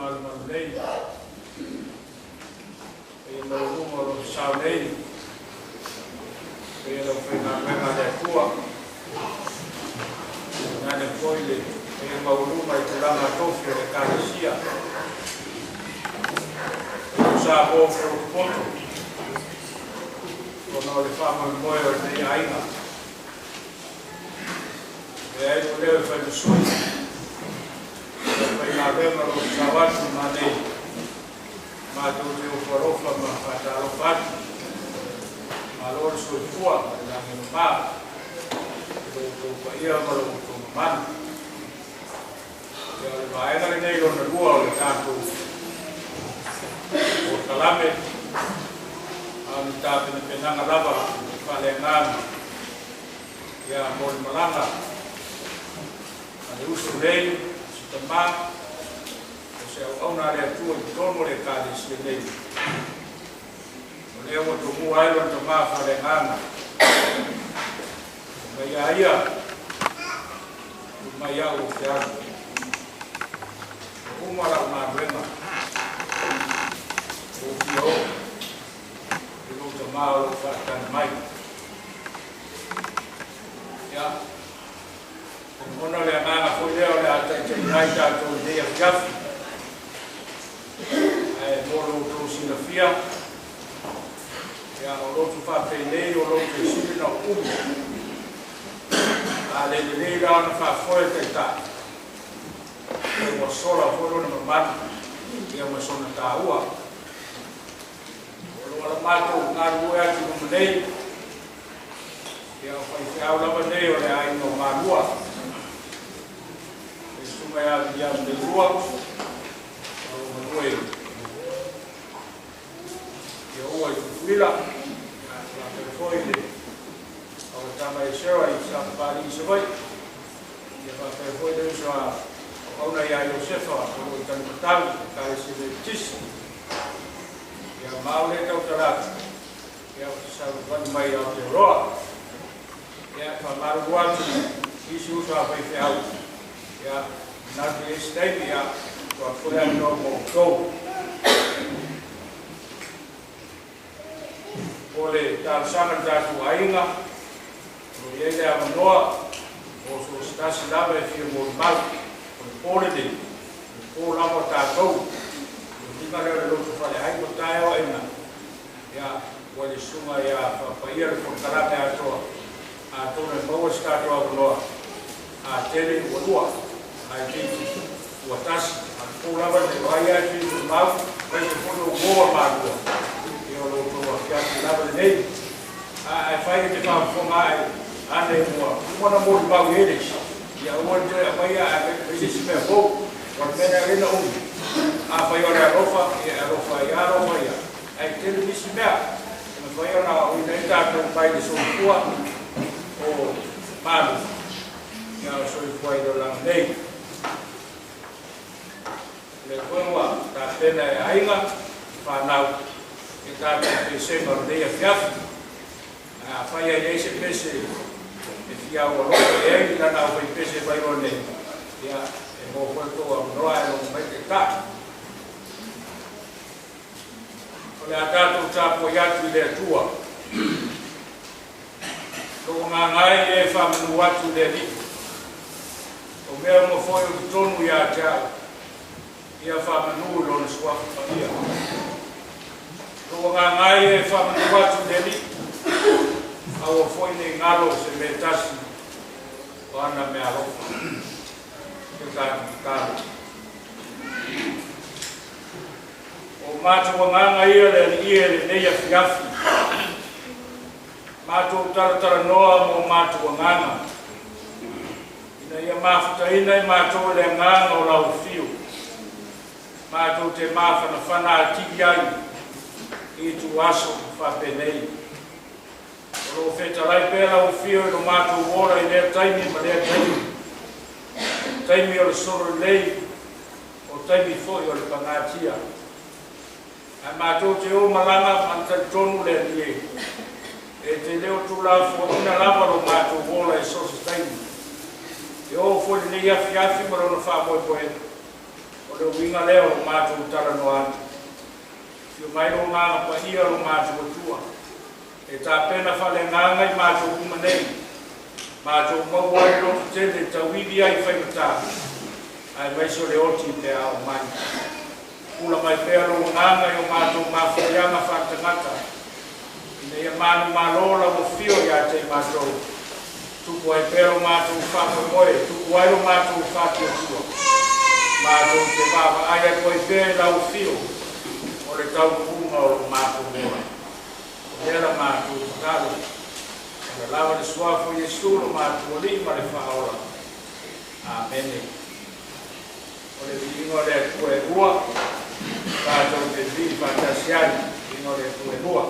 malu nei. E mau numero sau nei. E lo fai na mena de tua. Na de foile. E mau numero i tulanga tofi de caresia. E sa bo pro ponto. Kono le fama moyo nei ainga. E aí o leo fai sui. Fai na vema lo savatu manei. Ma tu te o farofa ma fataro fatu. Ma lor sui fua na ma. Do ia ma lo to man. Ya le vai na nei lo na lua le tanto. O kalame. Am ta penanga lava fale ngana. Ya mol malanga. Ada usul lei, sistema, saya orang ada tu, orang boleh kali sini. Boleh orang tu muai orang tu mah falengan. Maya ukian. Umar umar bema. Ukio, itu tu mah orang mai. Ya. Ona le ana foi le ole ata te nai ta to de EFKS ai moro to sinafia ya o tu fa pele o lo que si no ale le la na fa foi te ta o sola foi no man ya mo sona ta ua o lo mato na rua ki no nei ya foi fa o la nei o le ai no Malua Maya yang de rua o noi yo o fuila la foi de o tama e sera i sa pali se vai ya pa foi de so ona ya Josefa o tan tal ka se de tis ya maule ka utara ya sa van mai o de roa ya pa marua isu sa pa fe au ya na que esteja para poder no montou ole dar sana da tua ainda no ele a noa o so está se lava e fio normal o pole de o la mota tou o tima le lo que fale ai mota eu ainda ya o le suma ya para ir por karate a to no mo está to a noa a tele o lua ai que o tas o lava de vai aqui no mal vai se for o boa mago eu lo tô aqui a lava de nei ai fai de pau com ai ande mo na mo pau eles e a onde vai a esse me vou por mena ali na a vai ora rofa e a rofa ya ai tem isso me vai ora o dentro do pai de sua o mago ya sou foi do lá nei le koa ta pena ainga fanau e ta te se mar de EFKS a faia esse pese e fia o lo e la na vai pese vai o ne ya e mo volto a no a no mai ta ole ata tu ta poia tu le tua lo ngai e fa manu watu de li o me mo foi o tonu ya ta ia fa manu lo sua ia lo ngai e fa manu watu deli au foi ne ngalo se metasi ana me alo que tá o mato nganga ia le nei EFKS mato tar noa mo mato nganga ina ia mafuta ina mato le nganga o la fio Mato te mafana fana tigiai i tu aso fa penei. Ro feta lai pela o fio no mato ora i le taimi ma le taimi. Taimi o soro lei o taimi foi o panatia. A mato te o malanga manta tonu le nie. E te leo tu la fo na lava o mato ora i so taimi. E o foi le ia fiafi ma no fa mo poe. o le winga leo o mātou tala no atu. Fio mai o nganga pa ia o mātou tua. E tā pena whale nganga i mātou kumanei. Mātou mawai lo tele tawidi ai whaimata. Ai maiso le oti te ao mai. Kula mai pēr o nganga i o mātou mawhaianga whātangata. Ina ia manu malola o fio ia te mātou. Tuku ai pēr o mātou whāpamoe. Tuku ai o mātou whātia tua. Mātou te wawa ai ai koe pēr lau fio. O le tau kuhunga o mātou moa. O lera mātou whakaro. Le lava le suafo Yesu lo mātou li ma le whaora. Amene. O le vingo le kue rua. Tātou te vi whātasiani. Vingo le kue rua.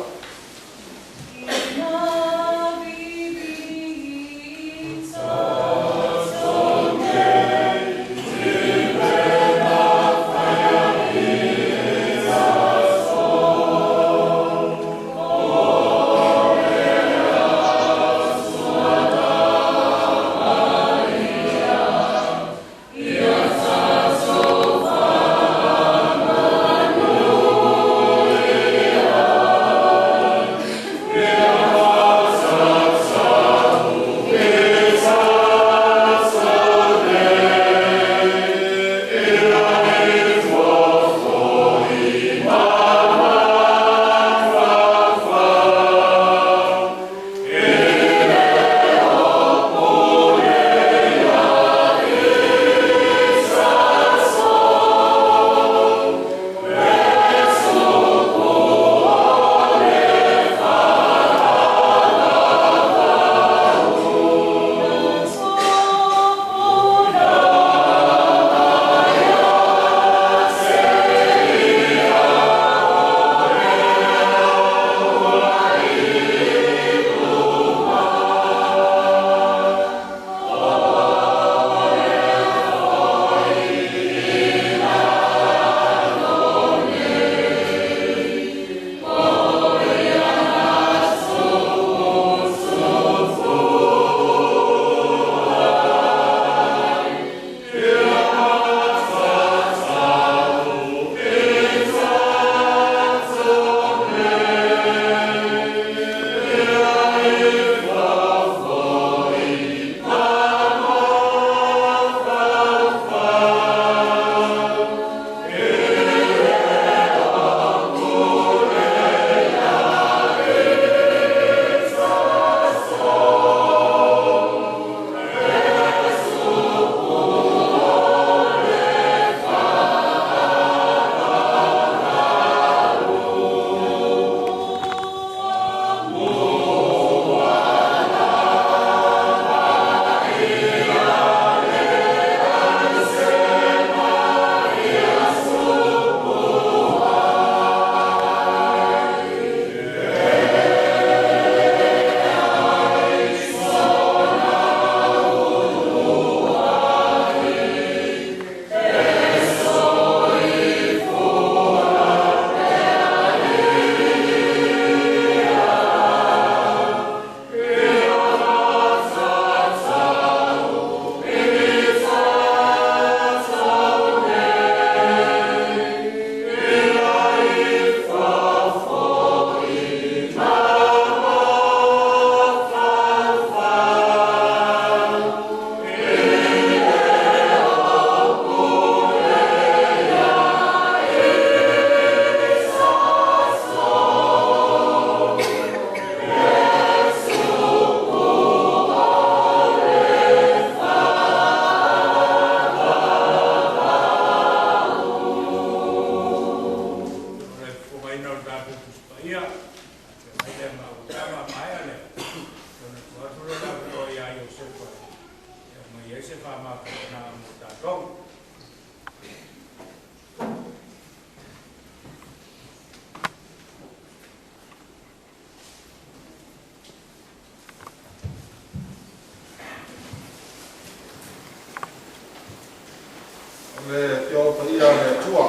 le te o paia le tua.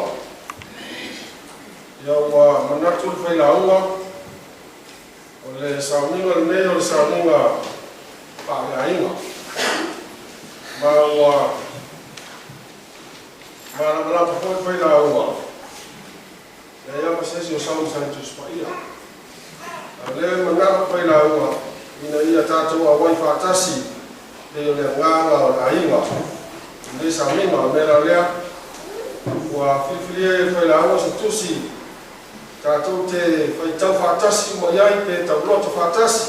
Ia ua manatu le whailaunga, o le sauninga le mea o le sauninga whaeainga. Ma ua Malua Faafia Vailoa. Ya masesi o saun santus pa ia. Le mana Vailoa ina ia tatou a wai fatasi le nganga o ainga. Le samima mera lea wa fifilia Vailoa se tusi tatou te faitau fatasi mo iai pe tau loto fatasi.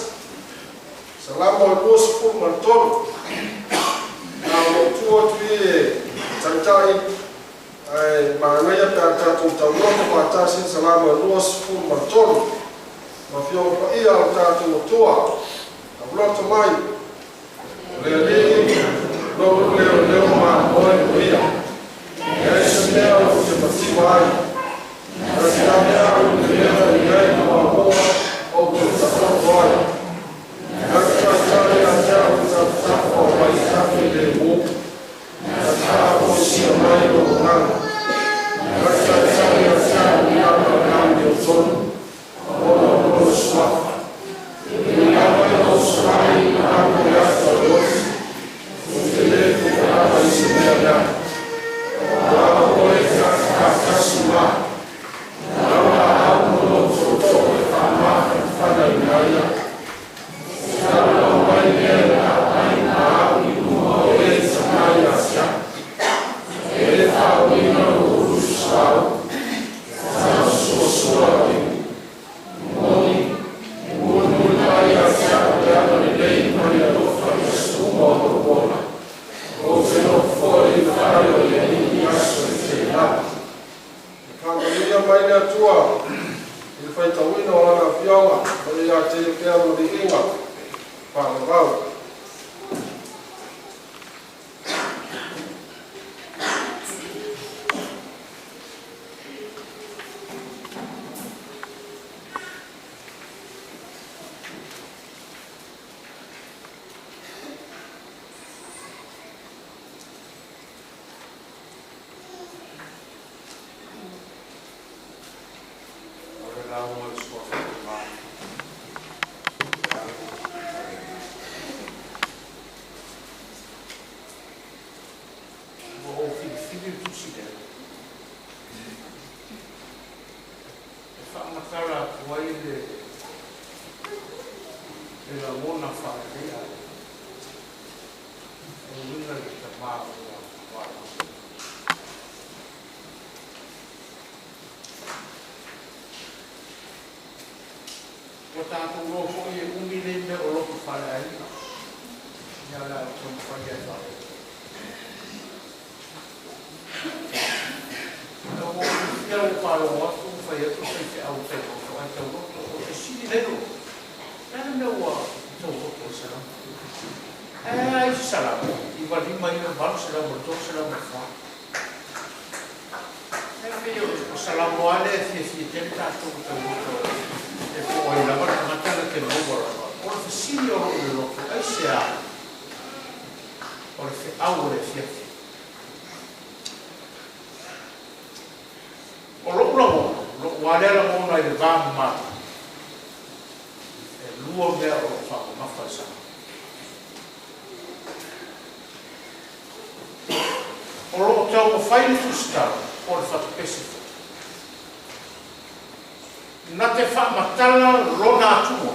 Salama o lua sefulu ma le tolu. Na o tua tui tantai Manaya tatou tau loto fatasi salama o lua sefulu ma le tolu. Ma fionga pa ia o tatou toa. Tau loto mai. Leo ma oe ia. E se mea o te patima ai. Rasi a mea o te mea i mea i ma hoa o te tato ai. Rasi a tare a tea o te tato o mai tato le mo. Rasi a o sia mai o nana. Rasi a tare a tea o nana o nana o tonu. O no swafa. I nana o swai i nana o yata o osi. O te lepo o nana i se mea mea. Rama o e ka kasi maa. Malua Faafia o tātou roa fōi e umi nei mea o loku Faleata. Ia la o tōna Faleata. Ka o whia o pāro atu, whai atu whai te au te o ai tau roto o te siri nero. Nana mea ua tau roto o sarama. Ai sarama, I walima ina waru sarama tō sarama wha. Nana mea o sarama ale e fie tēne tātou tau roto. E ko ai lava ka matana ke mobora. O le fasili o le loko, ai se a. O le fe au le fiafi. O loko la mona, loko wale la mona I le vāmu mata. E lua mea o le whako mawhaisa. O loko tau o whaini tustau, o le whatapesi. Na te whaamatala rona atua.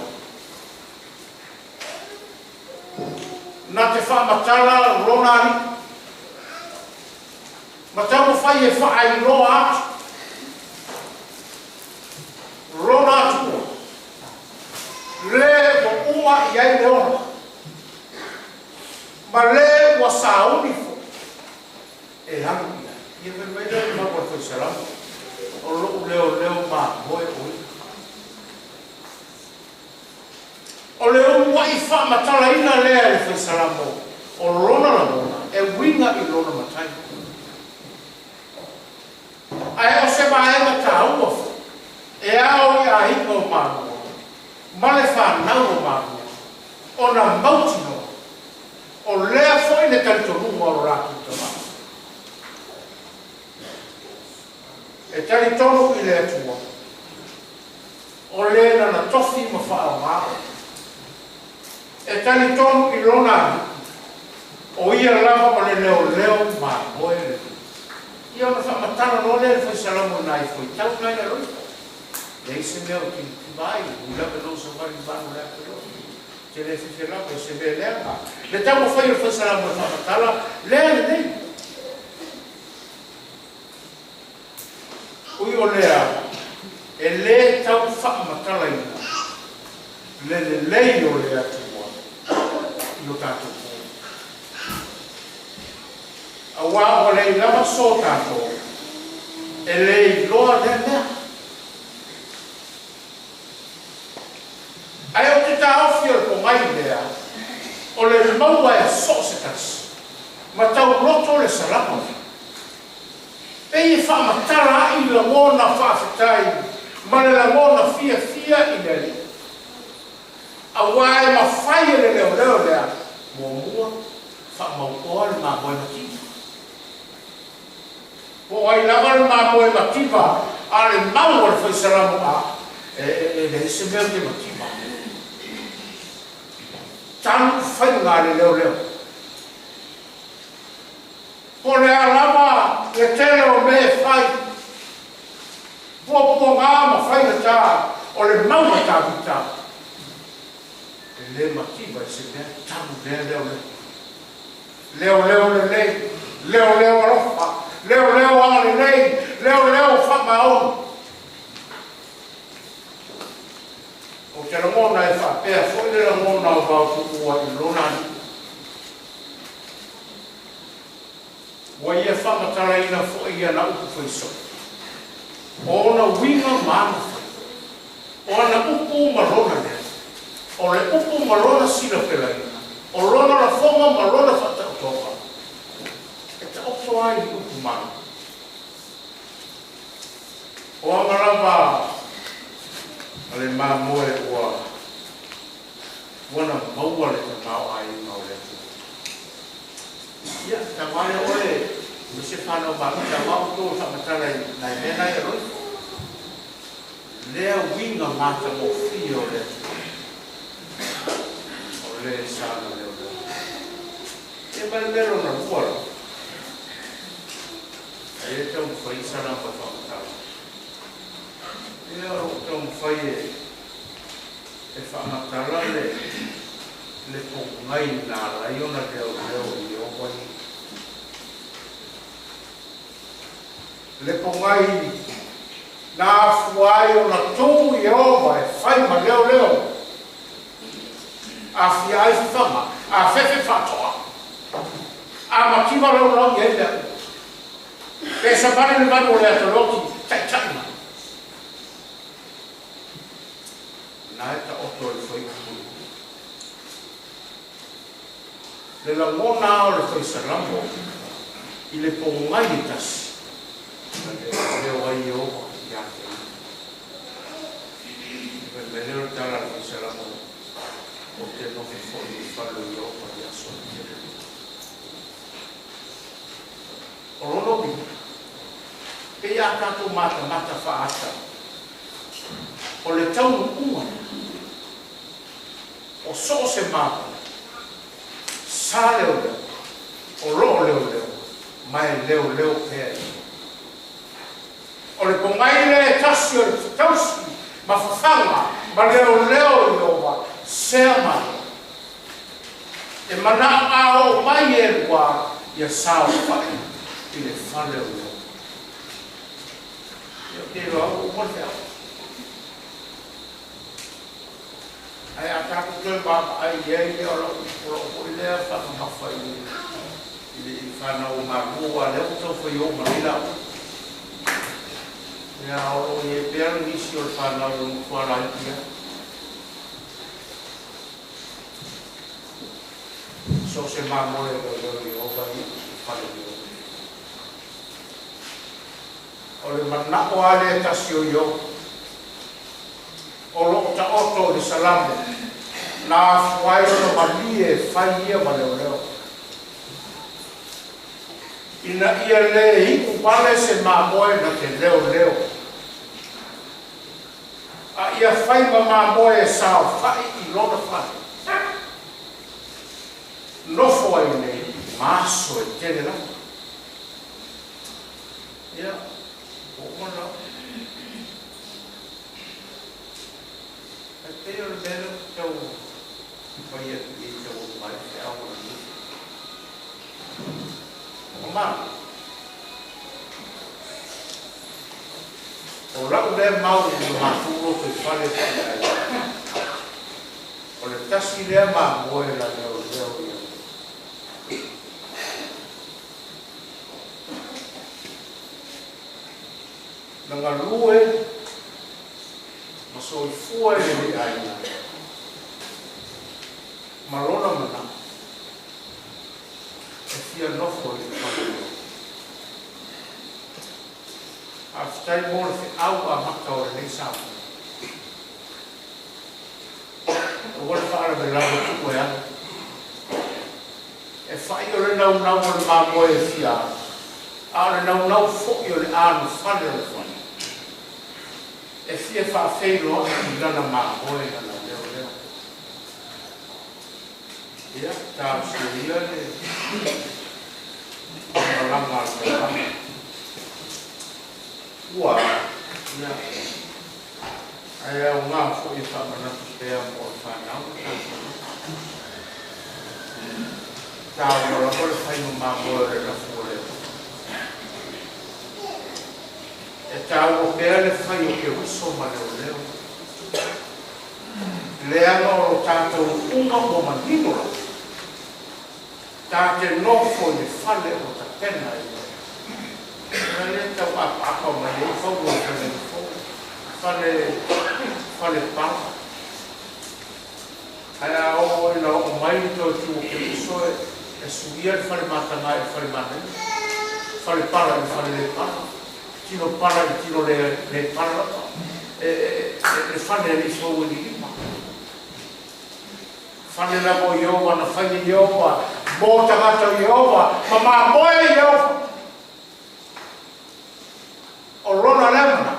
Na te whaamatala rona ari. Ma tau whai e whaai roa atu. Rona atua. Le o ua I ai leona. Ma le wa sauni fo. E hangu ia. Ia vermeida I maua te salamu. O loo leo ma moe oi. O leo wa I whaamatala ina lea e whai salamo. O lona la mona, e winga I lona matai. Ai o se maenga ta ua fo. E ao I a hinga o mānua. Male whanau o mānua. O na mautino. O lea fo I ne taritonunga o rātu tamā. E tari tono I le atua. O le na tofi ma wha o maa. E tari tono I lona. O ia lava ma le leo ma moe le. Ia tala no le fa salamo nai foi tau nai le roi le se me o ki vai ula pe no so vai va no le pero se le se la pe se ve le tamo foi o fa salamo fa tala le nei ui o lea e le tau fa matala ina le o lea tua io tato a wa o le lava so tato e le loa le mea ai o te taofia po mai lea o le maua e so se tas ma tau loto le salama e fa matala i la mona fa fitai ma le la mona fia i le a wai ma fai le leo mua fa mau ol ma boi mativa po ai lava le ma boi mativa ale mau le fai salamo a le se mea de mativa tan fai ngā le leo po le alama le tele o me fai po ngā ma fai le tā o le mau ma tā vita le mativa se mea tamu leo rofa leo ale leo fa maon o te ramona e fa pea foi le ramona o vau ua i lona wa ia fa matara ina fo ia na upu foi so ona winga mana ona upu marona ne o le upu marona sila pela ina o rona la fonga marona fata utoka e ta opso ai upu mana o amarava ale mamoe ua wana maua le ta mau ai mau le ia ta mai oe me se fano ba ta mau to sa matala na mena e roi lea winga mata mo fio le o le sana le e ba lero na fuora e te un fai sana pa fa matala e o te un fai e fa matala le pongai na raiona leo i o wai le pongai na fuai o na tu i o vai fai ma leo a fiai fama a fefe fatoa a makiva leo i ele e sa pare le vano le atoloki tai na eta oto le foi le la mona o le foi salamo i le pongai tasi le wai o ya me le tala le salamo o te no fi foi fallo io o ya so o lono bi e ya tanto mata faata o le tau uma o so se mapa sale o lo leo mai leo pe o le pongai le tasi o le tausi ma fafanga ma leo iowa sema e mana a o mai e wa ia sao fai i le fale o leo io te lo o mo te ai a tapu te ba ai ye o le fa ma fai i fa na o Malua le o foi o marila ya o ye per inicio fa na o fora ia so se ma mo le o va i fa le o le mana o ale tasio yo o lo ta otto di salamo na fuai no malie fai ia ma leo ina ia le hiku pale se mamoe na te leo a ia fai ma mamoe sao fai i lona fai no foi nei maso e tele la ia, o mana. E te o le mele tau mai e tau mai e au o le. O mana. O lau le mau i le maturo te whare whare. O le tasi lea ma moe la leo leo ia. Nanga lue, ma so i fua e le aina. Ma lona mana, e fia nofo i whare. A whai mōre whi au a maka o rei sāpu. O wale whaara me lawa tuku e anu. E whai o le nau nau o le mā moe e whia. A le nau nau whoki o le anu whare o le whani. E whia wha wheilo i lana mā moe lana leo leo. Ia, tā usia le. O langa le whani. Ua, ia, ai au ngā fo i whamanatu pēr mo i whanau. Tāu mora kore whainu mā moere na fōre. E tāu o pēr le whai o ke wiso ma leo leo. Leanga o tātou unga mo manginora. Tā te nofo i whale o ta pena i. Nale tau apa mai e fau o fale pala. Ai o ina o mai to tu ke iso e subia fale matanga e fale matanga. Fale pala e fale le pala. Tino pala e tino le pala. E fale le so o di ma. Fale la mo yo na fale yo mo tanga yo mama moe yo. O rona lemana.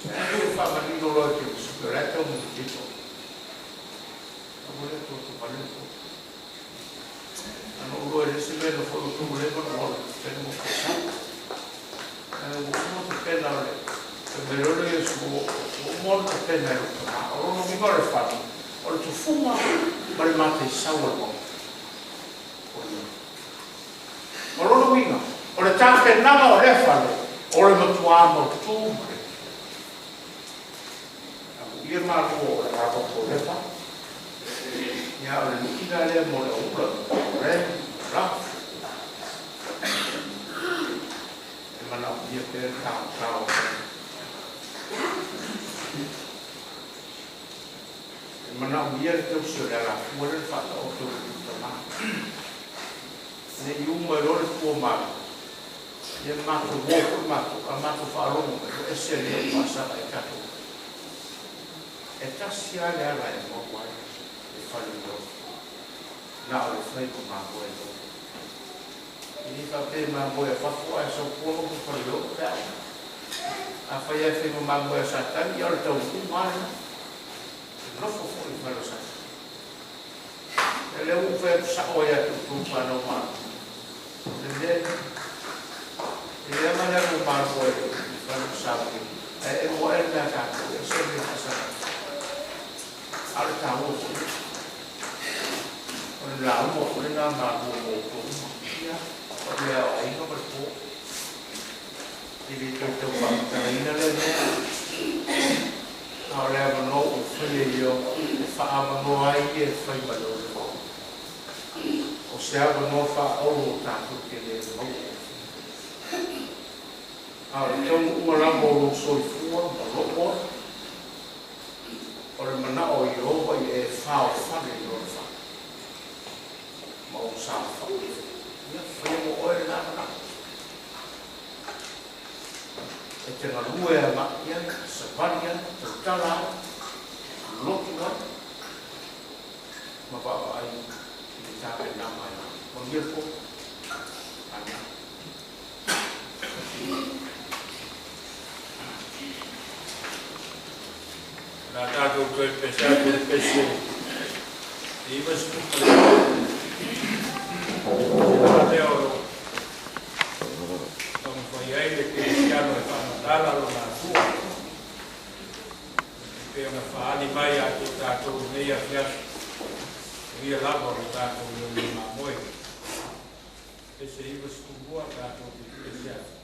E fa manino lo che superetta un dito. Non vuole tutto palento. Non vuole se vedo fuori tu volevo no, tengo passato. Uno che pena le. Per me su molto pena lo. Ora non mi vuole fare. Ora tu fuma, ma le mate sauro. Ora non vino. Ora tanto nada o le fare. Ora me tuamo ottobre. Io ma ho la roba fa. Ya le ida le mo le ura. Re, ra. E ma no, io per ciao. E ma no, io te uso la fuori fatta ottobre tutta ma. Ne io ero il tuo mare. Ia matu woko matu, a matu whaalongo, e se leo pasara e kato. E tasi ale ala e moko ai, e whale lo. Nā o le whaiko mā koe lo. I ka pe mā koe whakua e so pono ku whale lo pēo. A whai e whaiko mā koe sa tani, i ala tau kumare. Nofo fo i whale sa. E leo uwhe sa oia tu tūpano mā. Le leo. E le mana ko marco e fare sabe e mo e da ka e sempre passa al tavolo con la mo con la marco mo ya o le ai no per po e di tutto quanto in le ora no o figlio fa no ai e fai valore o se no fa o tanto che le mo. Ora, tau umara mo so i fua, ma loko. Ora mana o i owa i e whao whare i ora wha. Ma o sa whao. Ia whai mo oe nā mana. E te ngarue a makia, saparia, tautala, lotua. Ma wao ai, i tāpe nā mai. Ma mirko, ana. Nā tātou koe pesa koe pese. I masu kuka. Nā teo. mai ai le Cristiano e whanatala lo nā tua. Pea na whaani mai a te tātou nei a fiatu. Ia lava o tātou ni mā moe. E se iwa skumua tātou te Cristiano.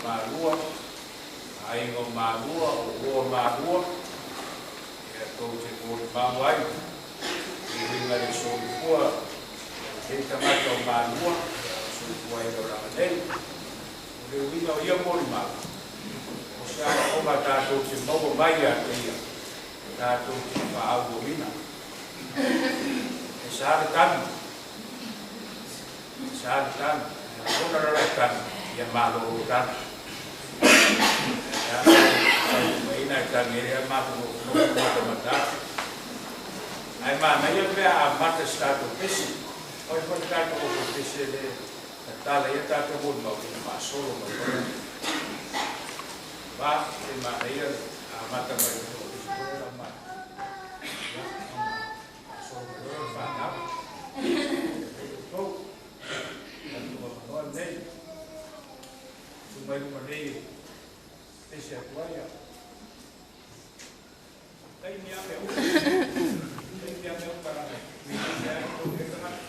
Malua, ai o Malua, o Malua, e a tau te kore mawai, e ringa le sori fua, e tamata o Malua, sori fua e o Ramanei, o le ringa o ia mori mala. O se ana oma tātou te maua mai a te ia, tātou te whaau o ina. E sāre tanu, ona rara tanu, ia malo o tanu. Ina tanu e mato no matatu. Ai mana ia pea a mata stato pesi. Oi foi tato o pesi de tala ia tato o no ma solo ma. Va e mana ia a mata mai o pesi la ma. Solo lo fa na. To. No nei. Tu mai uma nei. Esse é a toalha. Tem minha mão para me dizer o que é mais.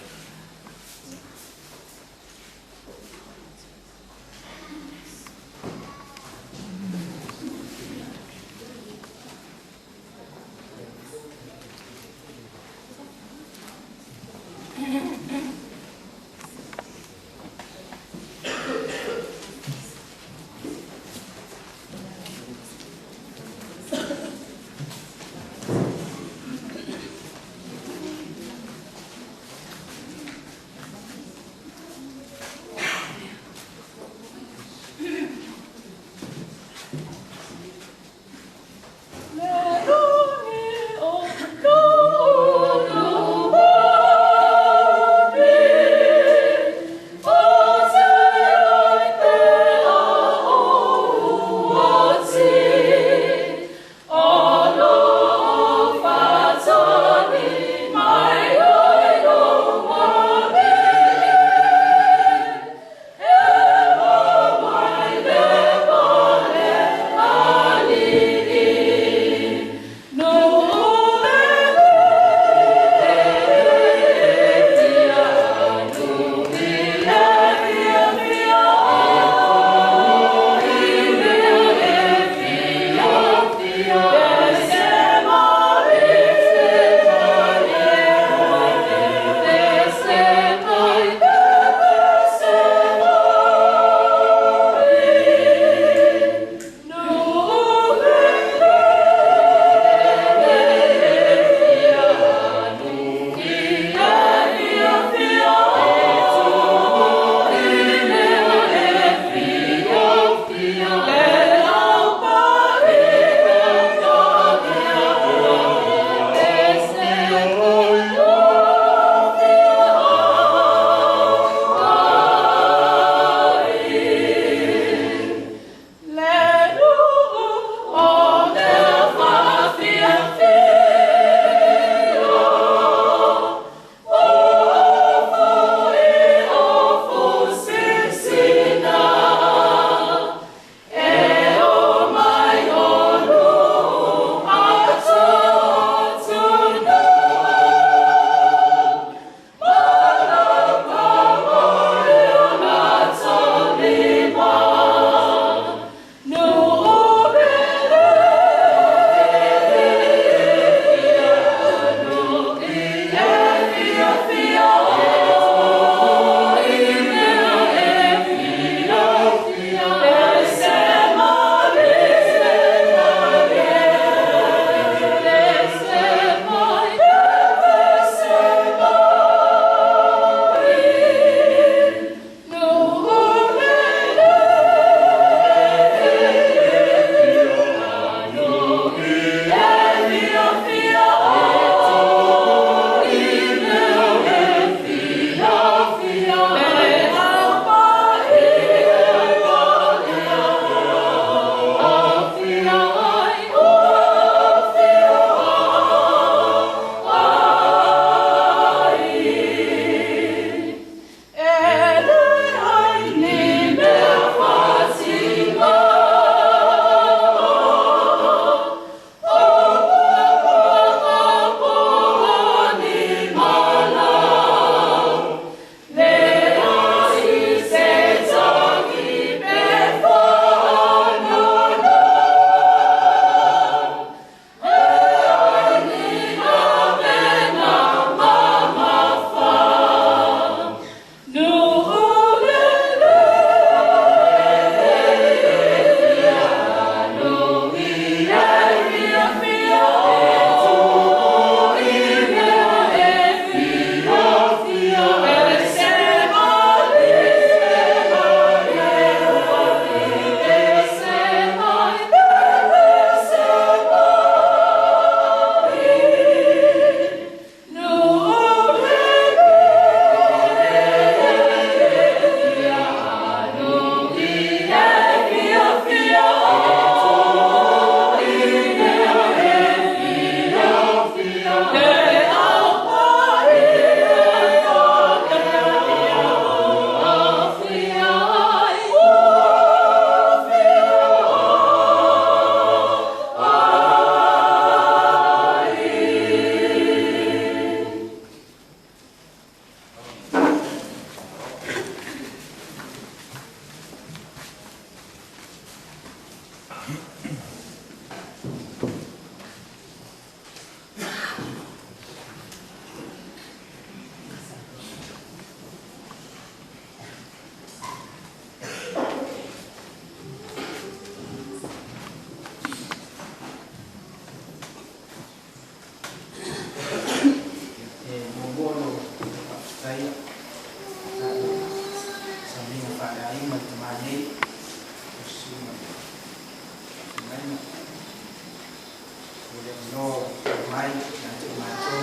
mai nanti mato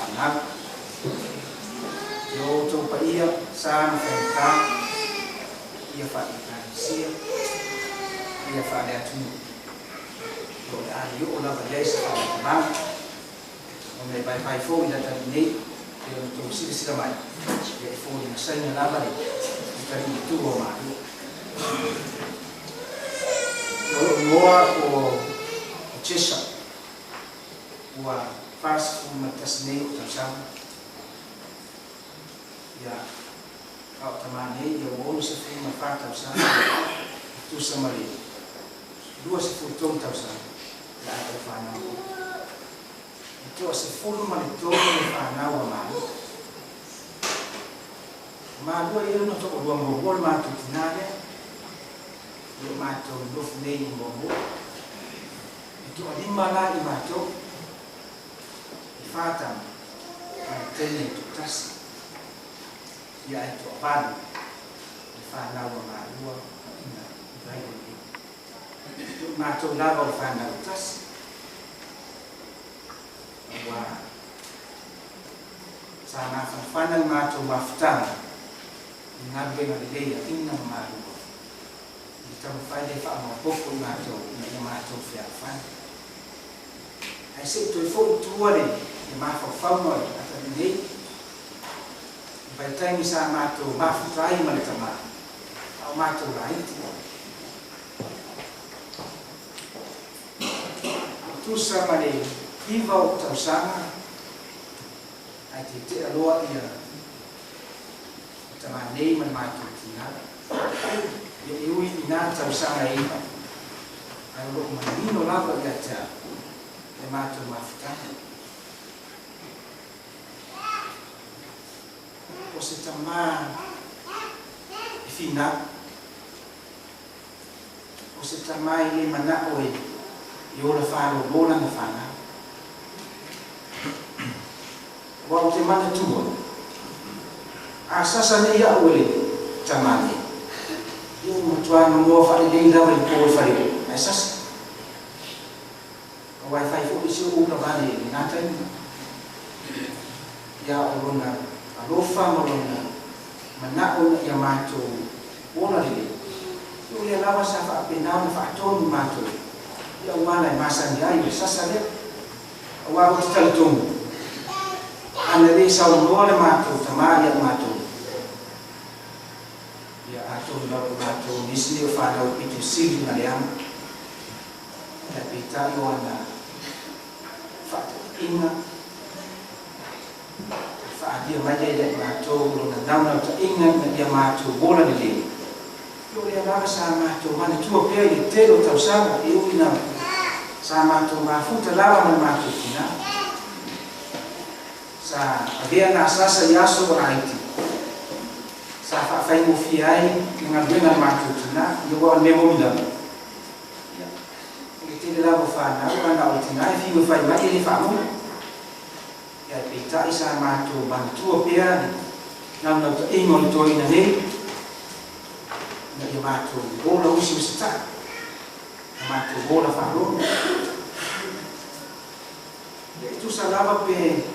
anak yo coba ia sama mereka ia Faleata sia ia Faleata yo ayo olah balik sekarang mulai bai fo ina tadi yo tu sila mai ya fo ina saya lama ni tadi itu rumah yo moa o Chesa wa fast food matasne utasam ya kau tamane ya won se fu mafata usa tu samari dua se fu tom tausa ya ada fana itu se fu mali tom fana wa ma dua ia no to dua ngobol ma tu tinane yo ma to do fune ngobol itu lima lagi maco fatam tene tutas ya itu apa fana wa Malua ina Vailoa itu maco lava fana tutas wa sana fana maco maftana ngabe ngaleya inna Malua kita faide fa ma poco maco ina maco fa fana ai se tu fo tuale e ma fa famo ata nei vai tai sa mato ma fai ma tama au mato right tu sa male viva o tausanga ai te aloa ia tama nei ma mato tina e ui ina tausanga ia ai lo manino lava ia ta e mato mafutana o se tama e fina o se tama i le mana oe i ola whāro lola na whana wa o te mana tua a sasa ne ia oe tamane i o matuana mua whare dei lawa i pōi whare ai sasa Wi-Fi fo isi o na vale ni nata ni ya orona alofa morona mana ona ya mato ona ri yo le lava sa fa pena na fa to ni mato ya umana masa ni ai sasa le wa o tal tum ana le sa o no le mato tama ya mato ya ato na mato nisni o fa na o pitu sili na le am ya pita yo ana inga fa dia maja ya mato na dauna ta inga na dia mato bola ni le yo le lava sa mato mana tua pe i te lo tausanga e uina sa mato ma futa lava na mato tina sa avea na sasa yaso raiti sa fa fai mo fiai nga bena mato tina yo wa memo mila te lava fa na ana o tina e fi fai mai ni fa mo ya pita isa mato bantu pia na na to ingo to ina ne na ya mato bola usi sta mato bola fa ro e tu salava pe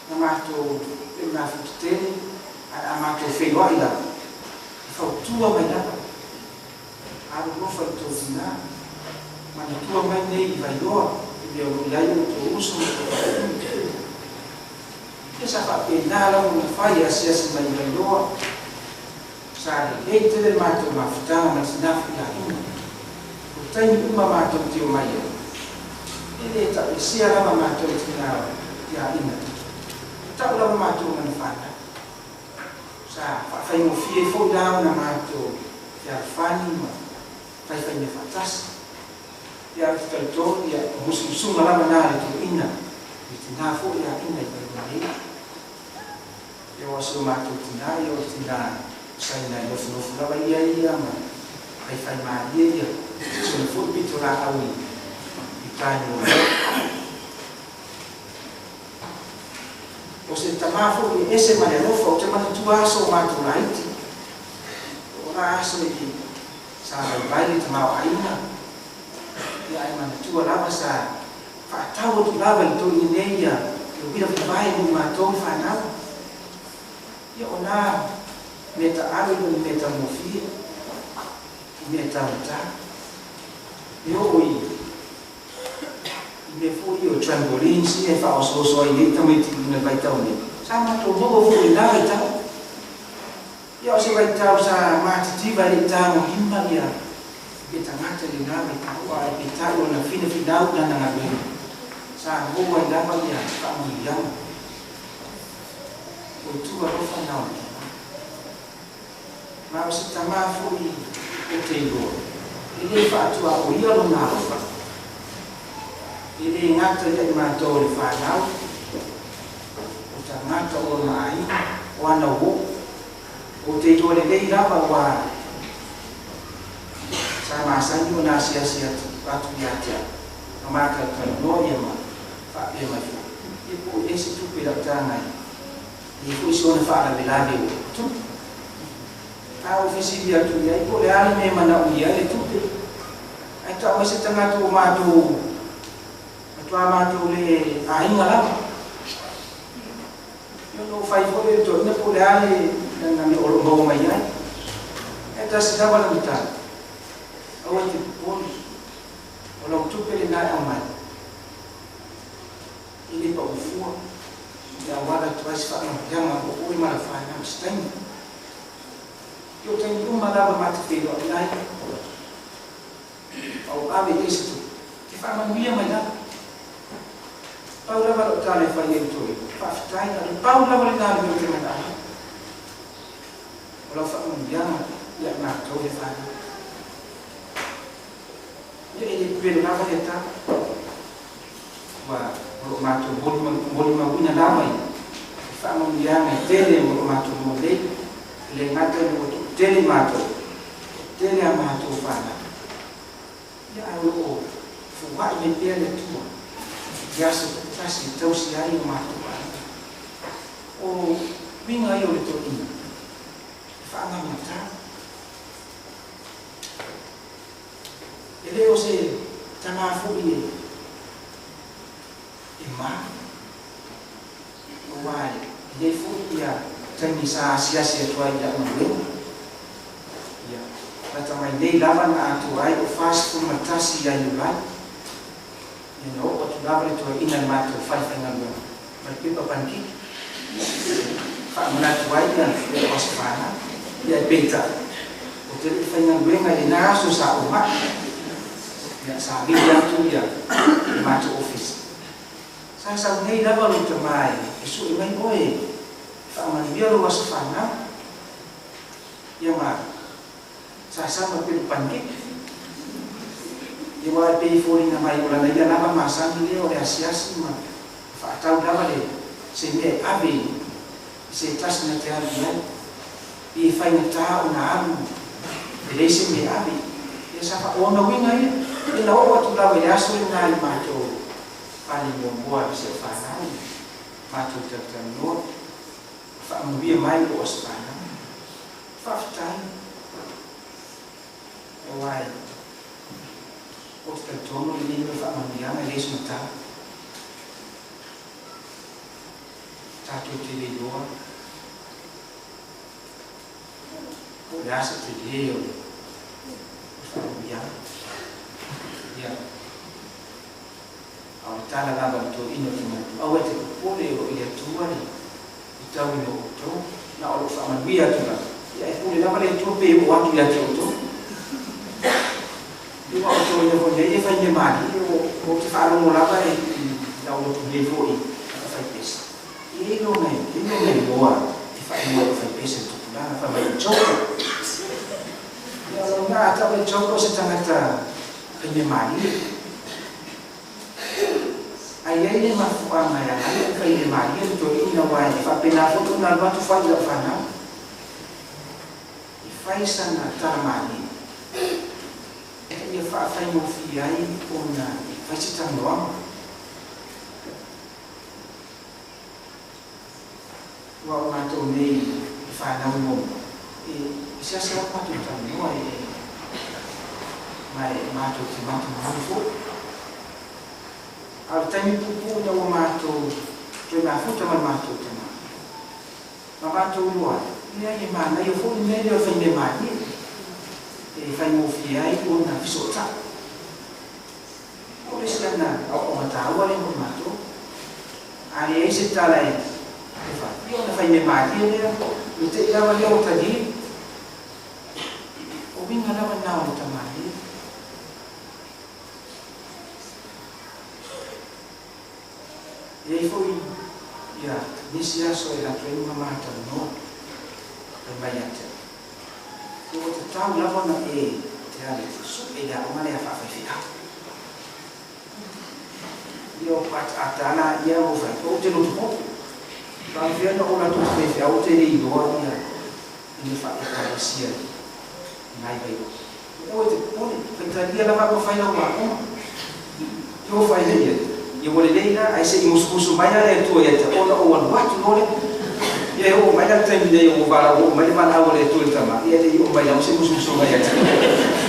na mato pe na futene a mato Vailoa ila fa tua mai na a ro fa to zina ma tua mai nei Vailoa e o laio to uso esa fa penala una fai sia se mai Vailoa sa le te del mato ma futana ma sinafu ya ina o tai uma mato tio mai ele ta sia la mato tina ya ina ta la mato na fana sa fa fai mo fie fo da una mato ya fani ma fai fai ne fatas ya to ya musim la manare to ina tina fo ya ina Vailoa yo aso mato tina yo tina sai na yo no la vai ia ma ai fai ma ia so no fu pitura au itano o se tamafo ese ma no fo te ma tu aso mato right ora aso ki sa vai ni tama aina ya ai ma tu la sa whaatau tu lava i tō i nei ia wira whiwai mo mātou whanau. Ia o nā me ta aru i me ta mofia, i me ta mata. I o i me fu i o trampoline si e wha o soso i nei tamai tiki na vai tau nei. Sa mātou mogo fu i nā i tau. Ia o se vai tau sa mātitiva i tau himba ia. Ke tangata i nā i tau a e tau o na whina whinau na nga ngā. Sa mogo i nāma ia whamu i au. O tua rofa nau. Ma o se tamafu i o te iroa. I le whaatua o ia lo nā rofa. I le ngata ia i mātou le whanau. O ta ngata o na ai, o ana wo. O te iroa le lei rawa wa. Sa māsani o nā sia atu i atia. Na māka no ia ma. Faafia mai. I po e se tupe la tāngai. I po isi ona whaara me lave o. Tupe. A ofisi dia tu ia. I po le ale me mana o ia le tupe. Ai tau mai se tangatu o mātou. Atua mātou le ainga lava. Io no fai fore to ina po le ale na me olo mo mai ai. E ta se tava la mita. Au te poni. O lo tupe le nai au mai. Ini pa ufua ya wala tuwasi fa ngama ko ui mara fa na stain yo tenho uma lava mate pelo ai au ave isto que fa manuia mai na pau lava o tale fa ye to fa stain na pau lava le na me que manda o la fa manuia ya na to le fa ye ele pelo lava le ta wa o mātou moli mawina lamai whaamonianga tele o mātou mole le ngata o tele mātou tele a mātou whana ia au o fuwai me pia le tua iasa kasi tausi ai o mātou whana o winga i o le to ina whaamamata e leo se tamafu i ma wai ye fu ia tani sa sia tua ia ngwe ia kata mai nei lava na atu ai o fast fu matasi ia yulai ia no o tu lava tu ina matu fai fai ngwe mai pipa panki fa mana tu ai ia o spana ia beta o te fai ngwe ngai na so sa o ma ia sa dia tu ia matu office. Sa nei lava lo te mai, e su i mai oe, whaamania lo wasa whana, ia ma, sa sama pelu panke, ia wa pei fori na mai ola na ia lava masani leo le asiasi ma, whaatau lava le, se me ave, se tas na te alu mai, i whai na taha o na alu, e le se me ave, ia sa wha ona winga ia, e na o watu lava i aso i nga i mātou, paling membuat bisa faham matu tertentu faham dia mai ko osana faham wai os tertentu ini faham dia mai semata satu tili dua biasa tili faham dia ya au tala lava to ino tino au te pole o ia tuari i tau ino to na o fa man bia tu na ia e pole lava le to pe o atu ia to i wa to ino ko nei e fa ni mali o te fa lo lava e na o to le foi fa pesa i no nei boa i fa mo fa pesa to na fa mai choko ia lo na ta mai choko se tangata fa ni mali ai ni mafuanga ya ai kai ni mari to ina wa fa pena foto na ba tu fa ya fa na i fa sana tamani e ni fa mo fi ai ona fa ci tan no wa ma to nei fa na mo e sia sa pa tu tan no ai mai ma to ti ma tu fo Al tani pupu na o mato to na futa ma mato tama. Ma mato lua. Ia e mana ia fo ni medio fa ni mani. E fa mo fia i o na fisota. O lesana o mata o le mo mato. Ali e se tala e. Fa io na fa ni mani ia mi te ia va le o tadi. O vinga na va na o tamani. E aí foi, nesse aço era para uma mata no, para Faleata. O outro tal lá na e era era uma Malua Faafia. E o pat atana ia o vai, o te no pouco. Para ver na hora do fez, a outra ele igual ia, ele faz a cabeça, vai vai. O outro, o entraria lá para fazer uma, eu faz ele. E o leila ai se musu mai na tu ia te ona o wan watu nole ia o mai na time dei o vara o mai mana o le tu tama ia dei o mai na se musu mai ia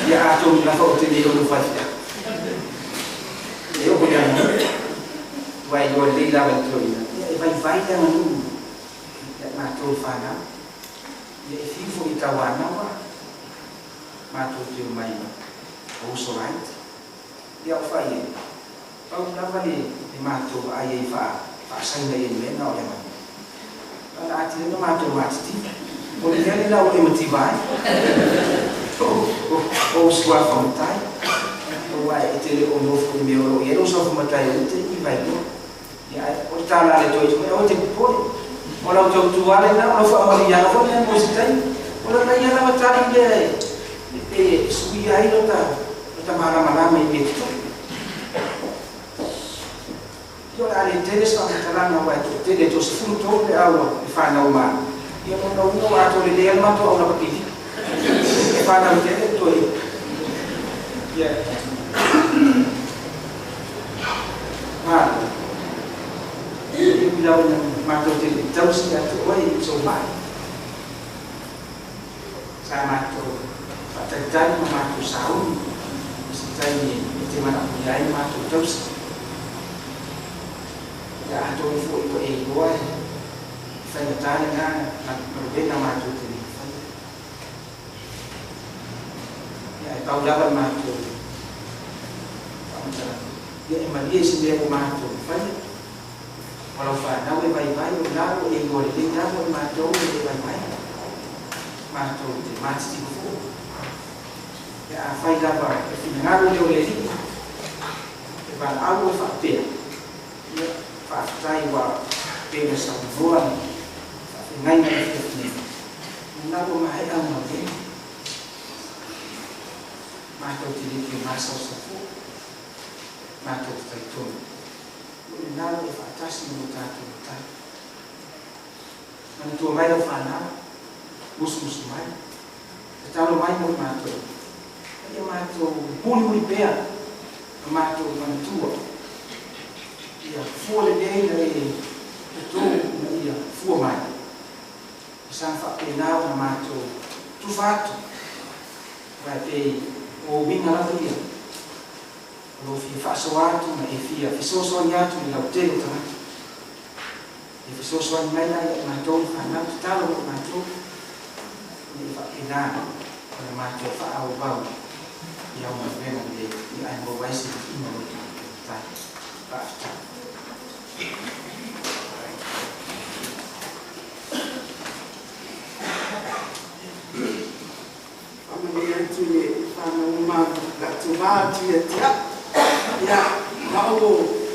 ia ato na fa te dei o no fazia ia o ia vai o leila vai tu ia vai na no na tu fana ia fifo i tawana wa ma tu te mai o so right ia o fai Kau kenapa ni matu ayah fa sang dari ini nak orang mana? Kalau hati itu matu mati, boleh jadi lah orang motivasi. Oh suara fontai, oh itu orang orang mioro, ya orang suara fontai itu ini baik. Ya orang tanah itu itu orang tu boleh. Orang tua ni nak orang family yang orang yang mesti orang lain yang macam dia, suya itu tak mana ini itu. Io la interessa a parlare con te de tos fruto de agua e fa na umana. Io non ho ato le idee ma to una partita. E fa na te to io. Yeah. Ma io mi davo ma to te tau si ato oi so mai. Sa ma to fa tentare ma to saun. Si tai te mana punyai ma to tau si. Ya atau ibu itu buat, saya cari kan, berbeda maju tu. Ya tahu dapat maju. Ya emang dia sendiri maju, kalau fana we baik-baik, lalu ego dia lalu maju we baik-baik, maju di buku. Ya fai dapat, finalu dia oleh ini, lepas awal fakir. Faafia wa pena sa voan ngai ngai fitne na ko mai ang mate ma to ti ki ma sa fu ma to ta to na ko fa ta si mo ta to ta man to mai do fa na mus mai ta lo mai mo ma to ya ma to buli pea ma to man tuo ia fuole dei na tu na ia fuo mai sa fa penao na mato tu fato vai pe o vinga la dia lo fi fa soato na e fia fi so sognato ni la tele ta e fi so sognato mai na mato fa na talo mato ni fa penao na mato fa au bau ia uma vena de ai mo vai se ino ta basta Amanhã tu para uma gatuvati ya mau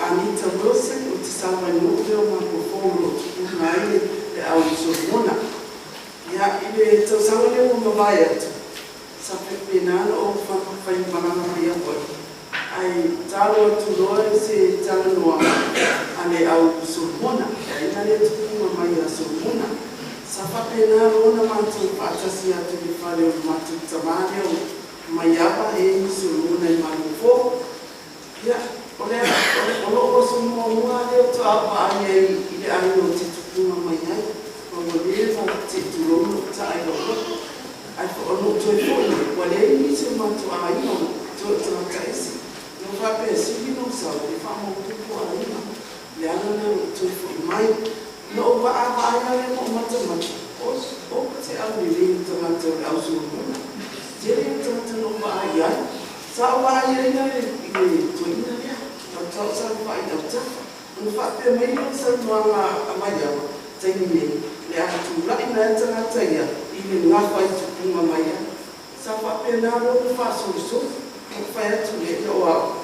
Anita Wilson utisama nude uma performance mai au sumuna ya ile tsawa le uma vai tu sabe penal ou fa para Maria boy ai talo tu loe se talo no ale au sumuna ina le tu uma mai sumuna safa penal ona mantu patasi atu di fale matu tamane mai apa e sumuna malufo ya o sumuna le tu apa ai ile ai no tu uma mai ai o le fa tu lo ta ai lo ai o no tu ko le ni se mantu ai no tu ta isi no fa pe si no sa o fa mo tu ko ai na le ana na tu fo mai no va a ya mo mata mata o se a ni le to mata au su mo je le to no va ya sa va ya na le to ina ya to sa va ina ta no fa pe mai no sa no a ma ya tai ni le a tu la ina ta ta ya i nga fa tu ma mai ya sa fa pe na no fa so so fa ya tu le o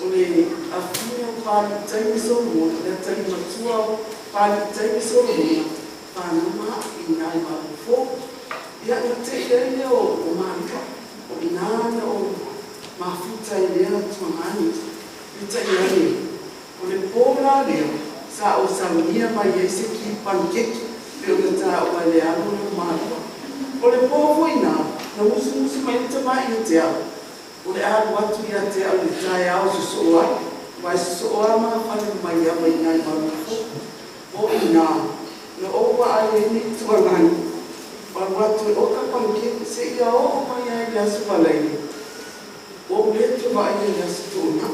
ole a fia pa tai so mo le tai ma tua pa tai so mo pa no ma ina ma fo ya te le o ma o na o ma fu tai le tu ma ni tai le ole pobra le sa o sa mia ma ye se ki pancake le o ta o le a no ma ole povo ina na usu mai te mai te o le a watu ia te au le tai au se soa vai soa ma whanu mai a mai ngai marufu o ina na owa ai ni tuangani wa watu o ka panke se ia o mai ai ia suwalai o le tu vai ia sutuna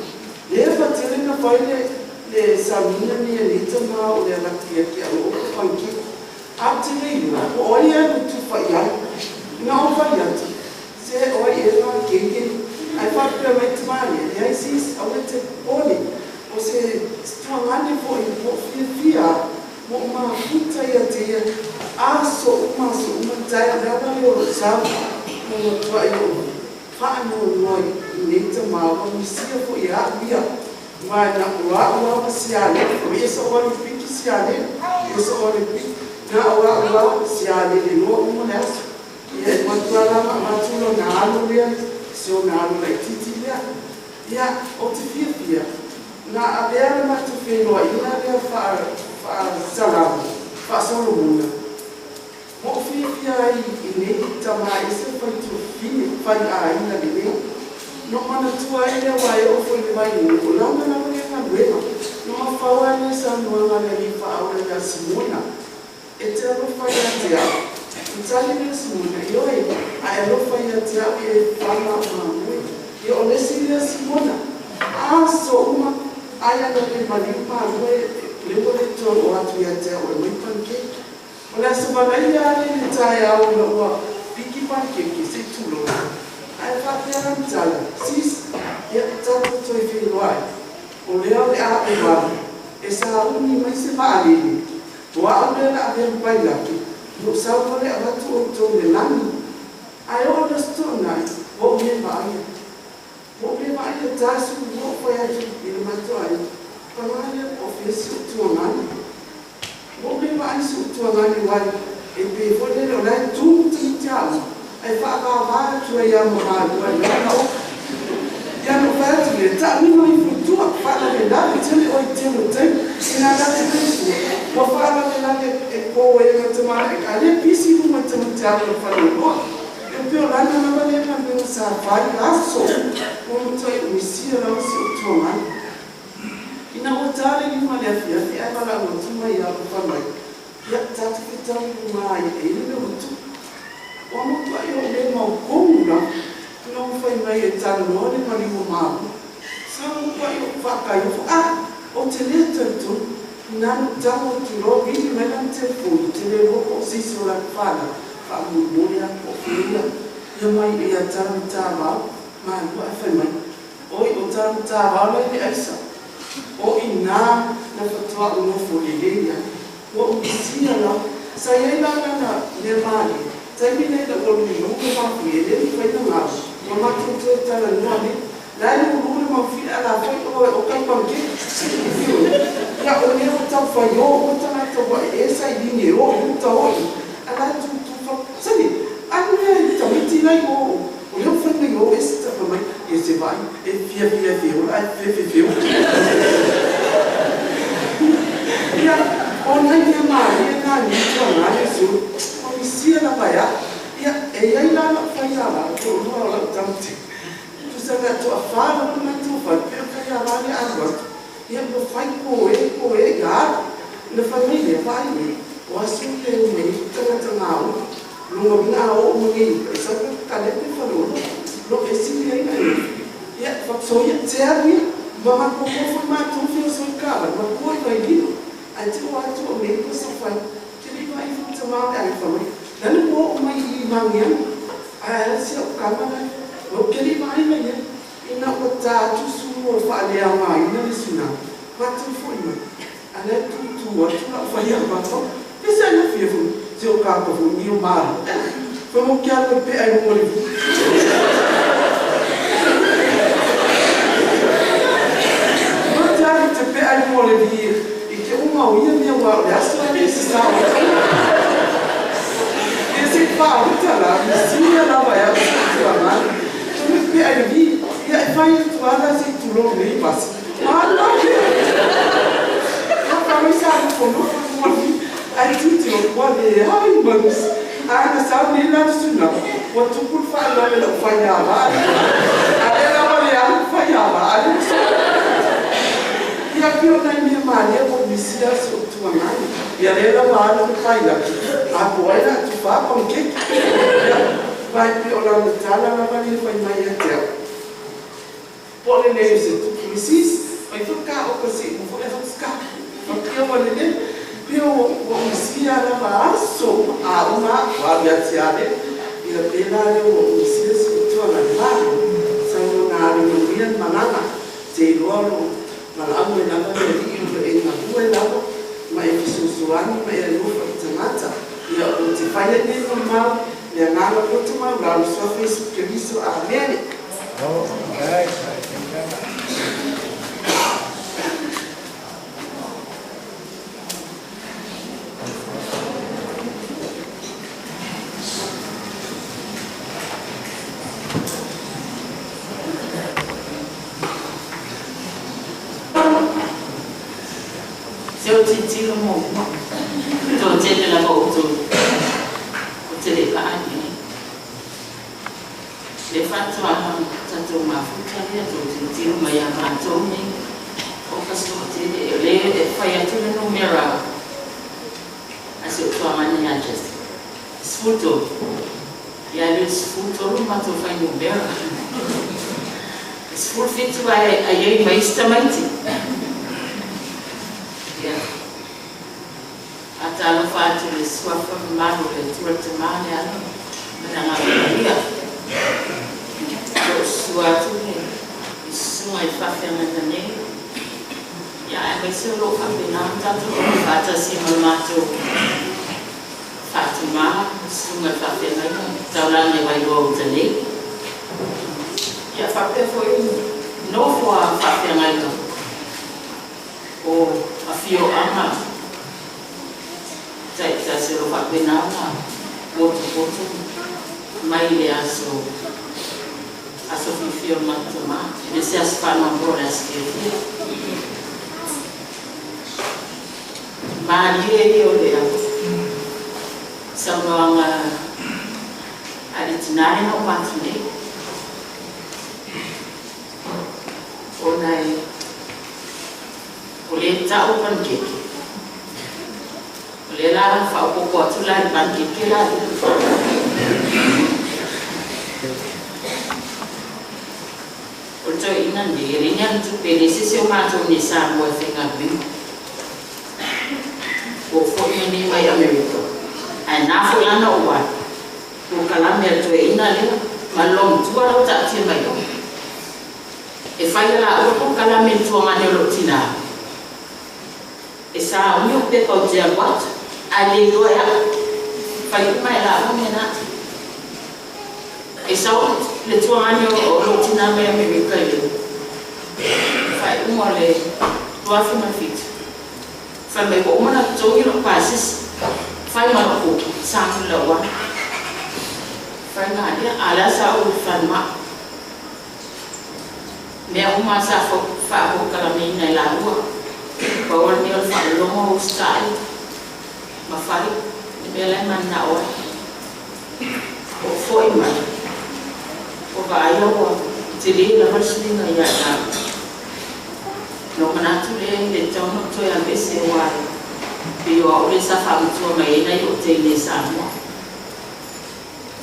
le fatele na faile le samina ni ni te ma o le lati ki o ka panke a te le o ia tu fa ia na o fa ia se o ia na ke ai fa pe mai tmani ai sis au te poli o se strangani fo i fo fia mo ma puta ia te a so ma tai da o sa mo twa yo fa no noi ni te ma o mi sia fo ia via vai na ua siale o isso o ni piki siale isso o ni piki na ua siale ni no mo nes e ma twa ma tulo na alu se o na alu lai titi ia o te fia na a bea ma tu whenua ina rea wha salamu wha solomuna mo fia ai i nei tama i se whai tu whine whai a ina ni nei no mana tua e lea wai o whai wai o launa na wale na luema no ma whaua ne sa nuanga le ni wha aura ya simona e te alo whai a te au Itali ne simona ioi a alo whai a te au e whanga ma e o le siria simona a so uma aya no le malipa le le to o atu ya te o le pancake o la so ba ia le tai au no piki pancake se tulo ai fa te antala sis ya tato to e filoi o le au a e va e sa uni mai se va ali o a le na ave pai la no sa o le a tu to le nani ai o le sto nai o me va o me vai ta su no foi a il matoi parlare office tuangani o me vai su tuangani wai e pe fole lo lai tu tiao e fa va tu ia mo ha tu ia no fa tu le ta ni mai fu tu fa la le la ti le o ti no te ina da te su mo fa la le la e ko e no te ma e ale pisi mo te mo ta lo fa lo pe o lana na vale na me sa vai aso o toi mi sia la so toma ina o tale ni male afia e ala o tuma ia o fa mai ya tatu ki tau mai e ni o tu o mo toi o le mo konga no fai mai e tano no le mali mo ma sa mo toi o fa kai o te le tu na tamo tu ro vi me na te fu te le ro si so la fala fa mulia o fia ia mai ia tama Malua FME oi o tama le aisa o ina na fatua o no folileia o isia la sa ia na le mali sai mi le o ni no ko fa fi le fai na ma ma tu tala no ali la ni o no ma fi ala fai o kai pa ke ya o ne o ta fa yo o ta na to ba esa i ni o ta o ala tu fa sani ane tamiti lai o le fai yo esta fa mai e se vai e fia o ai fe ya o na ia mai na ni to na su o mi sia na pa ya e ai la fai ala to no la tamiti tu sa na to fa na na to fa pe ka ya la ni agora ia mo fai ko e ga na família vai o assunto é o meio tanga lunga bina o mungi sa ka le pe fa lo esse dia aí ia faksoia tseawi mama ko ko ma tu fio so kala ma ko vai dino ai tu wa tu me ko sa fa ke ni vai fu tama ai fa mai dan ko mai mangian ai se o kala na o ke ni mai mai ina ko ta tu su o fa le ama ina ni sina ma tu fu ina ale tu o tu na fa ia ma to esa na fio fu se o ka ko fu ni o ma fa mo ke ala pe ai mo le te pe ai mole di e ke uma o ia me wa ya sta ni sa o esse pau tá lá se ela vai a sua mãe me pe ai di ia vai tu ala se tu lo me passa ah não para me sabe como ai tu te o pode ai mas ana sabe nem lá isso não o tu por falar ela falhava ela falhava e aqui eu tenho minha maneira de observar a sua mãe e ela vai no pai lá agora tu faz com que vai piorar no tala ela vai ir para mais até por ele se tu precisa vai tocar o que se não for buscar porque eu vou ler pio o se ela vai só a uma vai atirar e ela eu se tu ela vai são na reunião manana se logo Malua Faafia na rua lava mai fisusuani mai alufa tamata ia o te whaia ne mal le ngala ko te mau la so Facebook ke viso amen Okay. Seu titilo mo, to jete la mo to, to le pa ani. Le fatto a tanto ma futa le to titilo ma ya ma to ni, o passo te le fai a tu no mera. Aso to amani ya just. Sfuto. Ya le sfuto ma to fai no mera. Sfuto fitu ai mai stamaiti. Atalo fatu le swafa mano le tuate mane ano menanga ia suatu ne suma Faafia ngane ya ai se lo ka bina tanto fata si mato Fatima suma Faafia ngane tala ne Vailoa utane ya Faafia foi no foi Faafia ngane o afio ama Tá se lo fa benana foto mai le aso fifio matoma e se as fana bora ske Maria eu le são uma alitinare no matune onai oleta o pancake le la fa ko ko tu la ban ki la o to ina ni ringan tu pe ni se ma to ni sa mo fe nga bi o fo ni mai America ai na fo la no wa ko kala me to ina le ma long tu ala ta ti mai e fa la o ko kala me to ma ne lo tina e sa o mi pe ko je wat Aleluia. Fai mai la mena. E sa le tua mano o lo tina me America yo. Fai le tua fina fit. Fai me ko mona to yo passes. Fai ma ko sa la wa. Fai na dia ala sa o fan ma. Me uma sa fo fa ko kala me na la wa. Power ni o fa lo mo style. Mafari bela mana o foi mais o vai o tiri la varsini na ya na no manatu le tono to ya bese wa bio o le sa fa mtu mai na yo te le sa mo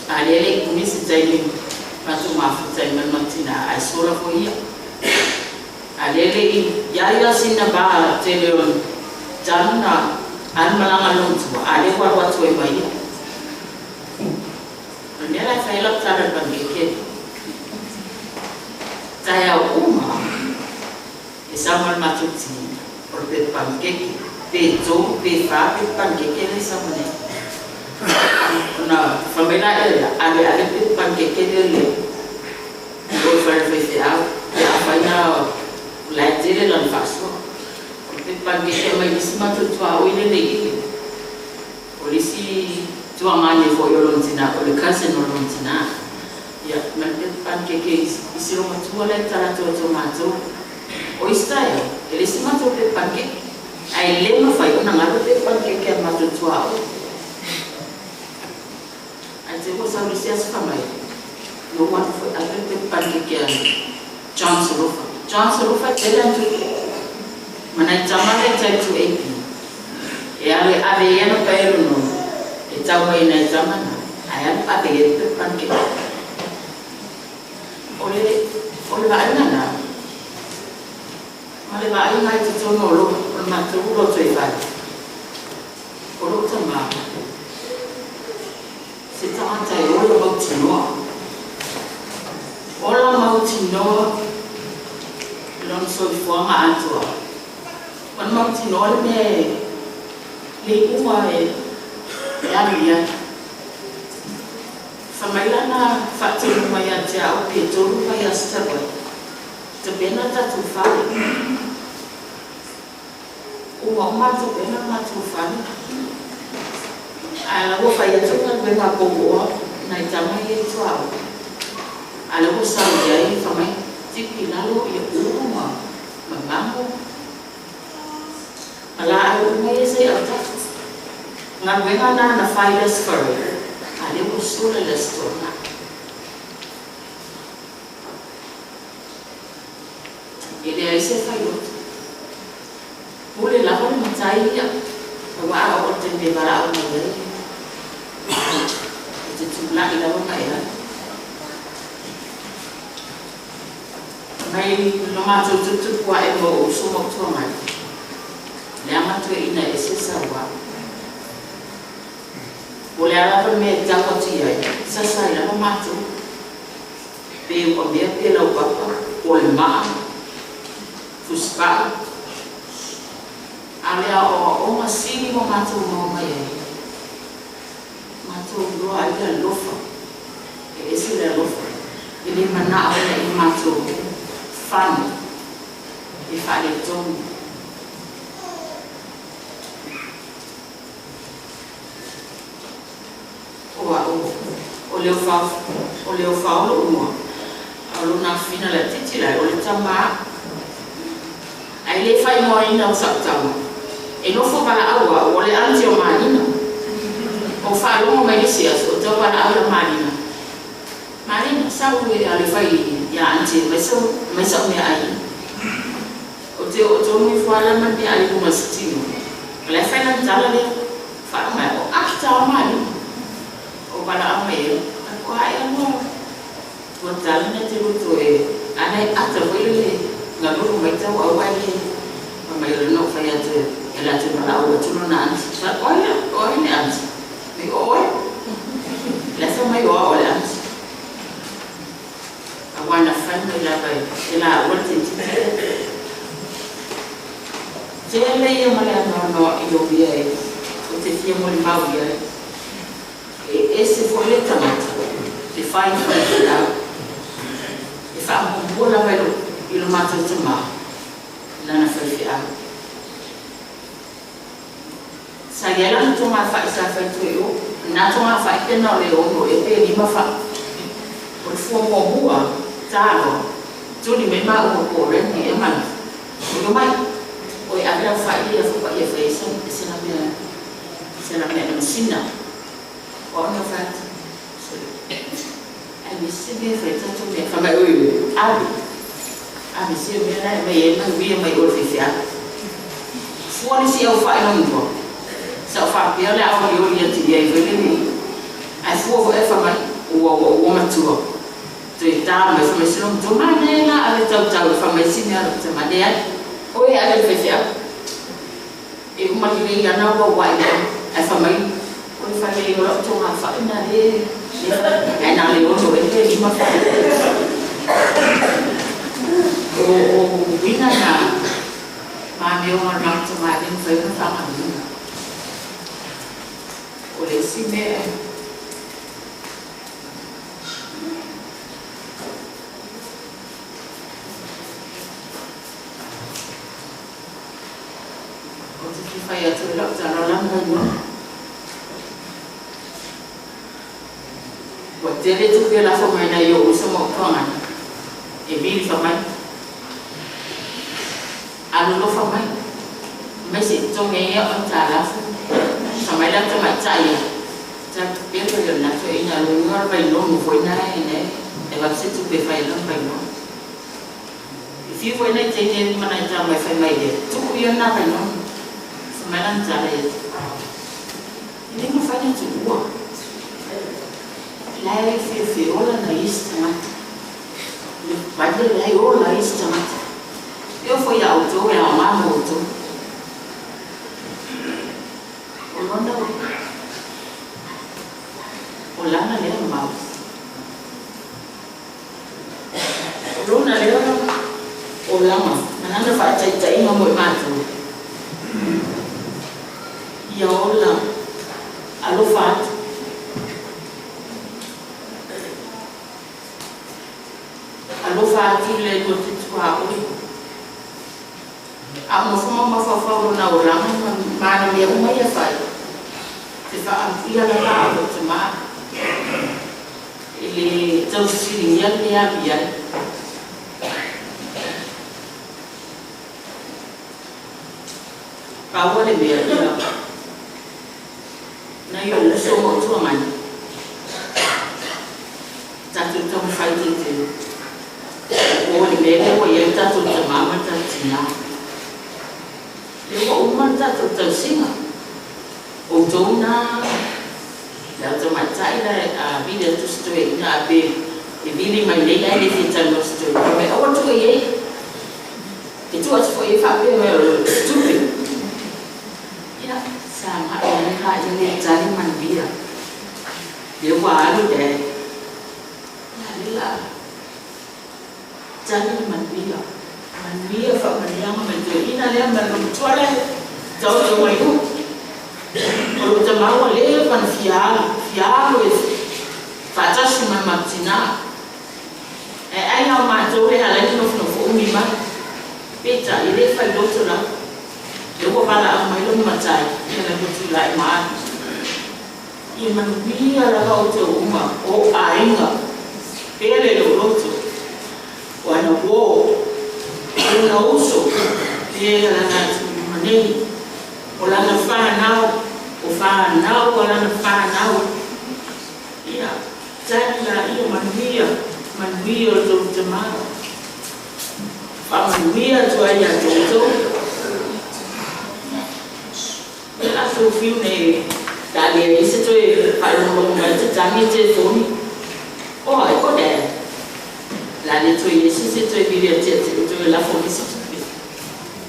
ale le kumisi zaidi matu mafuta iman matina ai sora ko ia alele ya sina ba teleon janna an malanga lontua ale kwa watu e mai nela faila tara bangeke taya uma esamal matuti por pe pancake pe to pe fa pe pancake le samane na famila ale pe pancake le go fare fe ya faina la tele lan faso pe pancake mai sima to tua o ile le polisi tua mane fo yo lontina o le cousin o lontina ya man pe pancake isiro matua le tara to tomato o istaya ele sima to pe pancake ai le ma fai ona ngalo pe pancake ma to tua o ante ko sa risia sa mai no one for a pe pancake Johnson Rufa tela tu mana jamale tai tu epi e ale ave yana pelo no e tawa ina jamana aya ave pe pancake ole ba ana male ba ai mai tu no lo ma tu lo tu e fa olo tama se tanta e olo ba tino ola mau tino lon so forma antua on mau tino le uma ya dia famailana fatu maya ja o pe toru maya stabo te bena ta tu fa o ma tu bena ma tu fa ala go fa ya tu na bena pogo na tama ye tua ala go sa ya i famai tiki lalo ya uma mamamo ala ai mai se ata ngabena na fires for ale ko sura la storna ele ai se fai mule la ko matai ya wa o te me bara o ne te tu la ila o kai la mai no ma tu kwa e mo so mo to mai le ama tu ina ese sawa boleh ala pun me jangan cia, sasai la matu, pe o me pe la papa, olma, fuspa, ale o masini mo matu mo mai, matu lo ada lofa, esi la lofa, ini mana awak ini matu, fan, di Faleata. O leo fa o mo alo na fina la titi la o le tama ai le fai mo ina o saptama e no fo para agua o le anti o manina o fa lo mo mai sia o to para agua manina sa o le ale fai ya anti mai so me ai o to mi fa la man bi ai mo stino le fai na tala le fa mai o akta manina o para ame ko ai mo ko talina te luto e anai ata wele ngalo mai ta wa wale mai no fa ya te ela te mala o tu na anti sa oia ni anti me oi la sa mai o anti awana fa ni la bai ela o te le ia mala no io vie o te fia mo li mau ia esse foi le tamata le fai fai e fa un buon lavoro il mato tama la na fai sa gela to ma fa sa fai to yo na to ma fa ke no le o e pe ni ma fa o fu mo bua talo tu ni me ma o ko re ni e man o mai o e abra fa ia fa ia fa se na me sina o no fa mi se be fretta to me fa mai oi abi se me na me na vi mai o fifia fuori si o fa no mo sa fa pe la o yo ye ti ye vele ni ai fu o fa mai o ma tu ta mai fa sino to mane la ale tau tau fa mai sini ala te mane ai o e ale fe fia e uma ni ya na wa wa ai fa mai o fa le o to ma fa na le ai na le o to e te ma fa o wina na ma me o na to ma ni fa na fa ma ni o le sine Faleata la tara la mo wa tele tu ke la fo mai na yo so mo kama e bi fa mai alo lo fa mai me se to nge ya on ta la fu sa mai la ta mai ta ya ta pe ko yo na to ina lo ngor bai no mo foi na ene e va se tu pe fa lo bai no if you foi na te ni mana ta mai fa mai de tu ku yo na bai no Malang cari, ini mufanya chukua, lai fi ola na istamat, pada lai ola istamat, yo foi auto ya mama auto, olanda olana le mau, olana le olama, mana na fa cai mau matu. Ya Allah, alufat, ile ndio kichwa uli. Amofuma mafafa na ulama maana ya umaya fai. Sifa amfia na hapo tuma. Ile tafsiri yake ya bia. Kawale bia na hiyo lesoma tu amani tatu fighting tu kwa mbele kwa yeye tatu mama tatina leo umma tatu tasinga utona tatu matai bila tu story na be ibili mandela ile fitalo story kwa watu yeye kitu asifoye fabe stupid sama orang kaya ni cari manbia, dia baru deh, narilah cari manbia fak meriang menjadi ina dia berlucuan jauh itu, kalau jemaah le pan fial wes, baca cuma macina, ayam macam le halal itu nufu mima, pecah ini fak dosa lah. Yo pala ang may lumatay na nagtulay man. Iman biya la auto uma o ainga. Pele lo auto. Wana wo. Una uso. Pele la mani. Wala na fa now. O fa now wala na fa now. Iya. Tani la iyo man biya to jamao. Pa man biya to aya to. Là số phim này đã để sẽ chơi phải lòng mà chắc chắn như chơi số đi có hỏi có để là để chơi sẽ chơi video chơi là phone sẽ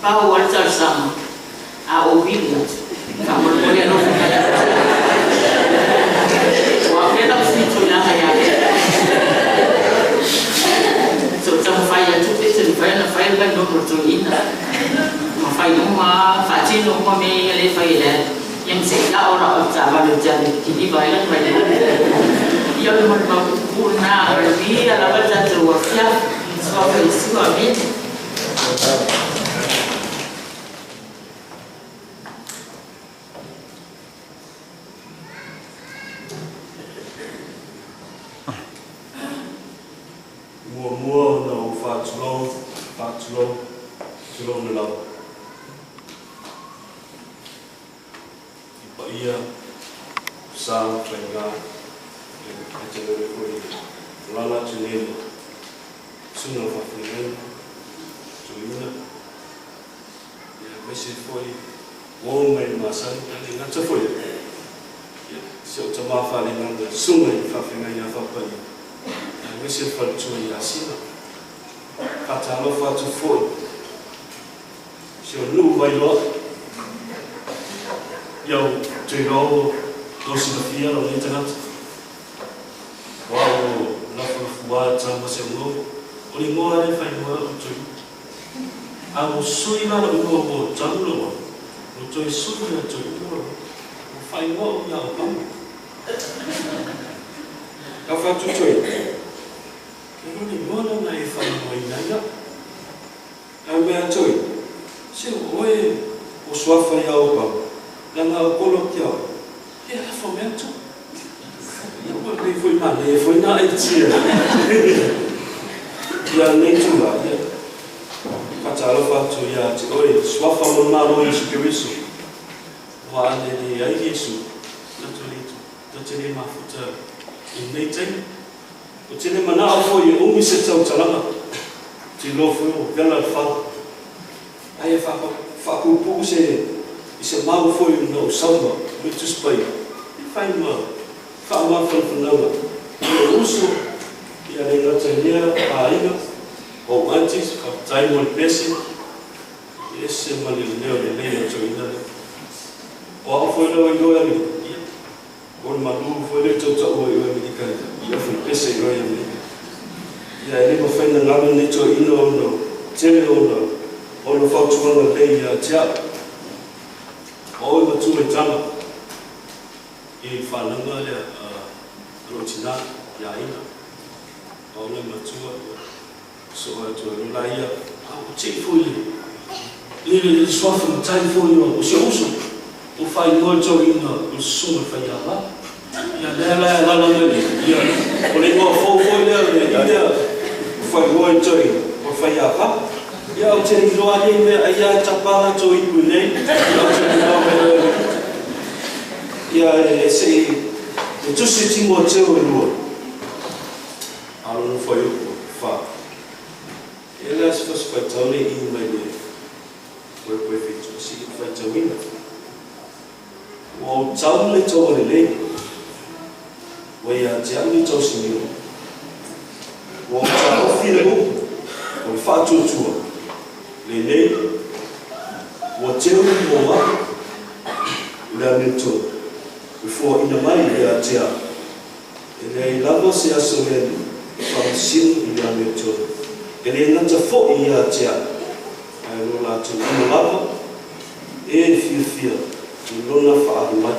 bao quát cho xong ở video cảm ơn mọi người nó quá cái đó sẽ chơi là hay rồi trong file chút cái file bên đó một chỗ in mà file nó mà phát triển nó mà mấy cái file này yang sehingga orang Jawa jadi kini banyak yang mempunyai lebih adalah jatuh wafia suatu suami mua đầu phạt slow lâu ia sang tengah acara rekodi lala channel sunnah Faafia joina ya mesti foi women masan dengan cefoi ya siapa cuma falingan Sekuini Faafia ya Faafia se faltu ia sina katalo fatu foi se nu Vailoa eu tiro doce da fia no internet wow na fuwa tama se no o ngora le fai mo o tu a mo sui na no mo tanlo o tu sui na tu o fai mo ya o pam ka fa tu tu e no ni mo na e fai mo ina ya a me a tu se o e o swafa ya o pam langa polo tia e a fo me tu eu vou ver foi mal foi na etia ia nem tu lá katalo fatu ya oi swafa mo malo isu ke wisu wa ane ai Yesu na tele mafuta nei tem o tele mana fo ye o mi se tau talanga ti lo fo vela fa ai fa ku se se mau fo no samba muito spai fai mal fa ma fa no o uso ia le ngata a ina o antes ka tai mo pesi esse malileo le le to ina o fo no i go ali o Malua foi le to o i americana ia fo pesi go ia ia ele mo fa na ngalo ni to ina no tele o no fa tu no le ia tia o i tu e tama e fa langa le rotina ya ina o le matua so to la ia o che foi ele só foi tai foi o seu o fai muito ina o som fai lá ia lá ia o le mo foi ia fai muito o fai lá ia o che lo ali me ia tapala to i pune ia esse tu se Timoteo no alo no foi o fa ele as fosse foi tão nem em meio foi feito se foi tão ainda o tão le to le o ia já me to senhor o tão filho o fa tu le o teu moa le mento before in the mind ya tia ele lava se asole from sin ya mento ele nata fo ya tia ai no la tu no lava e fia no na fa ma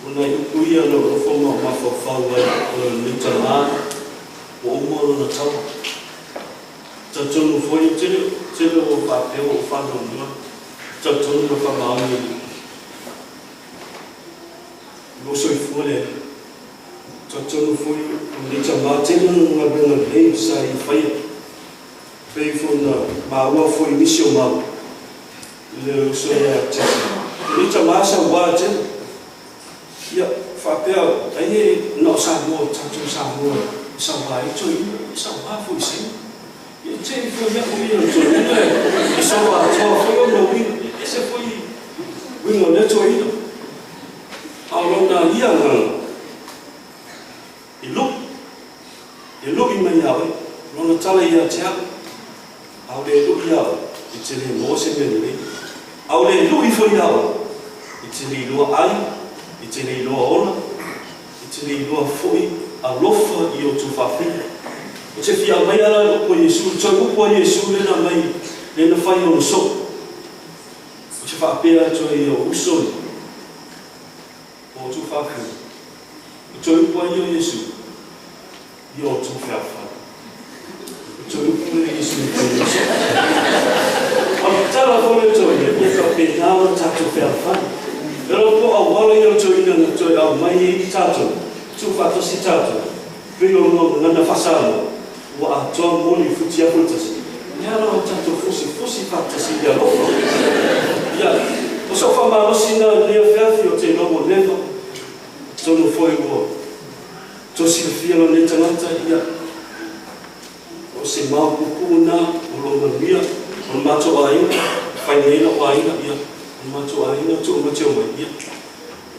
una ikuia no forma ma fa wa no nitama o mo no tau tatu foi tele o papel o fa no tatu no fa ma lo so fole tatu foi o nitama tele no na bena lei sai fai fei foi na Malua foi missio mal le so ya nitama sa wa tele ya papel aí não sabe tatu sabe sa vai choi sa va foi sim e tem foi já o choi né sa va foi no win esse foi win no choi ao longo da ia e look em manhã não tala ia tia ao de look ia e tele no se me ao de look foi ao e tele no ai e tele no ona e tele no foi a lofa e o tu Faafia o te fia mai ala ko Yesu tau ko Yesu le na mai le na fai o so o te Faafia to e o uso o tu Faafia o tau ko Yesu e o tu Faafia o tau ko Yesu o tala ko le to e ka pe na o tatu Faafia pero ko awala yo to ina to a mai tatu tu fa to si tato pelo no na fasalo o a to moli futia futas ya no tato fusi fa to si dia lo ya o so fa ma sina le FFE o te no mo leva to no foi o to si fia no neta nata ya o se ma ku kuna o lo mia o ma to ai fa nei no ai ya o ma to ai no to mo te o ya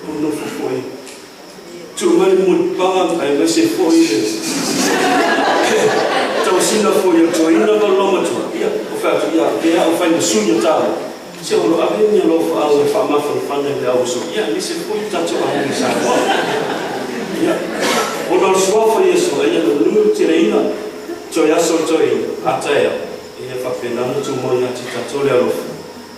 o no foi Cuma mun pangang ay masih foi le. Tau sina foi o toi na ba lo matua. Ia, o fa ia, ia o fa ni sunya tau. Se o lo ave ni lo fa o fa ma fa le au so. Ia, ni se foi tatu a ni sa. Ia. O lo so fa yeso, ia lo nu tireina. Toi aso toi atea. Ia fa pena tu mo ia ti tatu le lo.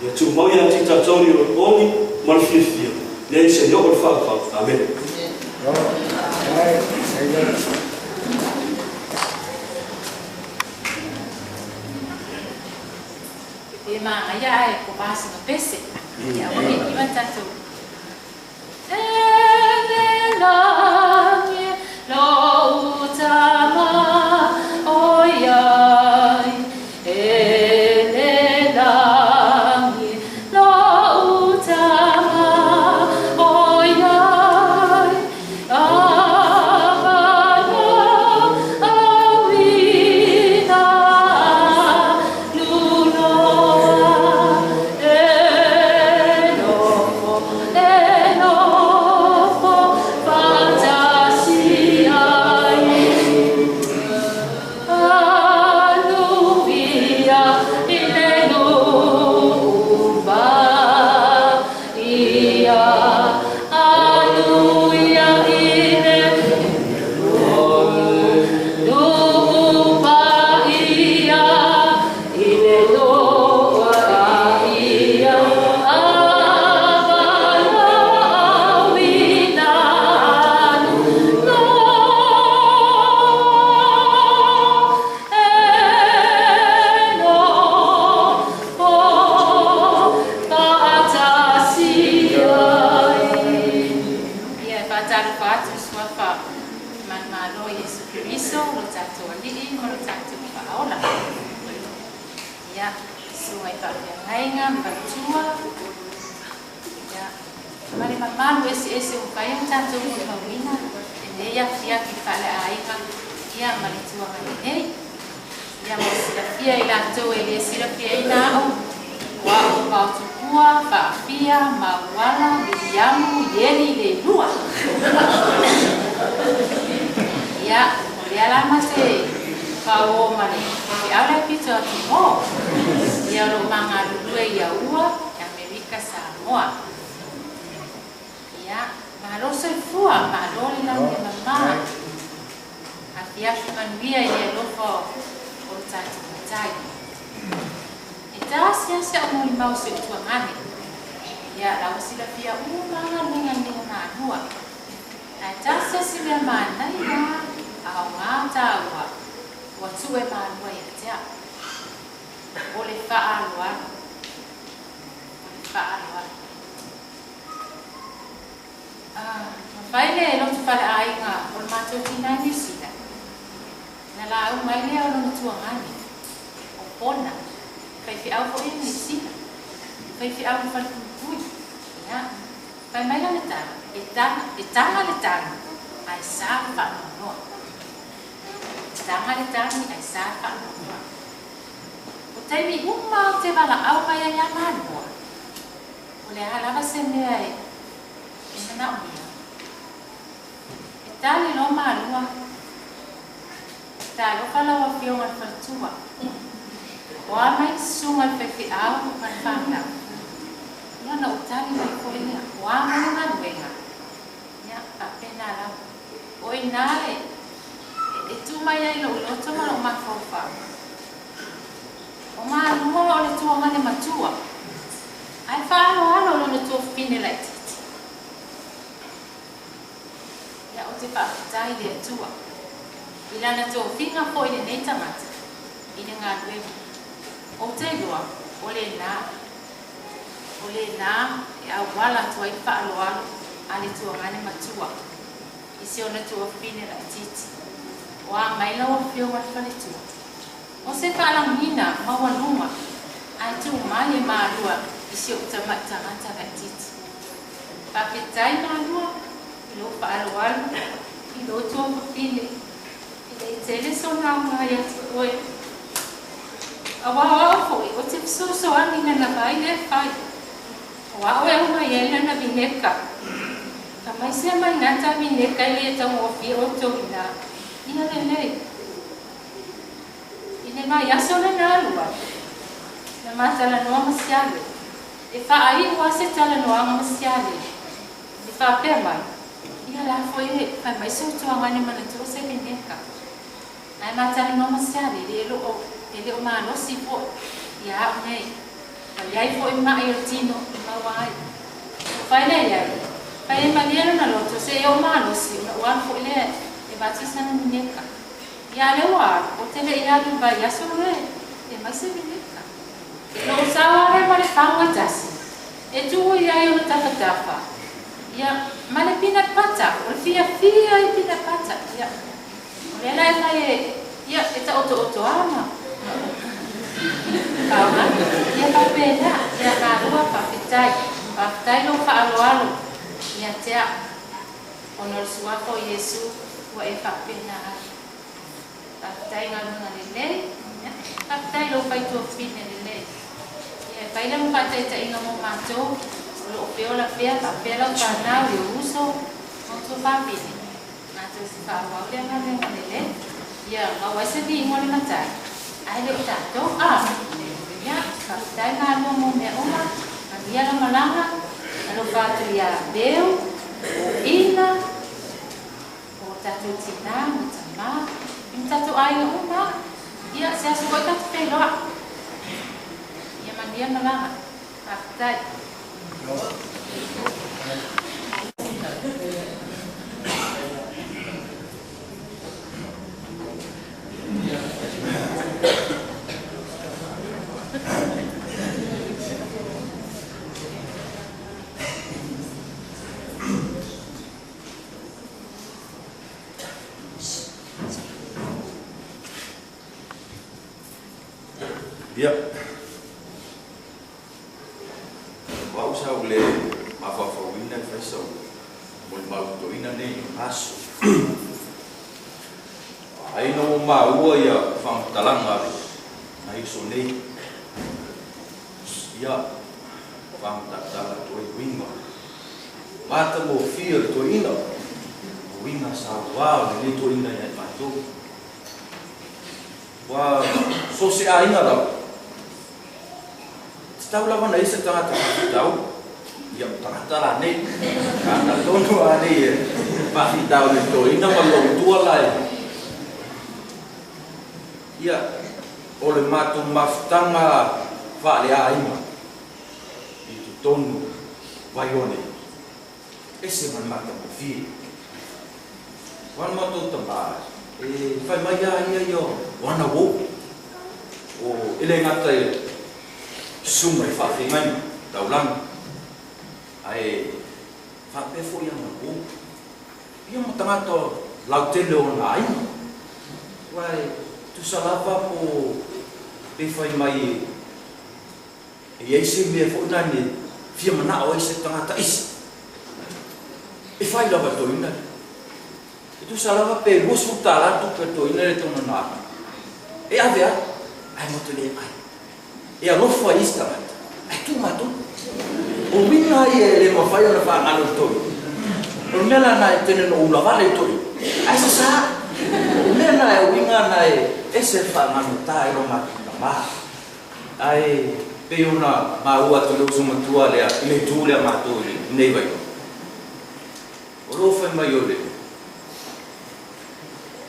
Ia tu mo ia ti tatu le oni mal fifia. Ia se yo o fa fa. Amen. Memang ayah aku bahasa basic. Ya, boleh iwan satu. Malua Faafia, Vailoa, ya, oleh alamat kau mana? Ada pizza tu, ya rumah ngadu ya yang Amerika Samoa, ya, malu semua, malu hilang di mana? Hati manusia ya lupa urusan percaya. Das yang mau mau situangan ya lalu sila pia umangan dengan adua das sila mana ya awang tawa watue malua ya dia boleh faalwa faile lo pada ainga ul macho kinani sila nala mai le lo tuangan opona Fai au ko ini sih, fai au ko fui, ya, fai mai la letar, etang letar, ai sa fa no, etang letar ni ai sa fa no, utai mi umma te bala au mai ya man no, oleh hala basene ai, ina na umia, etali lo malua, talo fala wa fiona fatua. Wah, mai sungai pepi au bukan faham. Ya nak utari mai kau ini. Wah, mana wenga. Ya, tak pernah lah. Oi nale. Itu mai yang lo cuma lo mak kau faham. Oma lu mau lo tua mana macua. Ai faham lo tua pinilat. Ya, uti pak cai dia tua. Bila nak tua pinga kau ini ni camat. Ini ngadu. O te loa, ole na, e wala tua I whaaloalo, ale tua ngane matua. Isi ona tua pine la titi. Wa mai lawa whio wale tua. O se whaalang hina, maua luma, ai tu mai Malua, isi o tangata la titi. Paketai Malua, ilo whaaloalo, ilo tua pine. Ile tele so na mai atu oe. Awal foi, o te so ani na vai le fai. Awal é uma yela na bineka. Kamai se mai ngata mi ne kai le tang ofi o to ina. Ina le. Ina mai aso le na lua. Na mata la no masiale. E fa ai wa se tala no masiale. E fa pe mai. Ina la foi fa mai so to ngani mana to se le neka. Ai mata la no masiale le o ma no si po. Ya nei. Ai foi mai o tino ma wai. Fai le ya. Pai maniero na loto se eu malo si o an foi le e batisa na neka. Ya le wa o tele ya du ba ya so le e mai se neka. No sawa re male fanga tasi. E tu ya yo na tafa. Ya male pina pata, o fia e pina pata. Ya. Le la ya eta oto ama. Kama ya papena ya karua papitai. Papitai lo fa alo. Ya tia honor suapo Yesu wa pena. Papitai ngaluna lele. Papitai lo pai tu fine lele. Pai lang patay sa inga mo macho, lo peo la pea, papel ang panao, yo uso, mo papi. Nato si papa, ulit nga rin kanile. Ya, kawai sa di mo ni matay. Ay le tato, ya, kapitay nga mo mo me uma, kaniya lang malanga, ano pato ya beo, o ina, o tato tina, o tama, yung tato ayo uma, ya, siya sukoy ka pelo. Dia malah akad. Ya. Usah oleh apa-apa winda festival, mau tu ina ni asu. Ai no mau ya fang talang abi, ai suni. Ya, fang tak talang tu winga. Mata mo feel tu ina, winga sawa ni tu ina yang matu. Wah, sosial ina lah. Tahu lah mana isi tengah tahu, yang tengah tahu ni, karena tono ani pasti tahu itu, ini malu tua lah. Ya, oleh matu maftanga Faleata itu tono Vailoa, esse matu fi, wan matu tempat, fai maya yo, wana wo, oh, ele ngatai Sumai Faafia daulang ai Faafia fo yang aku yang tengah to laut telo nai wai tu salapa po befai mai ia isi me fo nani fia mana o isi tengah tais ifai la batoina itu salapa pe bus utala tu batoina itu nana avea ai motole ai e a lofa ista mata ai tu mato o minga le mo fai ona fa ngalo to o mela na tene no ula vale to ai sa o mela o minga na ese fa ngalo tai ro ma ai pe una maua to lo sumo tua le tu le mato nei vai o lo fa mai ole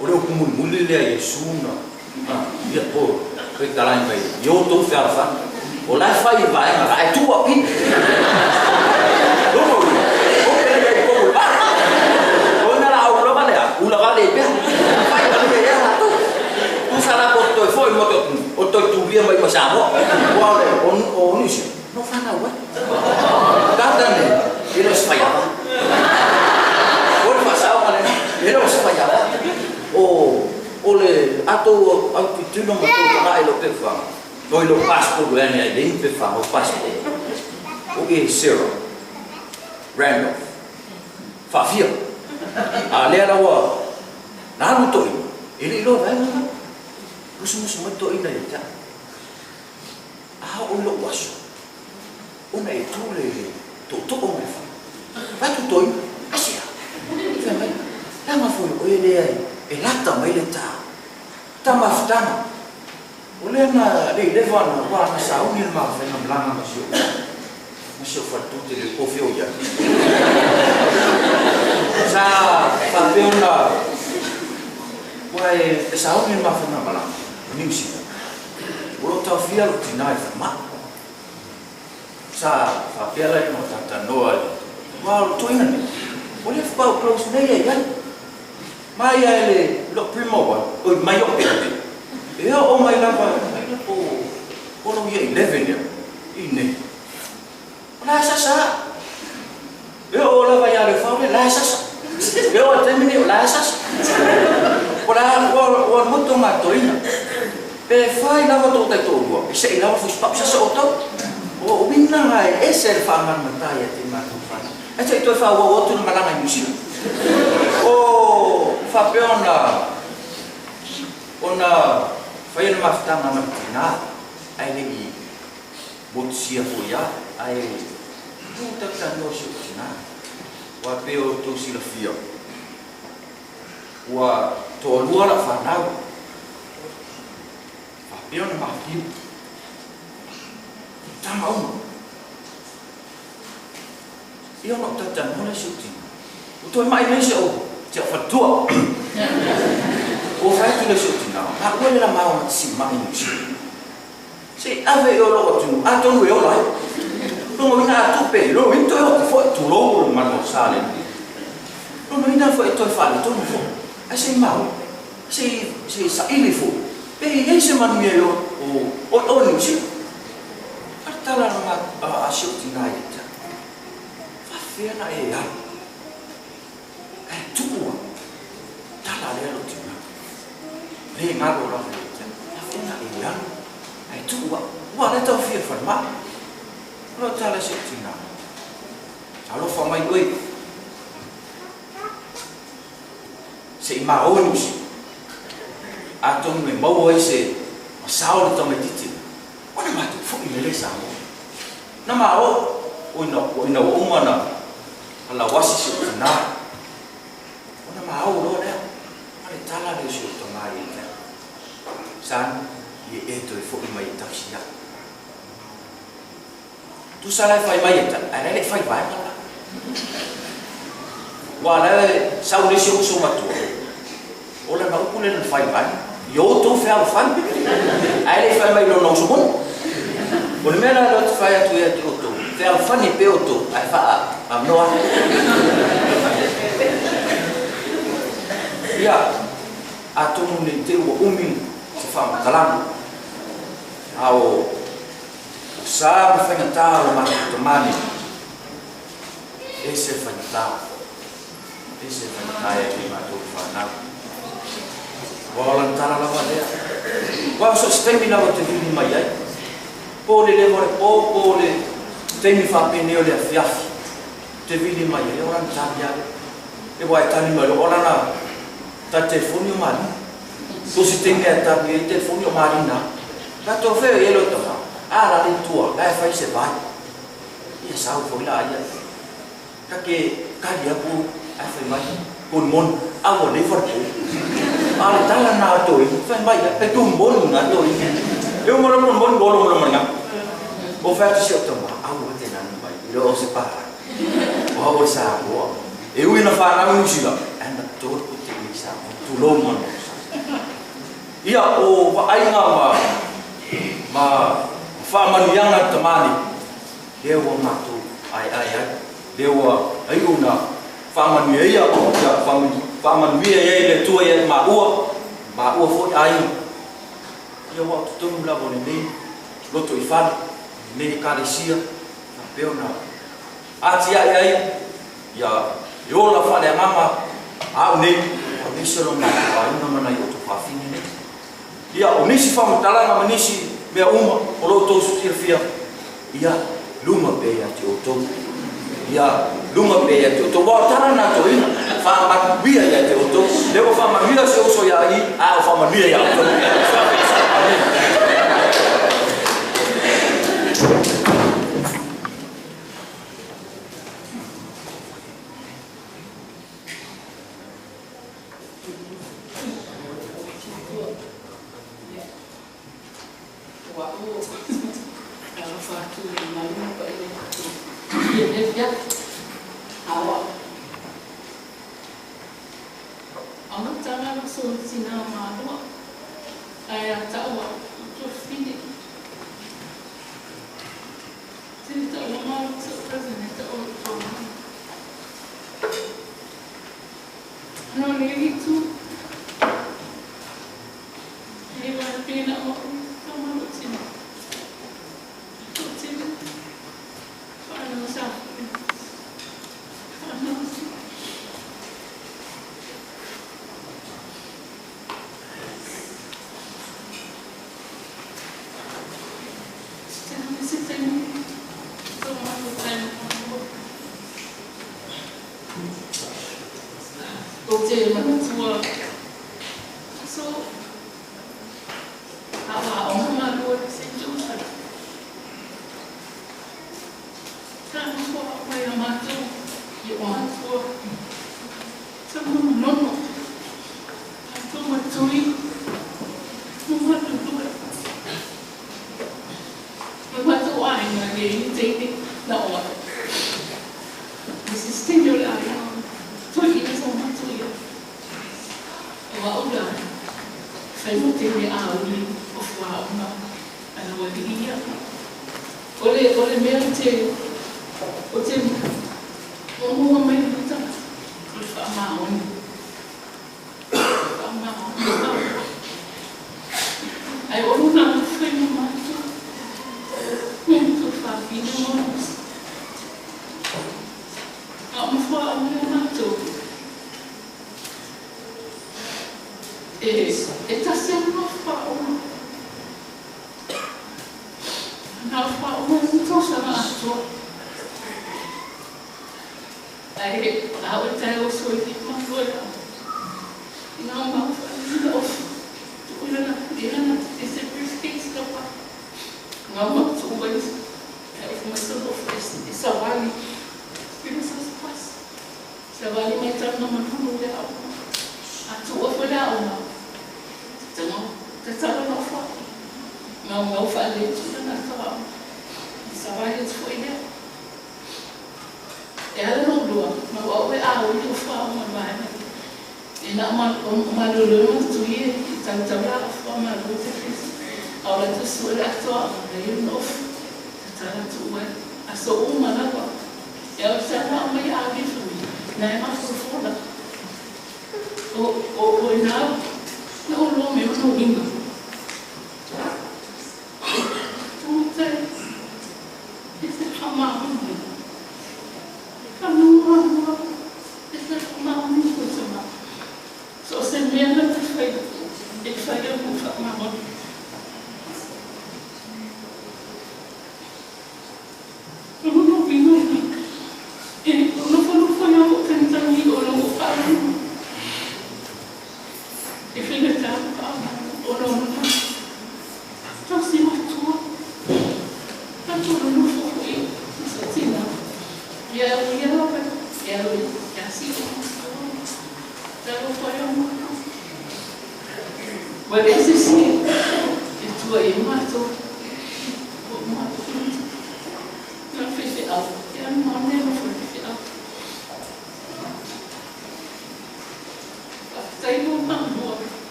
o lo kumul le Yesu na ya po cái này mày vô tú phải là sao? Ủa lại phải vậy mà lại chú ở ít. Đúng rồi. Ok đây cô buổi bắt. Ủa nó là ông nó bắt này à? Ủa là bắt này biết. Phải là cái này là tú. Tú sao là tôi phơi một tôi tu bia mấy mà sao đó? Wow này ổn đi. Nó phải nào vậy? Các đàn này cái nó phải à? Ủa mà sao mà này? Cái nó phải à? Ồ ole ato au titulo mo to ka ilo pe fa no ilo passport we ne ding pe fa o passport o e zero Randolph Faafia a le ala wa na lu to ile ilo va na musu mo to ina ya a o lo waso ona e tu le to o me fa va tu to asi e lata mai le ta mafutanga o le na le vana wa na sauni le mafena mlanga masio fatute le kofi o ya sa fapeona wai sauni le mafena mlanga nimsi o ta fia lo tinai ma sa fapela no tata noa wa to ina o le fa close nei ya mai ele lo primo wa o mai o e o mai lava o no ia 11 ya ine la sasa e o lava ia le fa la sasa e o termine la sasa ora o moto matoina pe fai lava to te to e se lava fu spap sasa o to o winna mai e se fa man matai te matu fa e se to fa o to malanga musi o fa peona ona fai na mafutanga na tina ai le i botsia fo ya ai puta tano si tina wa peo to si la fia wa to lua la fa na fa peo na mafi tama io no tata no si tina o to mai nei se o ti fa tua o fai tu le sotina ma quella la ma si ma in se ave io lo tu a to io la non mi na tu pe lo vinto io fo tu lo ma non sale non mi na fo e to fare tu non fo a se ma se sa il fo pe e se ma mi io o non si parta la ma a sotina ita fa fiena e ya tu tala le lo tina le mago la fina e ya ai tu wa le to fia fa ma lo tala se tina alo fa mai oi se ma onus atom me mo oi se sao le to me titi ona ma tu fu me le sao na ma o no o mana ala wasi se tina ona ma o lo le ale tala le se to mai san ye eto e foki mai taxia tu sala fai mai eta ana le fai vai wala sau le se uso matu ola na ku le fai vai yo to fa fan ai le fai mai no so bon o le mera lo fai atu e to fa fan e pe to ai fa am no ya atomu ni te o umi se fa kalam ao sa me fa ngata o ma to mani ese fa ngata e ma to fa na volantara la valea wa so stemi na o te vini mai ai po le po le temi fa peneo le fiafi te vini mai ai ora tabia e wa tani ma ora na ta telefoni mali so si tenga ta bi telefoni mali na la to fe e lo to la le tua la fai se vai e sa fo la ya ka ke ka ya bu a fe mai con mon a wo le for ala ta la na to fe mai pe tu mon na to e mo lo mon bolo mo ma o fa ti se to ma a wo te na mai lo se pa o sa wo e u na fa na mu si la and to tu lo mo ia o va ai nga ma fa manianga tamani dewa matu ai dewa ai una fa mania ia o ya fa mania ia le tu ia ma ua fo ai ia wa tu la boni ni lo to ifan ni karesia na peona ati ai ya yo la fa le mama a ni misero na ai na mana yo to fa fini ni ia o nisi fa mtala na manisi me uma o lo to su fia ia luma pe ya te o to ia luma pe ya te o to wa tana na to ina fa ma bia ya te o to le fa ma bia se o so ya ai a fa ma bia ya to ya awa ana tanga so sina Malua ai atawa to fini sinta o Malua so president o no ni tu ni va pena o tama sina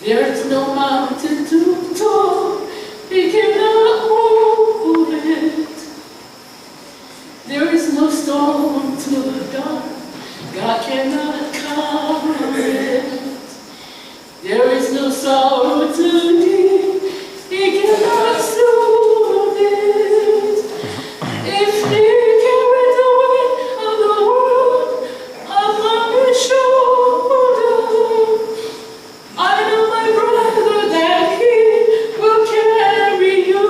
There's no mountain too tall, he cannot move it. There is no storm too dark, God cannot calm it. There is no sorrow too deep, He cannot soothe it. If He carried the weight of the world upon His shoulder, I know my brother that He will carry you.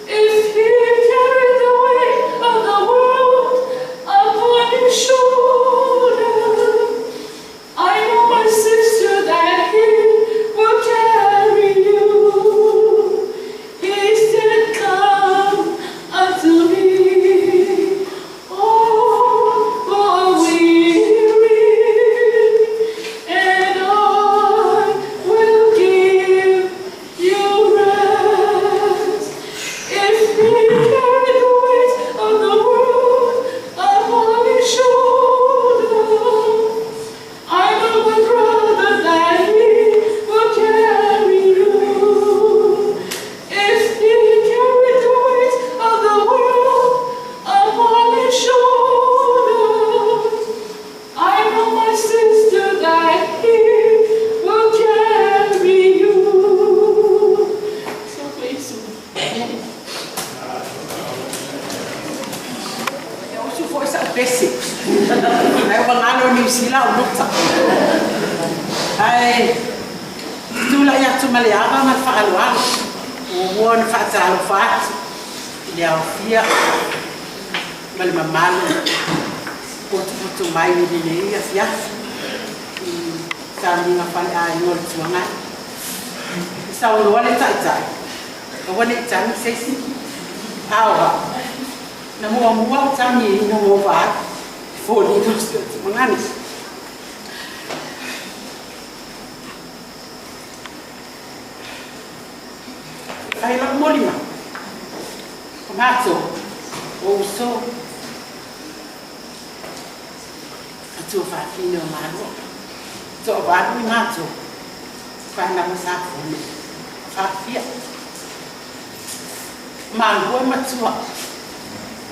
If He carried the weight of the world upon His shoulder, I know my sister that He will carry you. He said, come unto me, all who are weary, and I will give you rest. If He carried the weight of the world upon His shoulder, I know my brother that He will carry you. If He carried the weight of the world upon His shoulder, I know my sister that He will carry you. So please. Eu vou essa basic. Eu vou lá no New Zealand luta. Ai, tu lá ya tu maleava mas fa'aloa. O one fa'talo fa'at. Ia fia. Mal mamalo. Kotu mai ni ia fia. Kami ngafal ai ngol tuanga. Sa o wale tai. O wale tai sesi. Awa. Na mua tani na mua va fodi dos mangani ai la molima tomato oso atu fa fino malo to va mi mato fa na masa fone Faafia Malua matua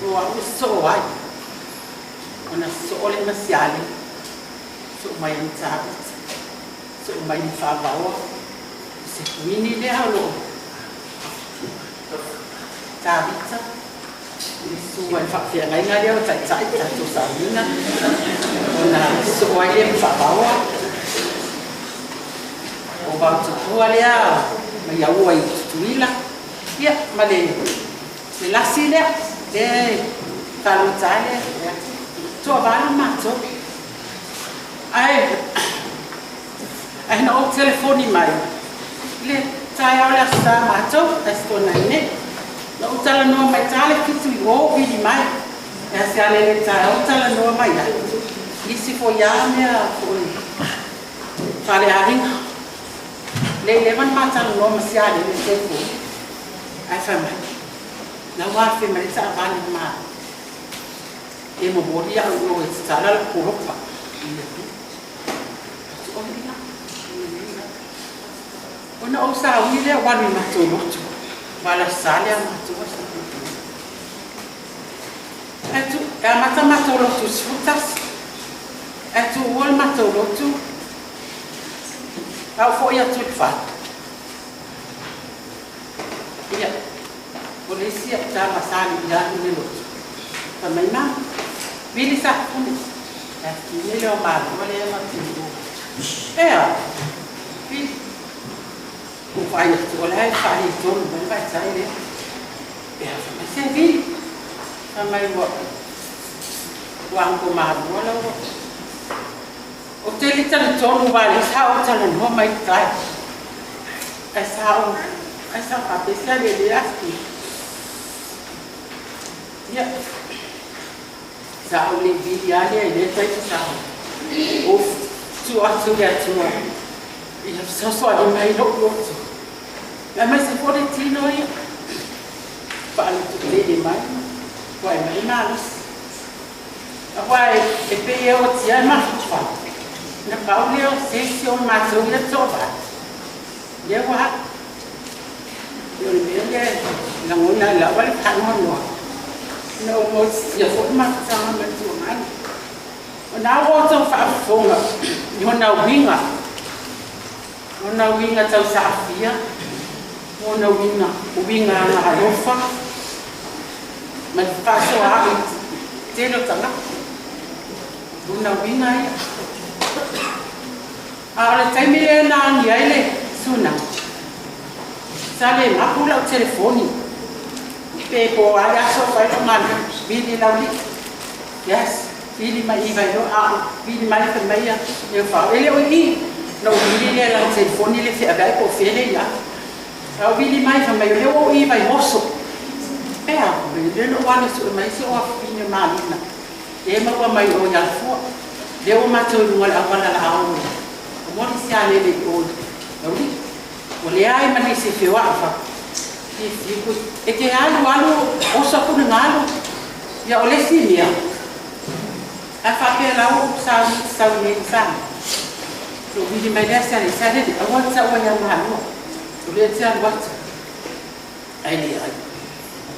Wa uso ai ona so ole masiale so mai ntabi so mai Vailoa Sekuini tabita Malua Faafia ngai ngai dia tai tu samina ona so ai Vailoa o ba tu kualia mai au ai tuila ia male lasile kalau saya coba masuk, nak telefon ni mai, le saya oleh sama masuk, telefon ini, nak jalan nomor mai cale kitu go bili mai, saya le saya jalan nomor mai ya, isi foyamnya pun, kali hari, le man macam nomor siapa le telefon, FME. Na wafi malisa bali ma e mo bodi ya no tsala ko ropa ona osa wile wani matolo wala sala matolo atu mata matolo tu sutas atu wal matolo tu au fo ya tu fa ya polisi ta masali ya ni lo tamai na bili sa pun ni lo mal wala ma tingo bi ku fai wala fai ton ben vai sai le ma se bi tamai wang ko ma wala o tele tan ton wala sa o tan no mai kai asa pa pesa le aski ya, saya boleh biaya ini saya tahu. Of, tu dia cuma, ia sesuatu yang hidup tu. Lama sekolah Tino ya, paling tu dia mana, why malas. Why EPE o tia mah apa? Na Paulo session masuk dia coba. Dia buat, dia nanguna lawal kanon. no mo ya fo ma sa ma tu mai na wo to fa fonga yo na winga tau Faafia mo na winga na alofa ma fa so a te no tanga na winga ya ara taimi le na ni ai le suna sale ma pula o telefoni pe po ala so fa no man bili lauli yes bili mai Vailoa a bili mai fa mai ya eu fa ele o i no bili le la telefoni le fe abai po fele ya au bili mai fa mai le o i vai moso pe a le no wala so mai si o fine malina e ma wa mai o ya fo le o ma to wala wala la o mo si ale le o lauli o le ai mani se fe wa fa e ke alu o sa ku ngalo ya o le simia a fa ke la o sa ni sa so vi mai da sa le a wa sa wa ya ma no o le tsa wa ai ni ai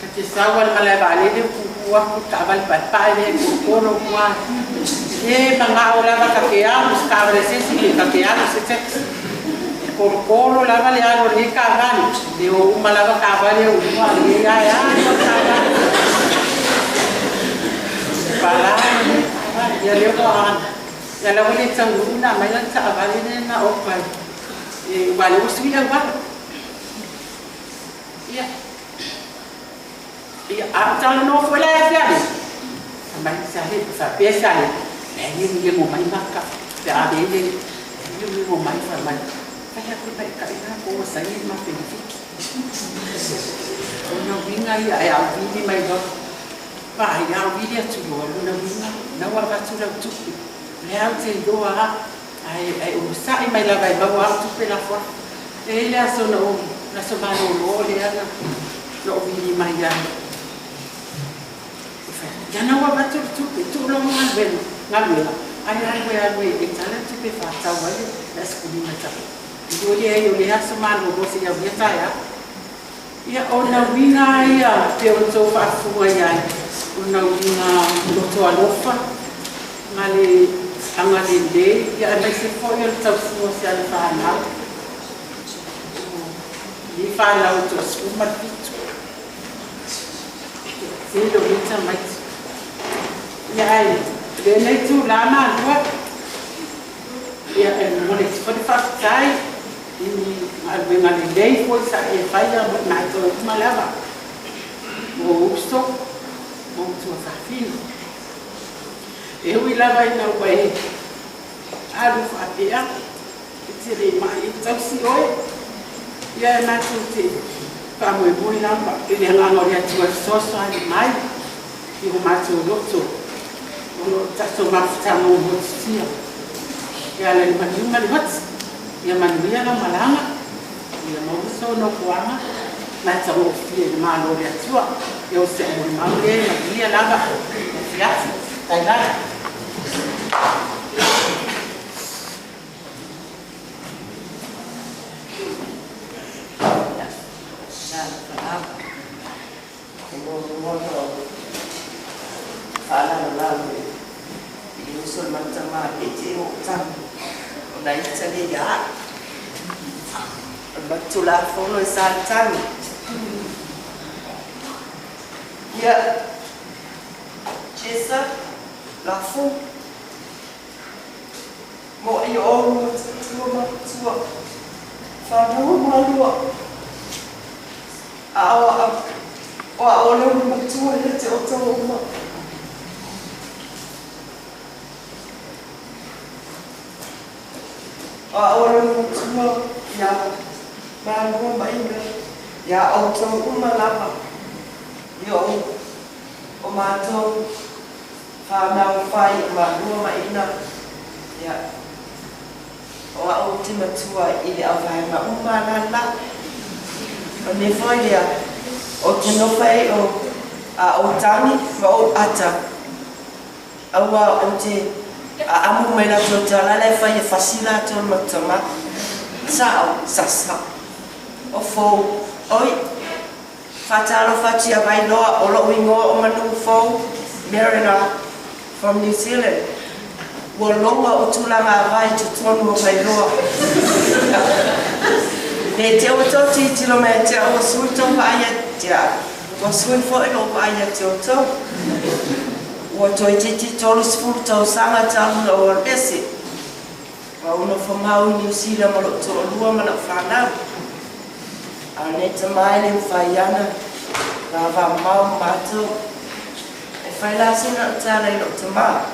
ka te sa wa ma la ba le ku wa ku ta ba pa le ku no wa e manga ora ka ke a ka re se si ka ke a se se Kolo lava le aro le kavani de o malava kavani o uma le ya para ya le ko an ya la wale tsang una mai la tsa avale ne na o pa e wale o sui wa ya a tsang no fo la ya mai sa le sa pesa le ni mo mai maka ya de ni mo mai fa mai kaya ko pai ka ina ko sai ma pe o no vinga ya vini mai do pa ya vini tu do no vinga na wa va tu la tu le au te do ai o sai mai la vai ba wa tu pe la fo e le aso no na so ma no le ana no vini mai ya ya na wa va tu tu lo ma ben ngalo ai e tala tu pe fa ta wa le Sekuini ma ta Dole ai o le aso malo o se ia vieta ya. Ia ona winga ia te o tō whaafunga iai. Ona winga loto alofa. Ngale anga le le. Ia mai se fōi o tau funga se ale whanau. Ni whanau tō skuma pitu. Se lo rita mai. Ia ai. Le nei tū lama alua. Ia e mole te whaafutai. Ini albenga le lei foi sa e faia na to malava o usto o tu fafino e ui lava ina bai alu Faafia te le mai tausi oi ia na tu te pa mo boi namba e le ngano ria tu so ai mai i o matu loto o ta so mafta mo sia ia le mani ia manuia na malanga ia mauso no kuanga na tamo fie ma lo ria tua eu se mo ma le na ia lava ia tai la Dai tsali ya batula fono saltan ya chesa la fo mo yo tua fa no malua o lo mo tua le te o to orang semua yang baru mainnya ya auto umalapa yo omato fana fai baru mainnya ya o ultima tua ile avai ma umalala ne foi ya o que no fai o a otani o ata awa o te amu mai na totala le fai fasila to matama sa sasa o fo oi Fatalo Fatia Vailoa, Olo Wingo, Omanufo, Marina from New Zealand. Walonga Utulanga Vai to Tono Vailoa. Ne te oto titilo me te o sunto Vaya, was swim for it over Ayato. What I did it all is full to Samatan or Bessie. Uno from how New Zealand to a woman of Fana. Aneta mile in Fayana, Lava Mount Mato. If I last in that time, I looked to Ma.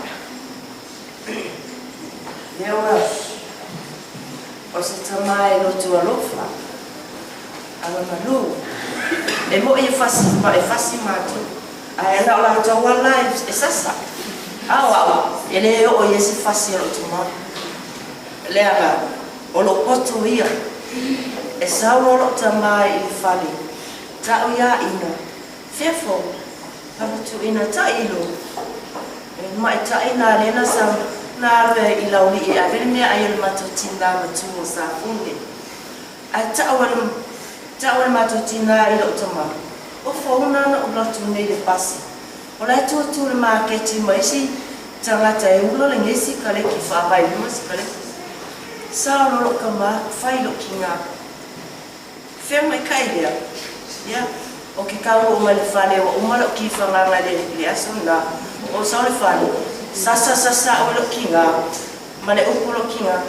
There was it a mile to a lofa. I'm a Malu. A more effacing by a fussy matter. I allow out our lives, a sassa. Ah, Eleo or yes, facile to Ma. Lega, Olopoto here. E sauro tama I fali. Tauya ina. Fearful. Habutu ina tailo. My taina lena sam na ve ilauli e avene ayel matutina matu sa funde. I tawal matutina ilo tama. O fauna na ulatu ne de pasi. Ola tu le market mai si tangata e ulo le ngesi kale ki fa bai mas kale. Sauro kama failo kinga. Ferma kaidea, ya, o que caro o malefale o malo que fala na dele asunda, o salefale, sasa o lo kinga, mane o lo kinga,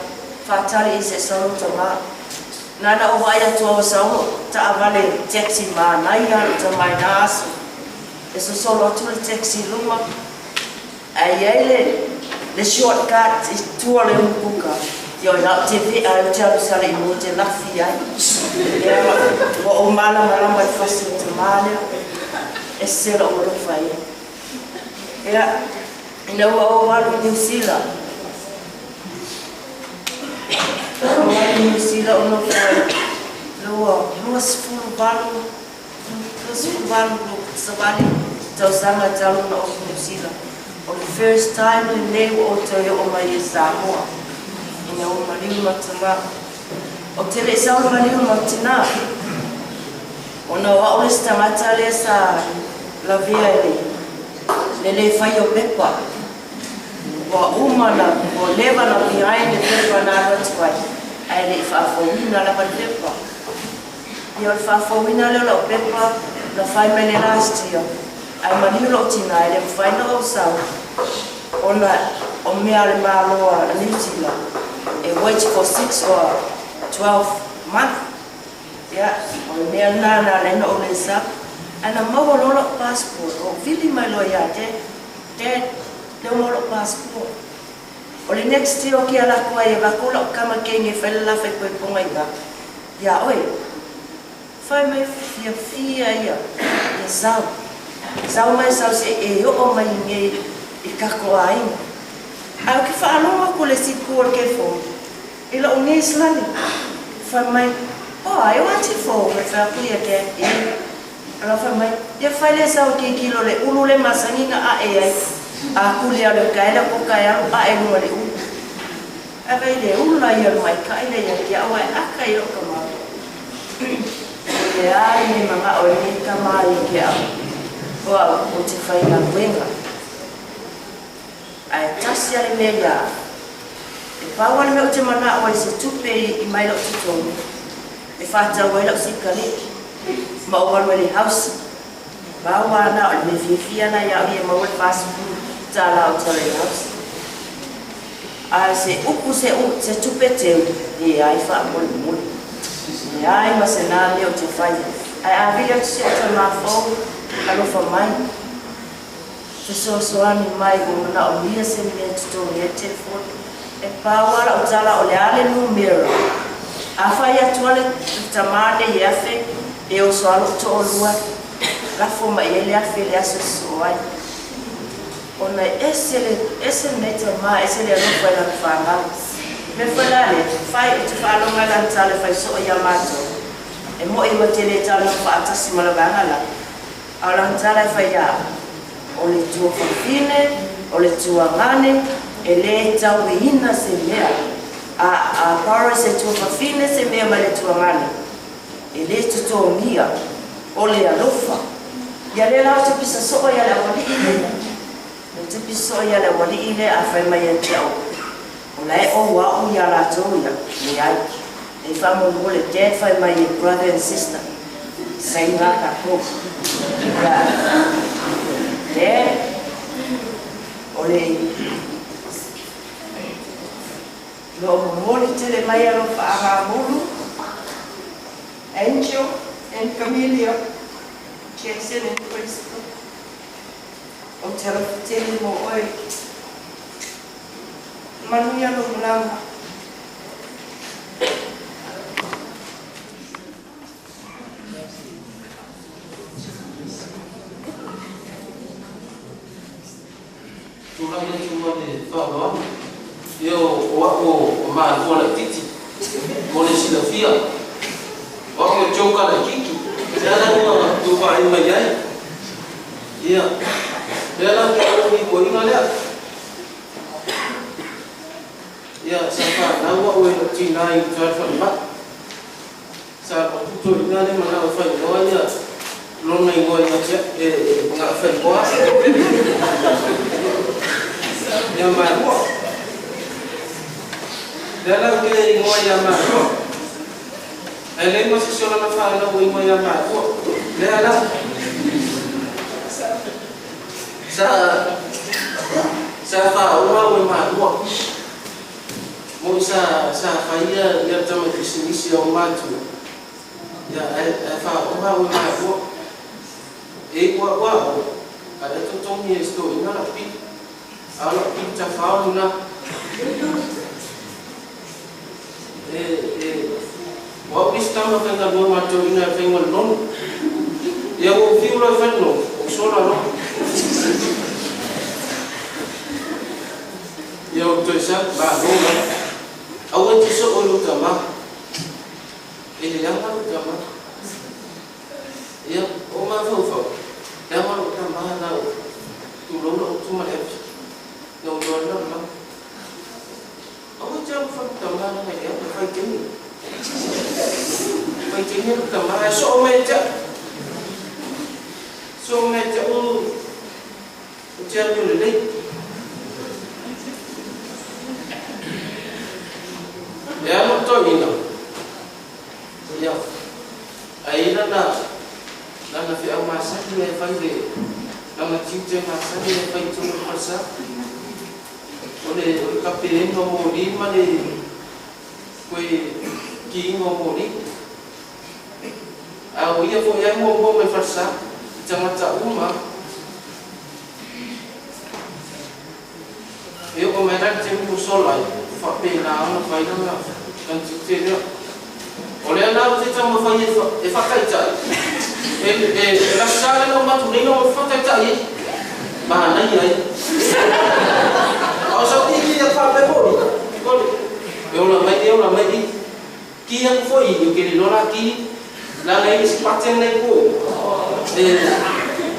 fatali ise salo tama, nana o vai atua o salo ta avale taxi ma na ia o mai naso, eso solo tu taxi luma, ai le shortcut tu le buka. Yo na TV a tell sale mo te la fia. Ya o mala mai fácil de malha. Esse era o fai. Ya ina o walo New Zealand. O New Zealand no fai. Lo full valo. Full valo sabali. Tau sama tau no New Zealand. For the first time in the o to o mai Samoa. Ina o mariu matama o tele sa o mariu matina ona wa o stamata le sa la via le fai o pepa wa umana o leva na behind the pepa na rotswai ai le fa fo wina la pepa io fa fo wina le o pepa la fai mele last year ai mariu lo tina le fai no sa ona o mea le Malua New Zealand and wait for 6 or 12 months. Yeah, on the nana and all this up. And a mobile passport or Vili my lawyer, dead, no more passport. Or the next day, okay, I like a call up come again if I laugh at Ponga. Yeah, oi. Find my fear, the sound. Sound myself say, oh, my name, Ikakoain. Au que falo com esse cor que for. Ele o mês lá ali. Foi mãe. Oh, eu acho que foi. Eu falei que ela foi mãe. Eu falei só o que aquilo le. O lule masanina a culia le caia com caia a ele le. A ver o lá ia mais caia ia que a vai a caia como. E aí mama o ni kama ia que a. Wow, o te fai na wenga. Ai tasi ale meia. E pawa le me te mana o se tupe I mai lo tuto. E fata o lo sikali. Ma o le house. Bawa na o le fifia na ya ia ma o fast food tala o tele house. Ai se upu se tupe te e ai fa mo mo. E ai ma se na le o te fai. Ai a via se te ma fo alo fa mai. So ani mai go na o lia se me to le telefone e pawa o tala o le ale numero a fai atuale tamane yafe e o so alo to lua la forma ele afe le aso ai ona esse meta ma esse le no foi la fanga me foi la le fai e fa lo ngala tala fai so ya mato e mo e motele tala fa atasima la bangala ala tala fai ya o le tua fafine, o le tua ngane, e le tau ina se mea. A para se tua fafine se mea ma le tua ngane. E le tuto mia. o le alofa. Ia le lau te pisa soa ia le awali i le. Le te pisa soa ia le awali i le a whai mai e te au. O la e o wau ia la tau ia le ai. E whamu le te whai mai e brother and sister. Sai ngā ka ko. Ia. Le. O le. Lo moni te le mai alo wha mulu. Angel and Camellia. Jason and Crystal. O te rafuteli mo oi. Manuia no mulanga. Tulanga cuma de Vailoa. Eu o Malua Faafia. Mo le silafia. O ke joka le kiki. Jana mo tu vai mai ai. Ia. Dela ke ni ko inga le. Ia sapa na wa o tina i tra fa. Sa o tu inga le mana o fa no ia. Lo nei ngoi na e nga fa ko. Ia mai mo. Dela ke ngoi ia mai. Ele masih sila na fala o imo ya ma ko le ala sa fa o ma ma ko mo sa fa ia tama kisimisi o ma tu ya fa o ma ko e ko ada tu tomi esto ina la pi ala pi ta fa na Wa istama kan ka mo mato ina fe ngol non ya o fiulo fe no o sola no ya o to sa ba no awen ti so o lu kama ele yang ma lu kama ya o ma fo ya ma lu kama na tu lo no tu ma ef no do no ma awen jam fa kama na ya fa kini Mai chính hết cả mai số mẹ chợ chơi như đấy để nó tôi nhìn nào hiểu ấy là phải ông mà sát như phải về là mà chim chơi mà sát như phải chung một sát để cặp tiền nó mua đi mà để quay kỹ ngô đi bây giờ phụ em mua mấy phát sáng chẳng là chậu mà nếu có mấy đắt trên mua số lại phát bì nào nó phải nó là cần chịu tiền nữa có lẽ nào thì trong một phải để phát tay chạy để làm sao để nó mà thủ lĩnh nó phát tay chạy bà nói gì đấy sao đi phát cái bộ đi con điều là mấy đi kia cũng phải nhiều cái nó là kia là lấy bắt chân này cô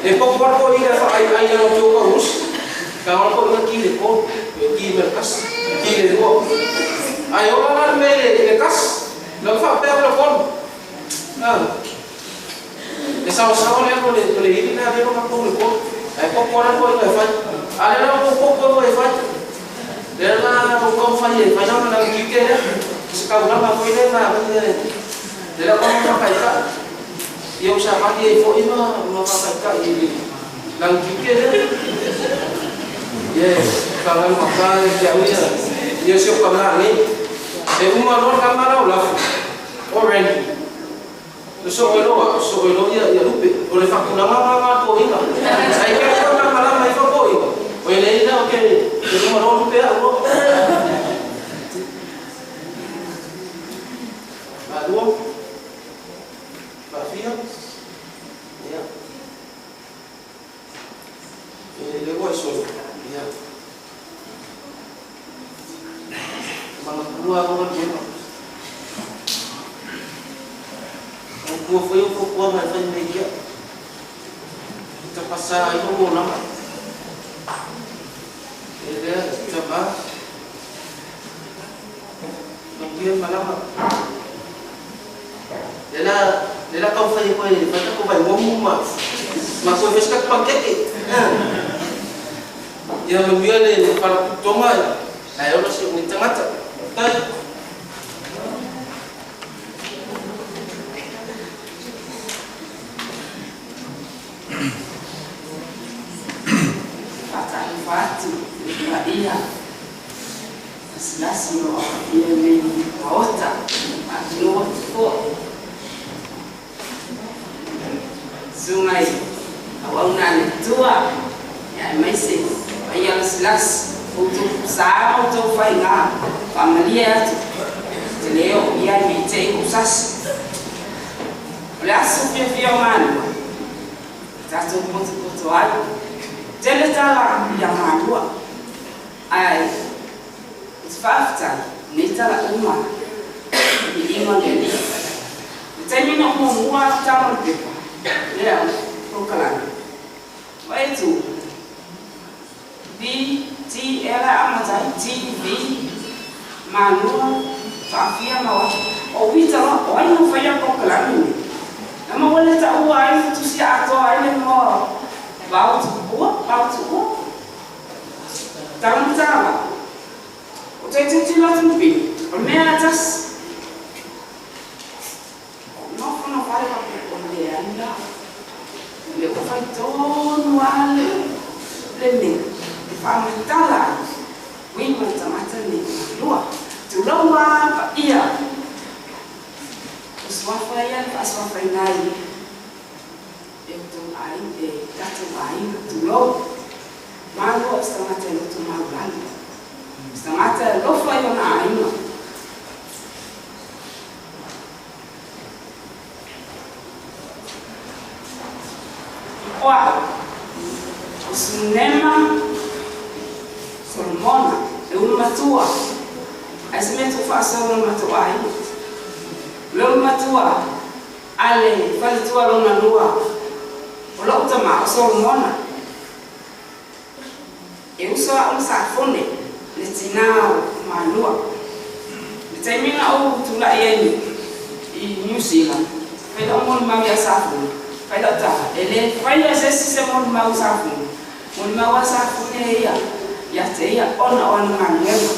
để không bắt cô đi là phải ai nó cho cô hút kalau cô nó kia cô kia mà cắt kia cô ai nó là mê để cắt nó phải bèo là con để sau này cô để đi ra để nó bắt cô được cô cô nó cô phải ai nó cô phải để là không phải nó là kia đấy sekarang nama ko ile na bende dela ko mapakai ka yung sa pati fo ima mapakai ka ili lang kike de yes kalau makai jauh ya yo sio kamera ni de uma lor kamera la orange so elo ya lupe oleh fakuna mama to ina sai ke ko kamera mai fo ko ina o ile ina o ke de uma lor lupe ako Malua Faafia, ya. Ele gostou, ya. Mana keluar orang dia. Aku foi o pouco mais vai meia. Kita passar aí no lama. Ele coba. Mungkin malam. Dia kau fai ko ni, fai ko vai ngomu ma. Ma ko ves ka pakeke. Ya mia le para toma. Ai ora si ni tangata. Tai. Fati, Maria, Slasio, Yemen, Ota, Matino, Sungai, Awana, Tua, Yamassi, Ayam Slas, untuk Sao, untuk Faina, Familia, Leo, Yamite, Usas, Lasso, Fiaman, Tato Ponto, Jele tala yang Malua, ai sfafta ni tala uma di ingon ni. Tanya nak mua tamu kita, lea prokalan. Waitu B.T. era amatai T.V. Malua Faafia mawa. Owita ma, oi no faya prokalan ni. Nama wala ta uai tu si ato ai le mo. Bau tua, tangan sama. Utai cincin langsung pi, permainan atas. No vale pakai onde anda. Le ufai ton wale, leme. Faham tala, win macam ni. Dua, tulawa iya. Uswafaya, aswafai itu aing kata aing tulo malu setengah telu tu malu setengah telu fayon aing wah usinema sormona matua asmetu fasa matua aing matua ale falitua lona lua Kalau utama sormona, eu só safone, letinau Malua. Letimina au tula yeni, New Zealand. Kalau mon mau ya safone, kalau tak, ele kalau sesi mon mau safone, mon mau safone ya saya on Malua.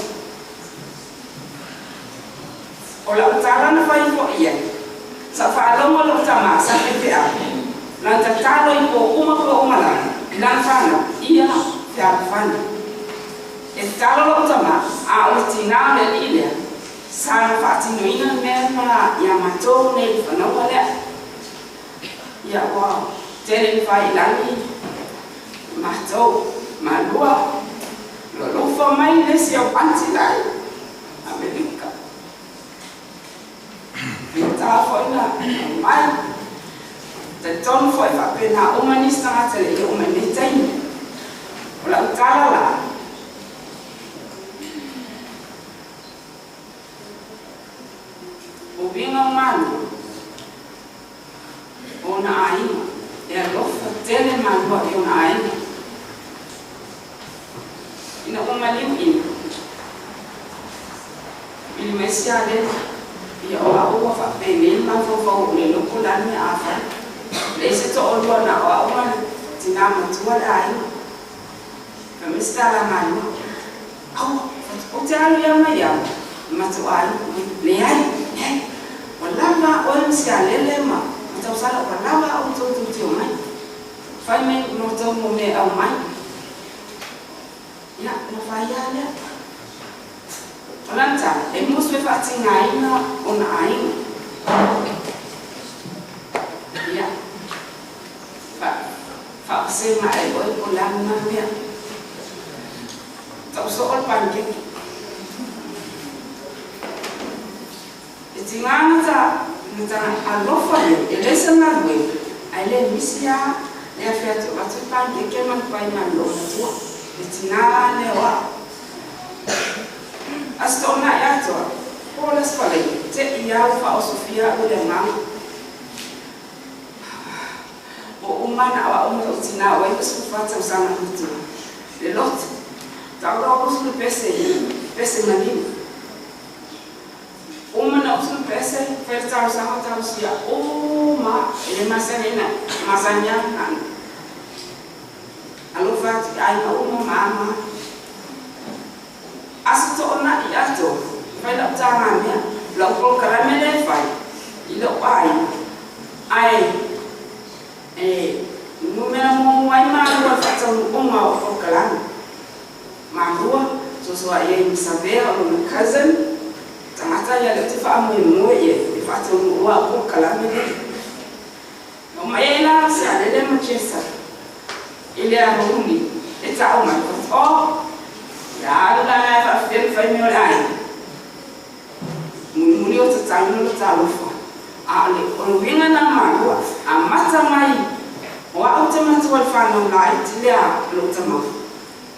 Kalau utara na fai ko iya, safalo mo utama sampai dia. Lantas kalau ibu uma lah, lantas iya tiada. Kalau utama, awal tina dan ilia, sana fatin ina merma yang macam ni penuh ada. Ya wah, jadi fai lagi, macam Malua, lalu famai lesiau panci lagi, Amerika. Kita fai lah, mai. John foi pena humanista ngate le humanista ini. Ola utara la. Ubinga manu. Ona aina. Ya lofa tele manu ona aina. Ina umaliu ini. Ili mesia le. Ya ola uwa fa pena mafo le lokulani afa. Lese to olwa na wa tinama tuwa dai. Kami stara manu. Au, utara ya maya. Matuai, lehai. Walama ol sialele ma. Mata usala walama au tu mai. Fai me moto mo me au mai. Ya, na faya le. Walanta, emus me fatinga ina ona aina. Ya. Pak sema ai boy pulang namanya. Tak soal panjang. Itingan ta alofa le elesa na we. Ai misia le afeto batu panjang ke man pai man lo tua. Itingan le wa. Astona ya to. Polas pale. Te ia fa Sofia udah nang. Umana awa utina wa isu fata usana mtu le lot tawo usu pese nani umana usu pese ferta usana tawo sia uma Ini masanya kan. Alufat ai umma mama. Asito na iato. Fai la tanga mia. La ko karamele fai. Ilo ai numero mo ai ma fata umma o kalan. Malua so ai Isabel o my cousin. Tangata ya le tifa mo ye. Fata wa ko kalan ni. No maela se alele machesa. Ile a rumi. Eta o ma ko. Ya la fa fai mi ai. Muni o tsaino lo tsalofa. Ale o winga na Malua amata mai wa automatu wal fano lai tilia lo tama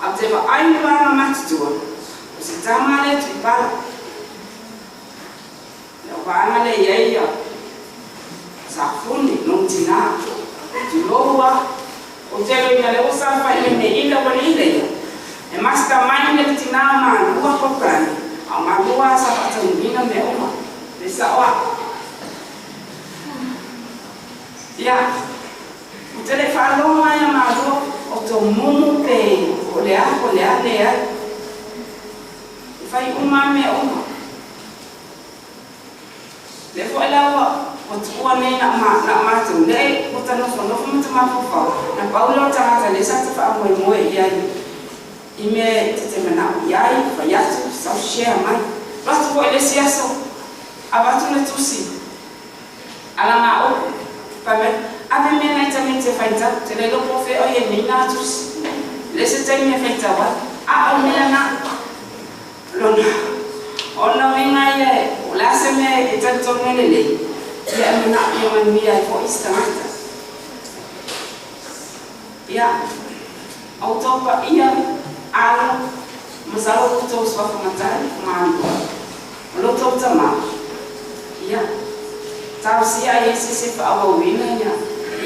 ateva ai wa matu usitama le tripala ya bana le yeya safuni nontina tilowa o telo ina le osafa ine ila wale ile e master mind le tina Malua ko plani Malua sa patunina me uma besawa. Ya, utele faloma ya Malua otomumu pe olea lea. Fai umame uma. Lefo elawa otua ne na matu le utano fono fumu mafufa. Na Paulo tanga le sa fa mo ya ime tetemena yai fayatu sa share mai. Batu ko ele siaso. Abatu na tusi. Alanga o ave mena itamente faita te lo profe oye ni natus lese time faita wa a mena lona ona wenga ye ulaseme itanto ngelele ya mena yaman mia fo istamata ya autopa ia ala masalo kuto swafa matari mando lo tama ya tausia yesi fa awina ya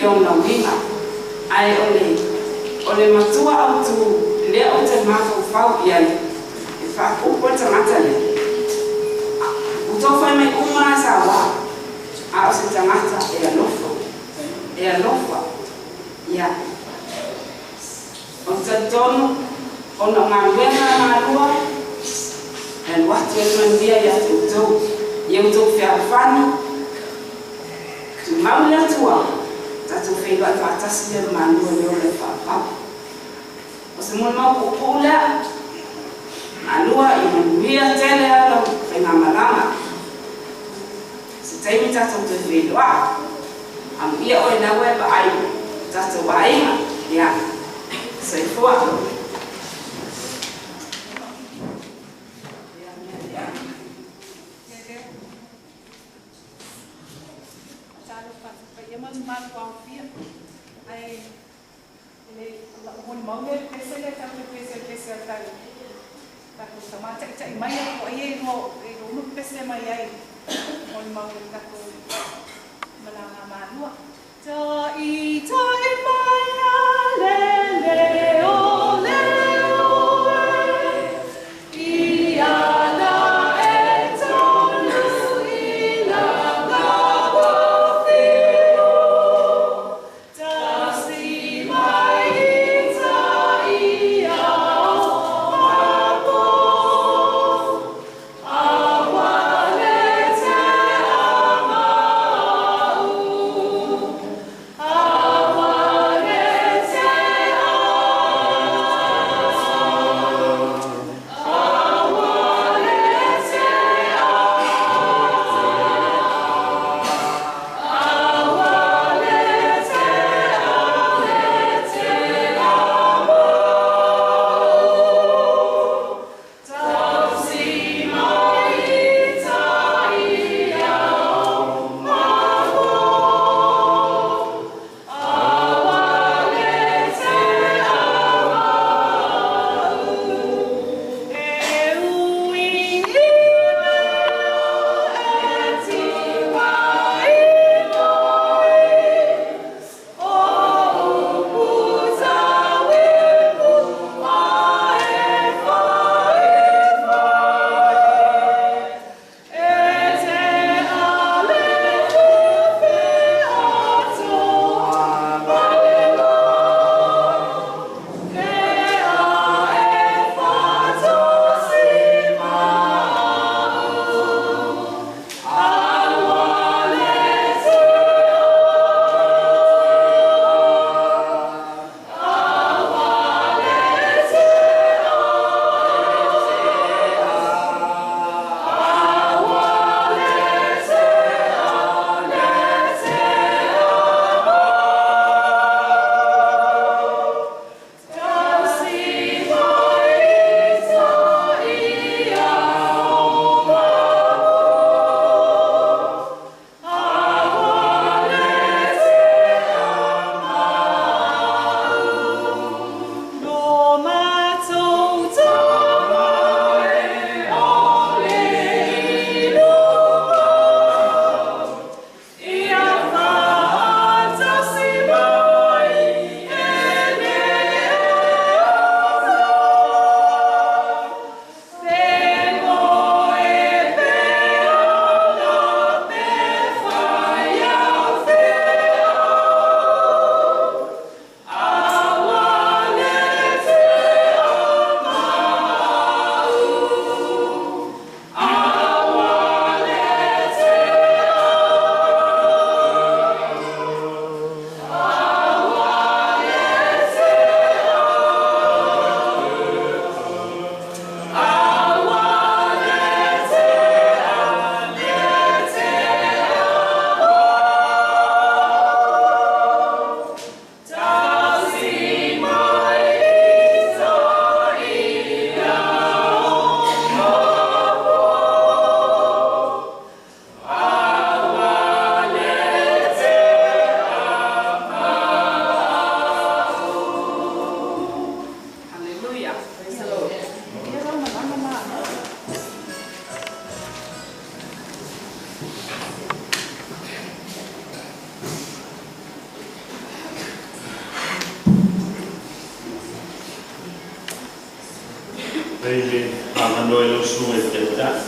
yona wina ai ole matua autu le ote mafo fau ya fa upota matale utofa me uma sawa a se tamata e lofa ya ontaton ona ngambena Malua and what you dia ya tuto yeuto fa fani Malua tua tatu feiva fatasi de Malua le ole fa o se mo mau pula Malua imenuia tele ala fenga malanga se taimi tatu te Vailoa am ia o na weba ai tatu wainga ya sai foa Malua Faafia ai le mon mole pese tai ta ko sama cek mai ko ai no no pese mai ai mon mole ta ko malanga Malua ta i mai ale ole Awa Baby, I'm going to show it at that.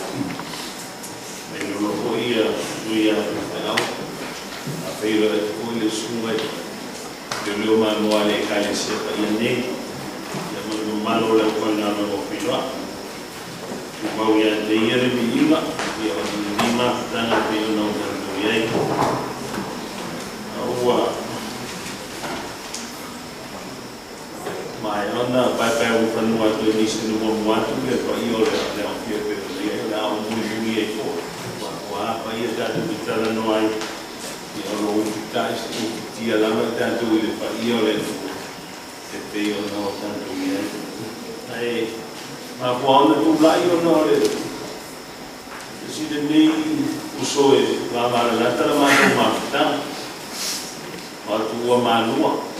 I don't know who here, we are now. I feel like we will show it. The Luma Moale Kalisi, in name, the Malua Faafia. We are the year in Lima, we are in Lima, then I feel no my honor, Papa, we can want to listen to one to get for you now here. Now, we are for what I got to be telling why you know, guys, the alarm that to it for you and they are not done to me. I want to lie or not. See the name who saw it, Lama Latara Mata, or to a Malua.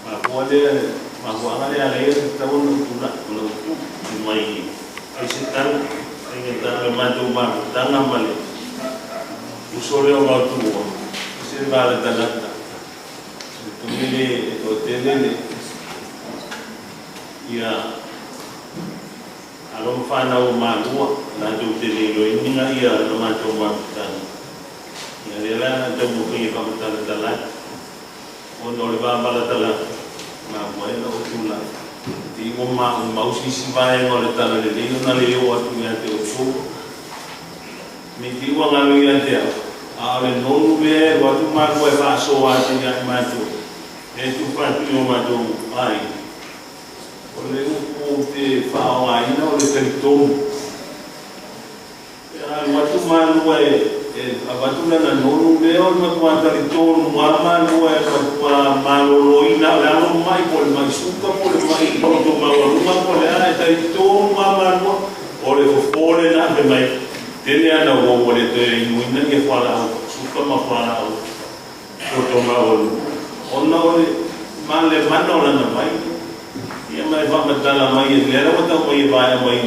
Makuade ale tahun tuna tu mai aisetan ingin madu tangan male usole orang tua sirvale tanata tu mile hotelele ya alom fana o malua na tu telelo ini ya madu tan ya rela tu mungkin kamu tanah Onde vai para lá, na moeda ou tu lá. Tem mouse se vai agora tá na linha na linha o outro já tem o fogo. Me digo a linha dela. Ale não vê o outro mais vai fazer o outro já mais tu. É tu faz tu mais tu ai. Olha o te fala aí não ele tem tom. O outro mais vai abatula na nono leo na kuanta litono mama no é para maloloina lá no mai por mais suca por mais por do maloluma por lá está litono mama no ore for na mai tene ana o ore te muina que fala suca ma fala por do maloluma ona ore male manola na mai e mai va matala mai lera mata mai vai mai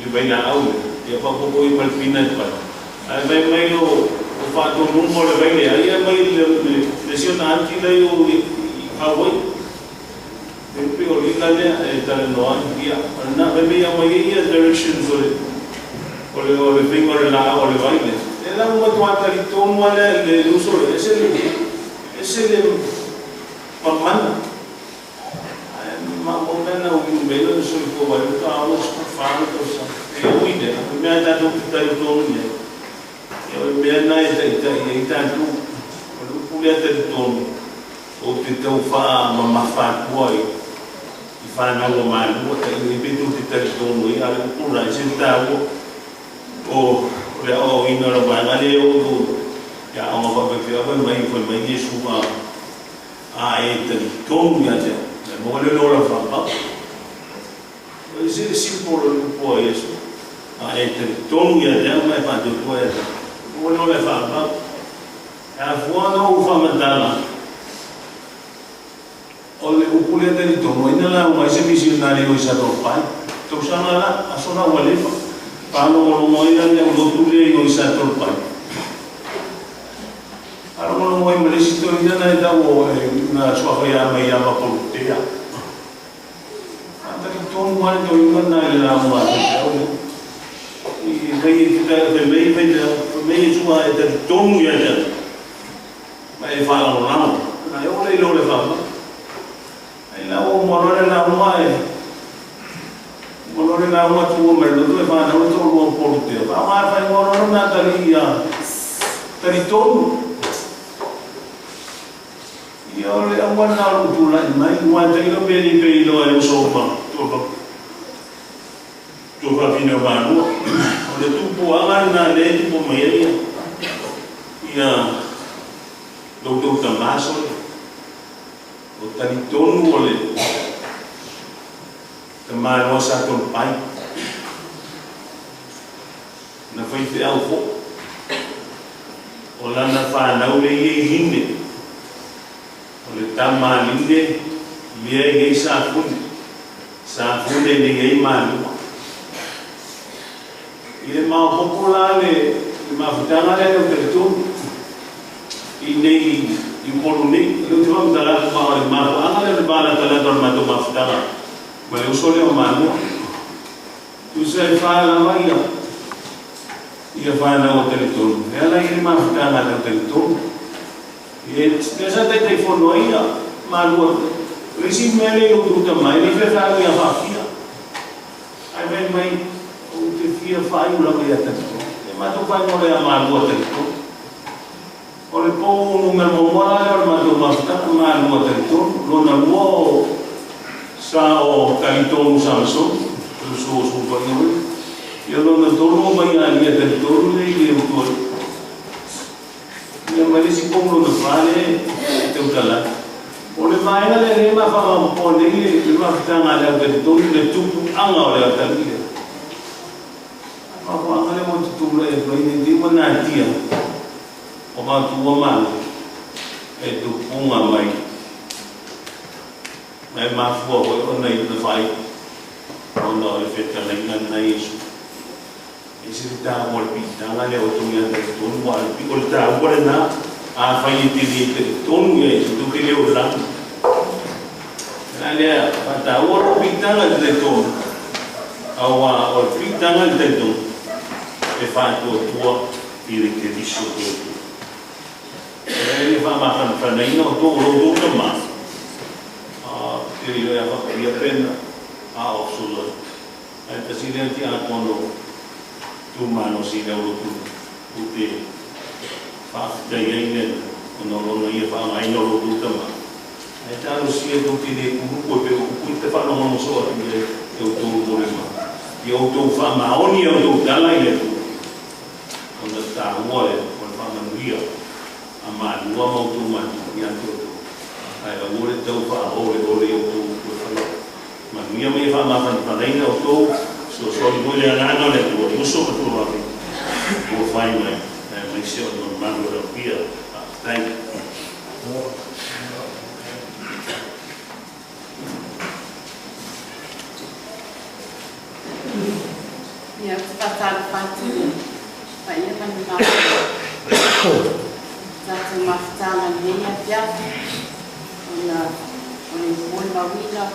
ele vai na aula e para pouco ir para Pinas para aí vai o fato número vai aí vai lesionar antes daí o Hawaii sempre o linha está no dia na vai aí directions o finger lá o vai ela uma toata ali toma le uso esse pamana mamona o belo sul ko vai tá os fatos eu ide me anda do que tá eu eu me anda tá tu o puleta de tono o te teu fa mamá fa coi e fa na o malu tá eu repito te tá tono e ali por aí senta o ino vai ali o já uma vai ver vai mais isso a tono já Mole lola famba. Esse símbolo do poeso. A entre tom e a mais para do poeso. Mole lola famba. A voa o famantala. Olha o puleta de tom. Ainda lá o mais missionário o Isato pai. Tu chama lá a sona o alefa. Para o moeda de o outro dia o Isato pai. Não vai me listar ainda na sua feira me chama por dia. Até que todo mundo vai doido na ilha uma e vai sua é todo mundo já vai falar não aí eu leio o levava aí lá o morore na uma tu o merdo tu vai não todo o por dia vai morore na todo e olha a uma na luta mas não é que não bem não é o sopa tu vai vir no mano olha tu boa na lei por meia e a doutor Tamaso o tanitono olha também nossa com pai na frente ao fogo olha na fala o lei oleh tamalinde dia gay safunde ninguém malu ele mau popular le mafutanga le o ini poluni lu tu vamos dar para o malu anga le mala kala dor ma do maftanga ma le usole o manu tu se fa la mai ia fa na o teleton ela ia maftanga na teleton e esa te fono ia Malua risi mele o tu mai le fa ia Faafia ai ben mai o te fia fa i la ia teleton e ma tu fa no le Malua teleton o le po numero moala o ma do maftanga Malua teleton lona mo sa o kalitonu Samsung so pa ni yo no tolo mai ali te tolo le le o ni mai si pongo no fale te utala o le mai na le ma fa ma po le ma tanga le te tolo le tu anga o le tali ma fa ale mo tu le ni di mo na dia o ma tu o ma e tu punga mai ma fo o nei le fai ono le feta lenga na Yesu isi ta mo le pitanga le o tunga te tonu wa le piko ta o le na a fai ti te tonu e tu ke le o la ale ta o pitanga te tonu awa o pitanga te tonu e fa to tua i ke diso to e fa ma fa nei no to lo do ma io ya fa ia pena a osula ai presidente a quando tu mano si le o tu te fa de ine no lo ia fa mai no lo tu tama ai ta lo si tu ti de ku pe ku te fa no mo so e o tu problema io tu fa ma oni o tu dalla ile tu quando sta vuole con fa manuia a ma l'uomo tu ma ya tu ai la vuole tu fa ore o tu ma mia me fa ma fa dai no to so vuole anano le tuo uso per tuo lavoro può fare mai missione normale europea thank ya fatal fatu pak ya kan na satu maftana dia dia ona buon mawila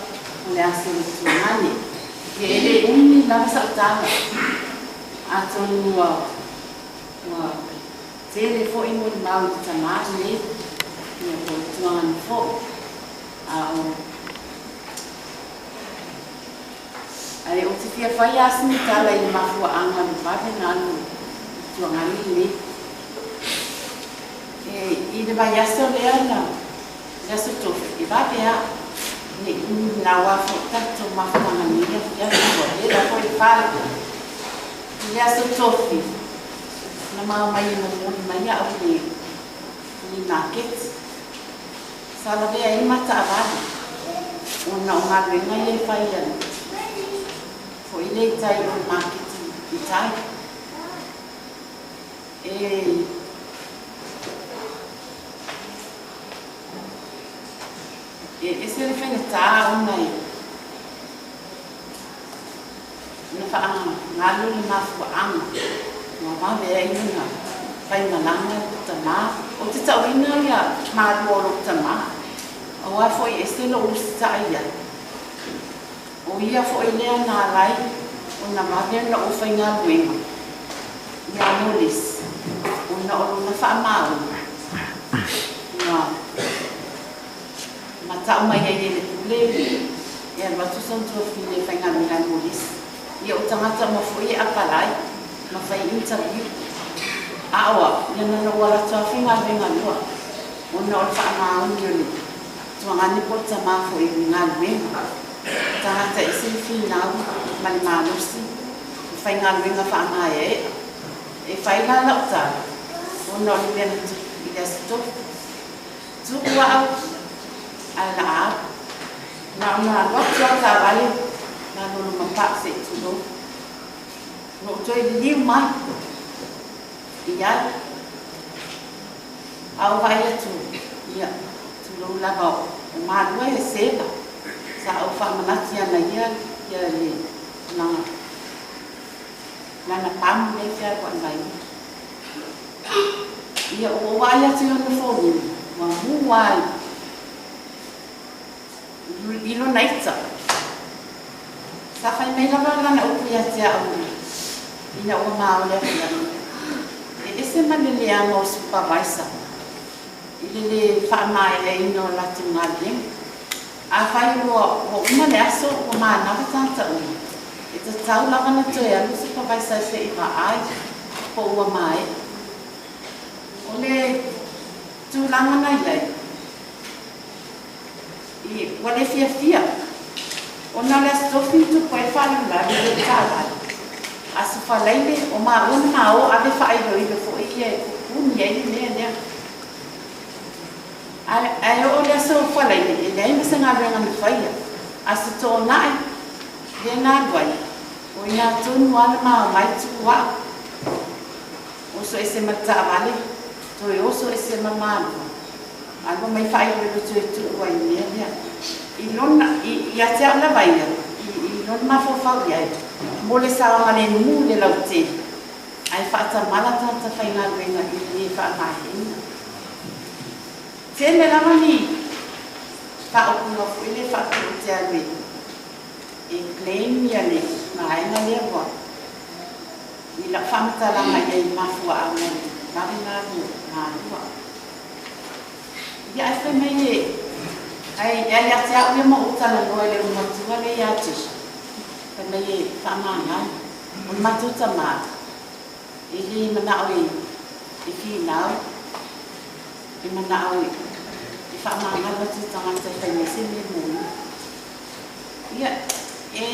le asel tuani ke ele umi la sa atonu wa tele fo i mon mau tama ni ni ko tuan fo ai o tifia fai asni kala i mafua anga ni pate nanu tuan ni i de ba yaso le ana yaso to i ba ya ni na wa fo tanto mafua ni ya ko e da ko i fala yaso to na mai no mai ya o ni market sala be ai mata ba una venga e fai for ile tai on market itai ese le fene ta una na fa ngalo le mafu ang ma be ai na fai na langa tama o te tawina ya ma lo tama o wa foi ese lo usa ia o ia foi le na lai o na ma be na o fai nga luenga ya no lis o na fa ma na mata mai ai le le ya ma tu son tu file fai nga no lis ia o tangata ma foi apalai ma fai interview awa yana no wala tsafinga venga no ona o fa ma union tuanga ni porta ma fo i ngal venga ta isi fina mal ma no si fai ngal venga fa ma e fai la la ta ona ni ben ida sto tu wa ala na wa ta vale na no ma pa se tu no toi di mai iya au vai tu iya tu lo la ba ma due seba sa au fa manatia na ia ya le na pam le fia kwa mai iya o vai tu no fo wa mu wai ilo naita. Sa fai mai lava lana upu ia te au. Ina ua maa ole ia. Ese mani le anga o supervisor. Ile le whaamai e ino latu ngāli. A whai ua uma le aso o maa nawa tata ui. E te tau lava na toe alu supervisor se i wa ai. Po ua mai. O le tūlanga na iai. I wale fia fia. O na le astofi tu koe whalula le tāwai. Asu whaleile o maa una o ave whaero i le fo i e kukuni e i lea lea. Ai o le aso whaleile e lea ima se ngā renga ni whaia. Asu tō nai, le nā duai. O i ngā tūnu ana maa mai tu wa. Oso e se mata wale, to e oso e se mamanu. Ano mai whaero i lutu e tu wai lea lea. I lona, i atea la vaia, i lona mawhawhau iai. Mole sa ngale mu le laute. Ai whaata malata ta whainga ruenga i le whaamahi. Tēne lama ni whaokuna fu i le whaakuru te alue. E claim ia le, na aina lea wa. I la whamatalanga ia i mafua au ngani. Nari ngāru, ngārua. Ia ai whai mai e. Ai ate au ia mo utala noa le umatua le ia tis. Whai mai e whaamanga. Un matuta maa. I li manao i whinau. I manao i whaamanga watu tangata i whai mai se me mui. Ia e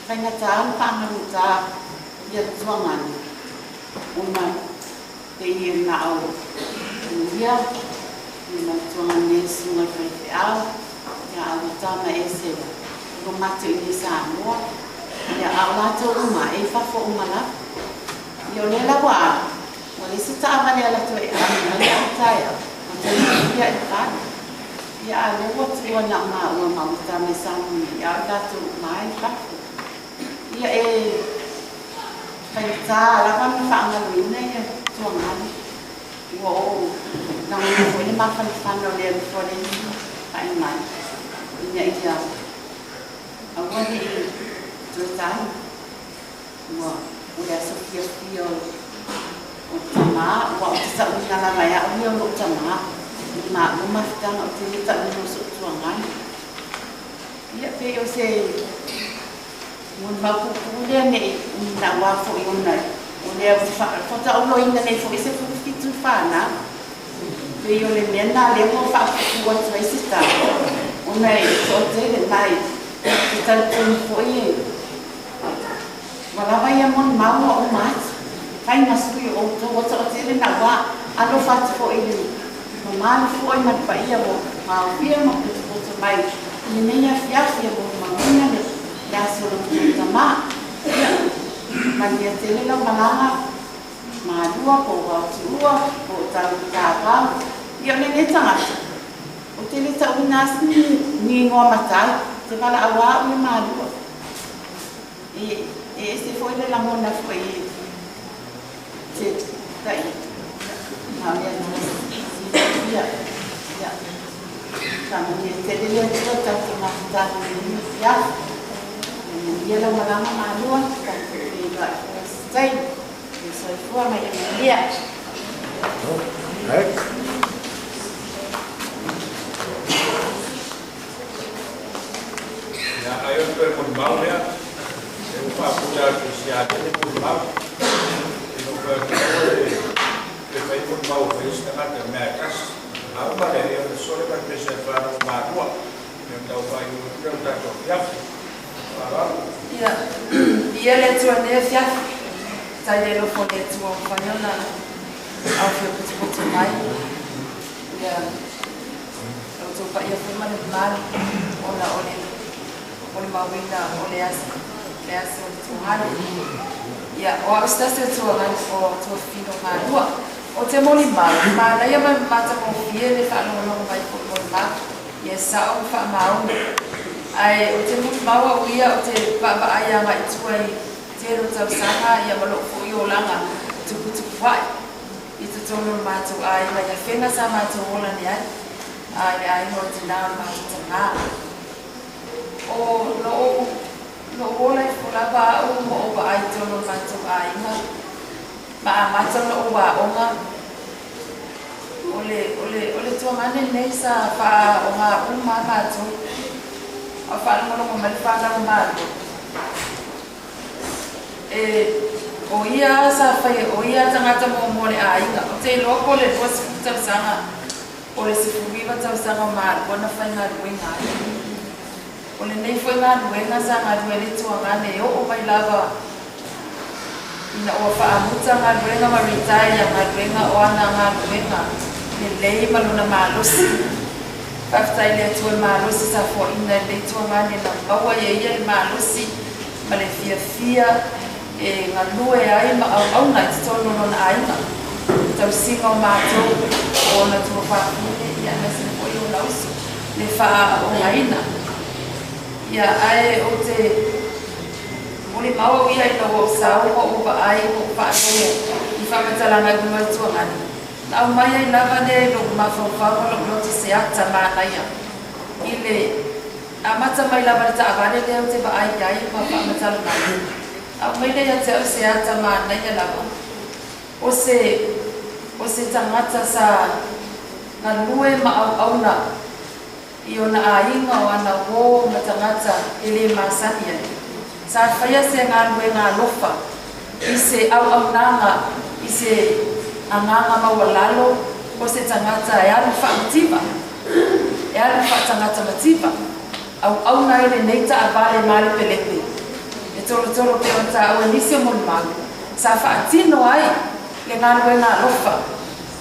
whai ngata au whaamaru tā ia tuangani. Una te i nao ia. Ina tuangani e sunga whai au. Ia au tama e sewa. Ko matu i ni Samoa. Ia au lato uma e whafo umala. Ia o le lawa. Wale si taawale ala to e ana ia taia. O te ia e whana. Ia a le watu ua na maa ua mauta me Samoa. Ia au lato uma e whafo. Ia e whaita lawa na whaangaluina ia tuangani. Ua o nangana ko ile mawhanawhana o lea before le hai mai. Ina i au. Awani i tuetai. Ua ule aso fia fia o tama. Ua o te sa uina la mai a uni o tama. Ma umafitanga o te lita uni o so tuangai. Ia pe o se mun mapupu lea ne na wafo i unai. O lea whata ulo ina nei fo i se fukitu whana. Pe o le mena le mo whapupu atu ai sita. Unai so te le mai. Te tautun po i e. Walawa ia mon maua o mat. Kai nasui o to wata o tele na wa. Alo fatu po i le. Mamani po i matpa ia mo. Mawhia ma putu putu mai. Ni neia fiafia mo mawhia le. Ia soro puta ma. Mania tele lau malanga. Malua po wautua. Po tau tāpau. Ia le ne tangata. O tele tau nasi ni ngoa matai. Te wala awa ui Malua. E se foi le lamona foi te tai. Mawia nasi. Ia. Kama ni te lele tira tau te mahita ni ia. Ia lau malama Malua. Kama te iwa tai. E soi fua mai ia. Right. Ya ayo per mau ya. Eu faço já que a gente por mau. Eu per mau fez até metas. A uma é eu só para preservar o Malua. Então vai o dar o fiaf. Ia le tua ne fiaf. Tai le lo fone tua fanona. Au fio putu mai. Ia. Eu tô para ia formar mal. Ona ole mawina ole asa tuhana. Ia o astase tuangan o tu fino Malua. O te moli ma ia mata mo fie le fa no mai ko ma. Ia sa o fa mau. Ai o te moli maua ia o te baba ia mai tuai te ro tau saha ia malo fo i olanga tu wai. I te tono matu ai mai ia fenga sa matu ola ni ai. ai ho tina ma tanga o no ole fula ba o mo ba ai tono ma to ai ma tono o ba onga ole to mane nei sa fa o ma to a fa mo mal fa na ma o ia sa fa o ia tanga mo le ai nga o te lo ko le pos ta sanga o le se fuiva ta sanga ma bona fa nga ruenga o le nei foi nga ruenga sa nga ruenga to nga ne o mai lava ina o fa amuta nga ruenga ma retire nga ruenga o ana nga ruenga le lei maluna malusi after ile to malusi sa fo ina le to nga ne na bawa ye ye malusi male fia nga lue ai ma au na tsono no ai ma tau singa o mato o na tu fa ya na se ko yo na usi le fa o aina ya ai o te o le mau ia i no sa o ba ai o fa no i fa ma tala na ko tu ngani na mai ai lava ne no ma fa fa no te se ata ma na ya ile amata mai lava ta avane le o te ba ai ai ma fa ma tala na au mai le te o se ata ma na ya lava o se tangata sa na lue ma au na i ona ainga o ana wo ma tangata ele masani ya sa faya se nga lue nga lofa i se au nanga i se ananga ma walalo o se tangata ya fa mtiba ya fa tangata mtiba au na ile neita avale mali pelepe toro pe on ta o nisi mo malu sa fa tino ai le ngana wena lofa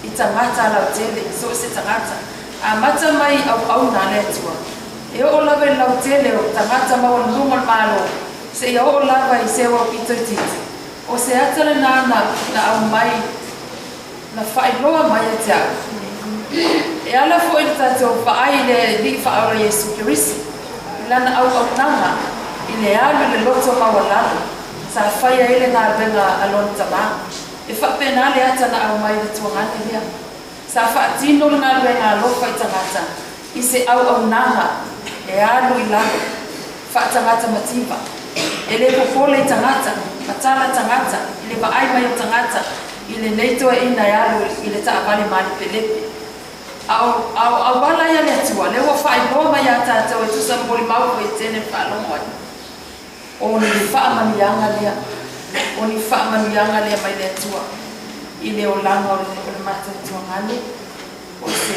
i tangata la tele so se tangata a mata mai au na le tua e o la ve la tele o tangata ma o lumo malo se o la vai se o pitoti o se atale na au mai na fai loa mai atia e ala fo il tato fa ai le di fa ora Yesu Kristo lana au nanga ile alu le loto mawala sa faya ile na benga alon tama e fa penale ata na au mai tu ngani dia sa fa tino na benga lo fa tangata ise au nanga e alu ila fa tangata mativa ele ko pole tangata matala tangata ile ba ai mai tangata ile neito ina yalu ile ta vale mali pelepe au wala ya le tua le wa fa bo mai ata to tu samboli mau ko tene fa lo mo oni fa manianga le mai le tua ile o langa o le mata tua ngani o se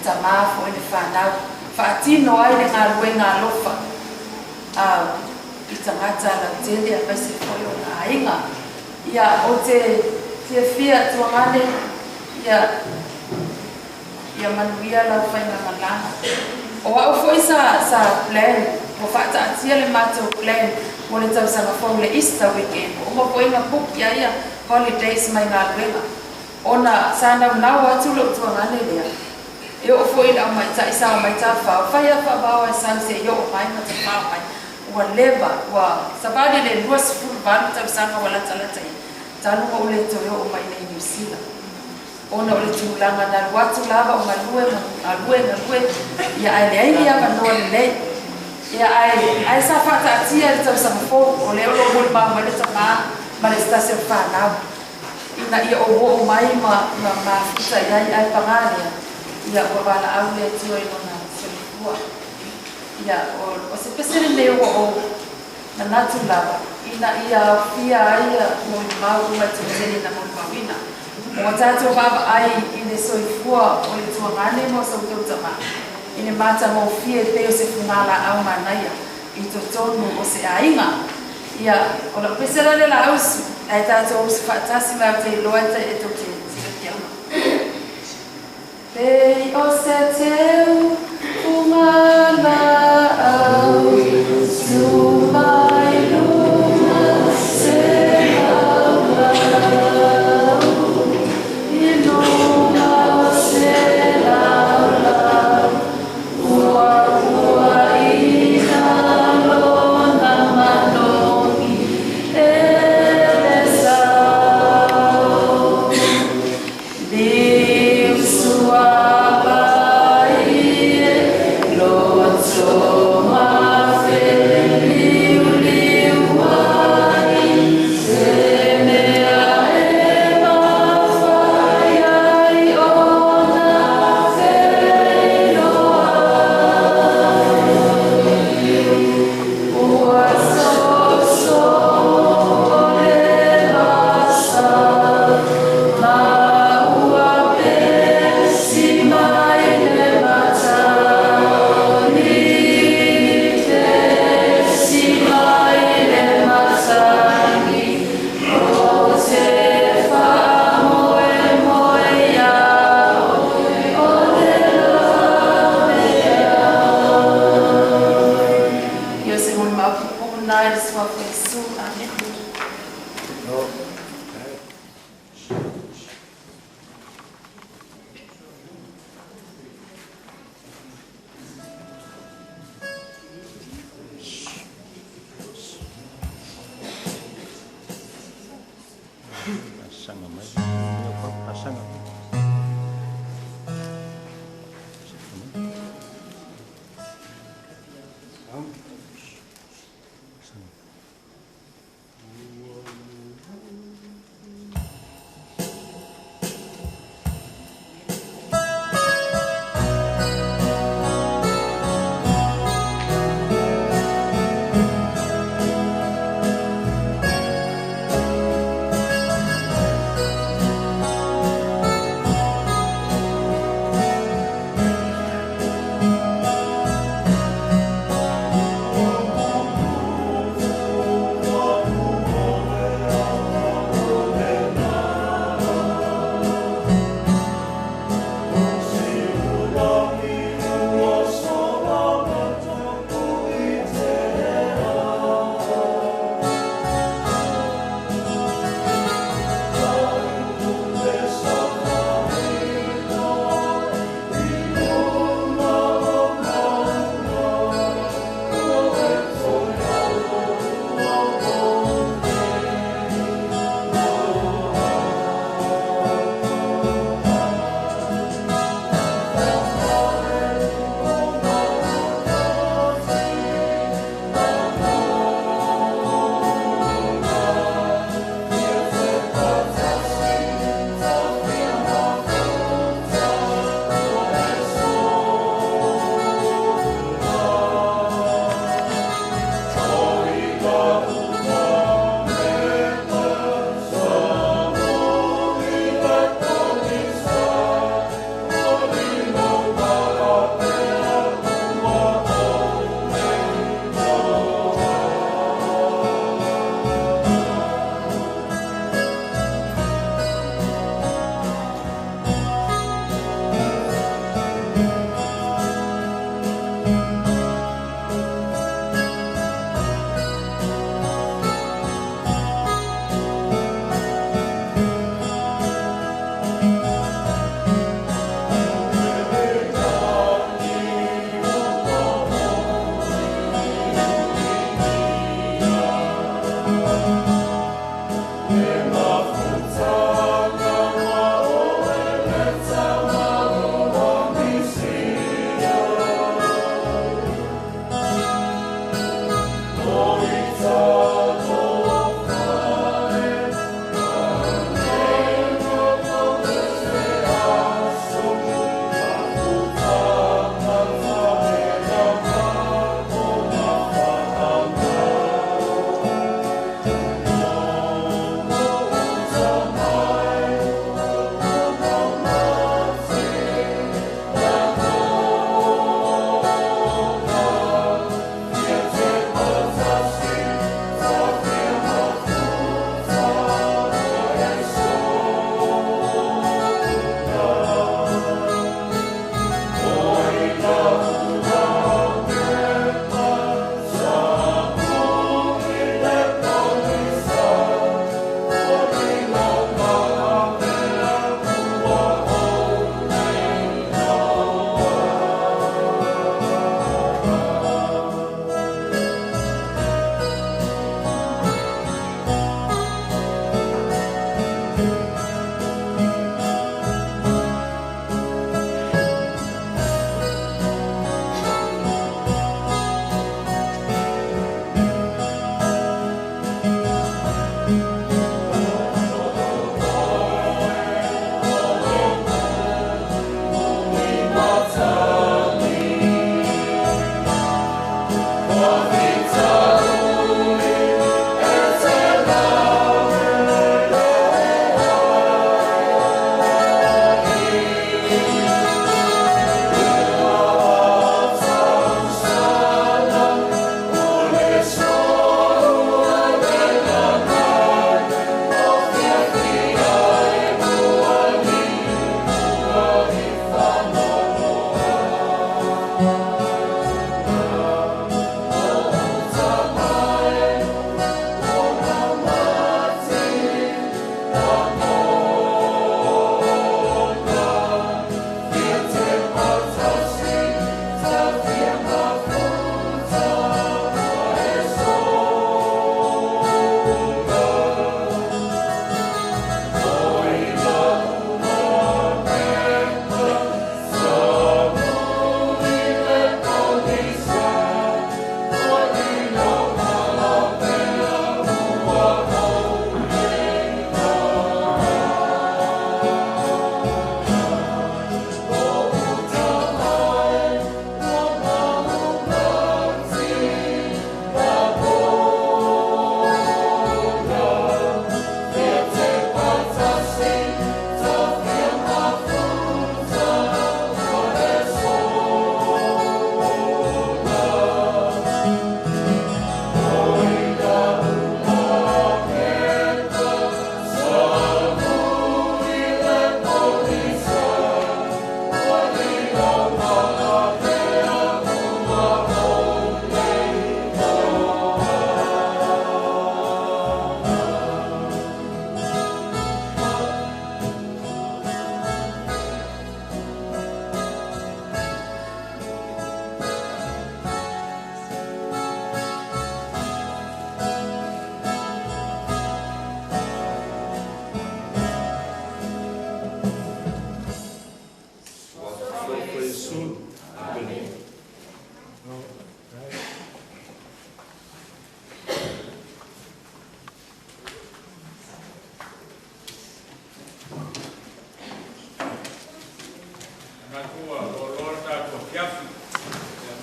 tamafo ile fa na fa tino ai le nga lofa i tangata la tele a basi ko yo na inga ya o te fia tua ngani ya manuia la fa na malanga o foi sa plan o fata tia le mato plan mo le tau sanga fo le Easter weekend o mo foi na book ya holidays mai na wena ona sana na wa tu lo tu ngane dia e o foi la mai ta isa mai ta fa ya fa ba wa san se yo mai ma ta fa mai wa leva wa sabadi le luas full van tau sanga wala tala tai tanu o le to yo mai na New Zealand ona o le tulanga na watu lava o malue ya ai ya no le ya ai sa fata tia tsa sa fo o le o mo ba ma le tsa ma le sta se fa na ina ia o mai ma sa ya ai pangania ya o bala au le tio i na se fua ya o se pesere le o na tu lava ina ia fia ai mo ma o ma tse na mo pawina o tato baba ai ine soifua o le tuangane mo sa utama ine mata mo fie te o se funala au manaya i to tonu o se ainga ia o la pesera le la ausu ai tato o se fatasi ma te loata e to te tiama pe o se teu funala au su mai luna se Deus sua paz.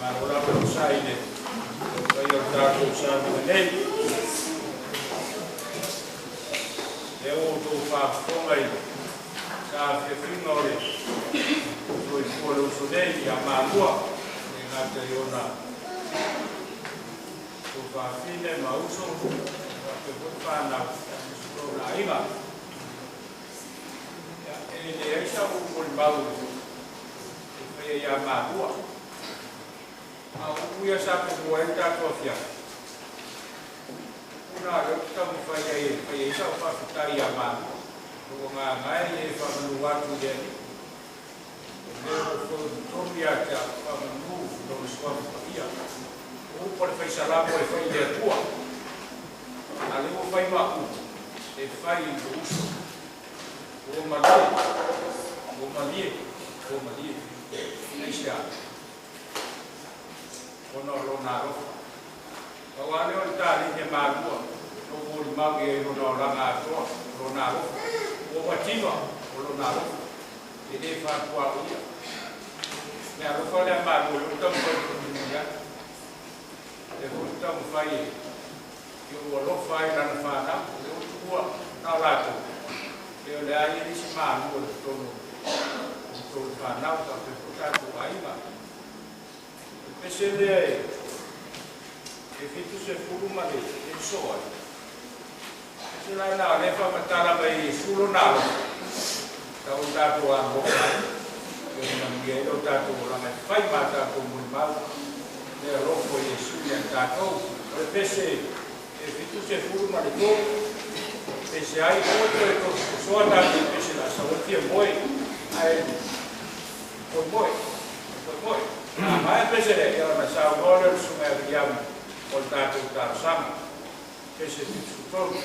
ora ko sai ne ko yo ta ko sa mo nei e o to fa ko mai ka fe finore ko ko lo so nei ya Malua ni na te ona to fa fine ma uso ko ko fa na ko na iba ya e ai sa ko mau e ya Malua a uia sa ko e ta ko fia una ro ta mo fa e sa fa ta ya ma ko nga mai e fa no wa tu de ni ne ko to ya ta fa no no so fa ia o por fa sa la po e fa de tua ale o fa ma ku e fa i do uso o ma li e sia ono lo naro o ane o tali ke Malua no mo ma ke no la na to lo naro o watino o lo naro e de fa kwa uia me a lo fa le Malua o tam ko ni ya e o tam fai yo o lo fai na fa na o tua na la to e le ai ni si Malua to no fa na ta pe ta ko ai ma Pesele e fitu se fulu male e soa. Pesela na le fa matala mai sulo na. Ta un tato a boca. Yo na miguelo tato la mai fai mata ko muy mal. Le ropo e suya tato. E pese e fitu se fulu male ko. Pese ai outro e ko soa tato pese la saúde moi. Ai foi moi. Ma è pesere che ora sa vuole su me abbiamo portato da Sam che si tutto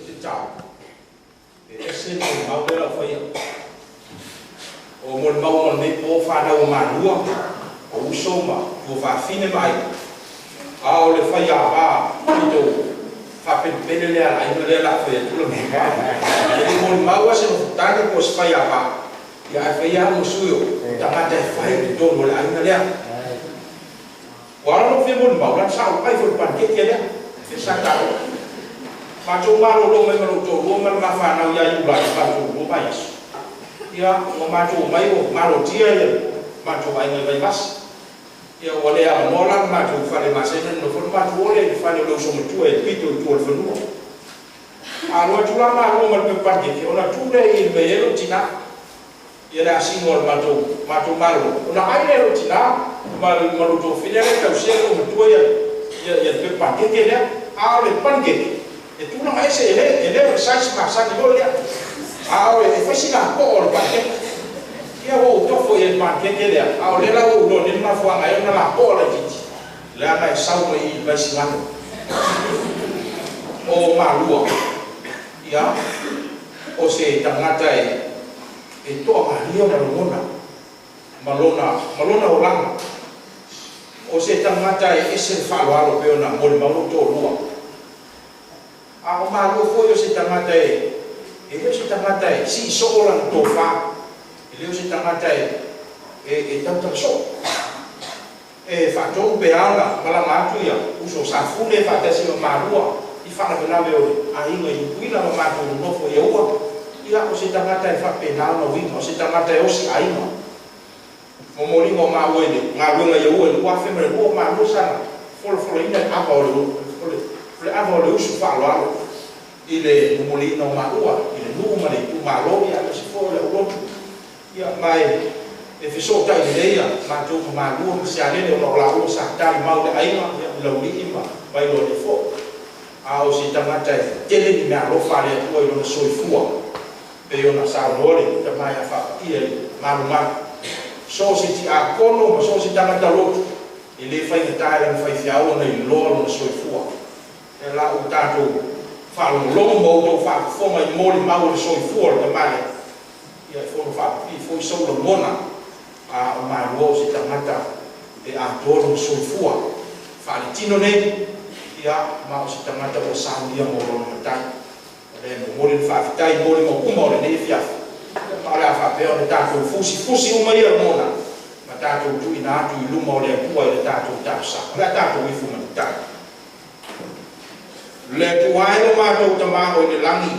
te tau. E se mo mau le la fai. O mo mau mo ne po fa na o Malua o usoma o fa fine mai. A o le fai a ba to fa pe pele le ala ino le la fai tu le mai. E mo mau se no tanga ko se fai a ba. Ya fai a mo suyo. Tanga te fai to mo la ino le. Wala no fi mo mau la sa ai fo pan ke le. Ke sa ta. Macho malo lo me lo to lo me ma fa na ya yu ba macho lo ba yes. Ya o macho mai o malo tia ya macho ai mai bas. Ya o le a mo la macho fa le masene no fo macho o le fa le lo so mo tu e pito tu fo no. A lo tu la ma lo me pe pa ke ona tu le il me lo tina. Ya la sino al macho malo. Ona ai le lo tina ma lo to fine le ka se lo mo tu ya pe pa ke le a le pan ke. E tu não é esse ele o sai se passar de olha a o foi sina por pa que e o to foi ele pa que ele a o lela o do ni na fua ngai na la por aqui lá na sau mai vai sina o Malua ya o se tangata e to ma rio na lona malona o langa o se tangata e ese falo pe na mo malo to lua. A o Malua foi o se tangata e leo se tangata e si so o lang tofa e leo se tangata e tanta so e fatou pe ala mala matu ya uso sa fune fa te se o Malua i fa na bela veo a inga i puila no matu no fo e ua ila o se tangata e fa penal no winga o se tangata e o si aina mo mori mo ma wele nga wenga ye ua ni wa fe me o Malua sana folo ina aba o le ava o le usu whaaloalo i le numolina o Malua, i le numa le tu malo ia le sifo le ulotu ia mai e fiso tai le leia mātou ka Malua se alele o la ua sa tari mau le aima ia le uli ima Vailoa le fo a o si tangata e tele ni mea lofa le atua i lona soifua pe ona sa nore ta mai a whaapatia i maru so si ti a kono ma so si tangata lotu i le whainga tae le whaifiao na i loa lona soifua e la o tātou whaalongo mo tō whaafonga i mōri mau le soifua le tamale ia whono whaapi fo i saula mona a o Malua o se tangata e a tōru soifua whaale tino nei ia ma o se tangata o saulia mo rono matai le mo mōri le whaafitai mōri mo kuma o le nei fiafu ma le a whaapea o le tātou fusi uma ia mona ma tātou tu ina atu i luma o le apua i le tātou tāsa le tātou ifu matitai le tuai lo mātou tamāo i le langi.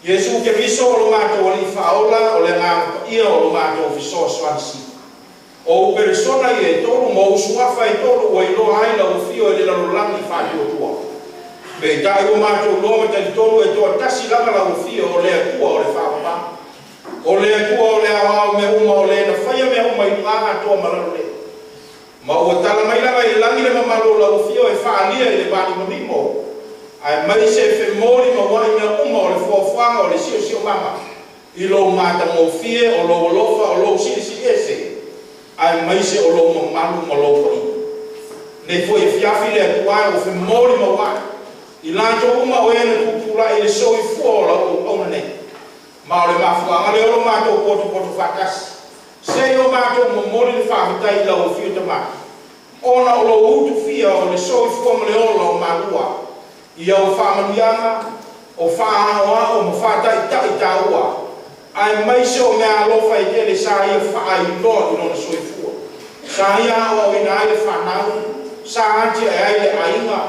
Iesu ke viso lo mātou ali whaola o le ngā ia o lo mātou viso swansi. O persona i e tolu mo usuafa i tolu o i lo aina o fio e le lalo langi whāti o tua. Me tai o mātou loma tani tolu e toa tasi langa la o fio o le atua o le whāpapa. O le atua o le awao me uma o le na whaia me uma i ngā toa malalo le. Ma ua tala mai langa i langi le mamalo la o fio e whaalia i le bani mamimo. Ai mai se fe mori ma wai na uma o le fuafuanga o le sio mama i lo mata mo fie o lo lofa o lo si ese ai mai se o lo malu mo lo poi le foi fiafi le tua o fe mori ma wai i lanto uma o ene kupula i le soi fuola o ona ne ma o le mafuanga le o mato poto fakas se o mato mo mori le favitai la o fio tamaki ona o lo utu fia o le soi fuola le o Malua ia o whaamanuianga, o whaahoa, o mawhātai taua. Ai mai se o mea alofa i tele sa ia whaai loa i lona soifua. Sa ia awa o ina aile whanau, sa ati ai aile ainga,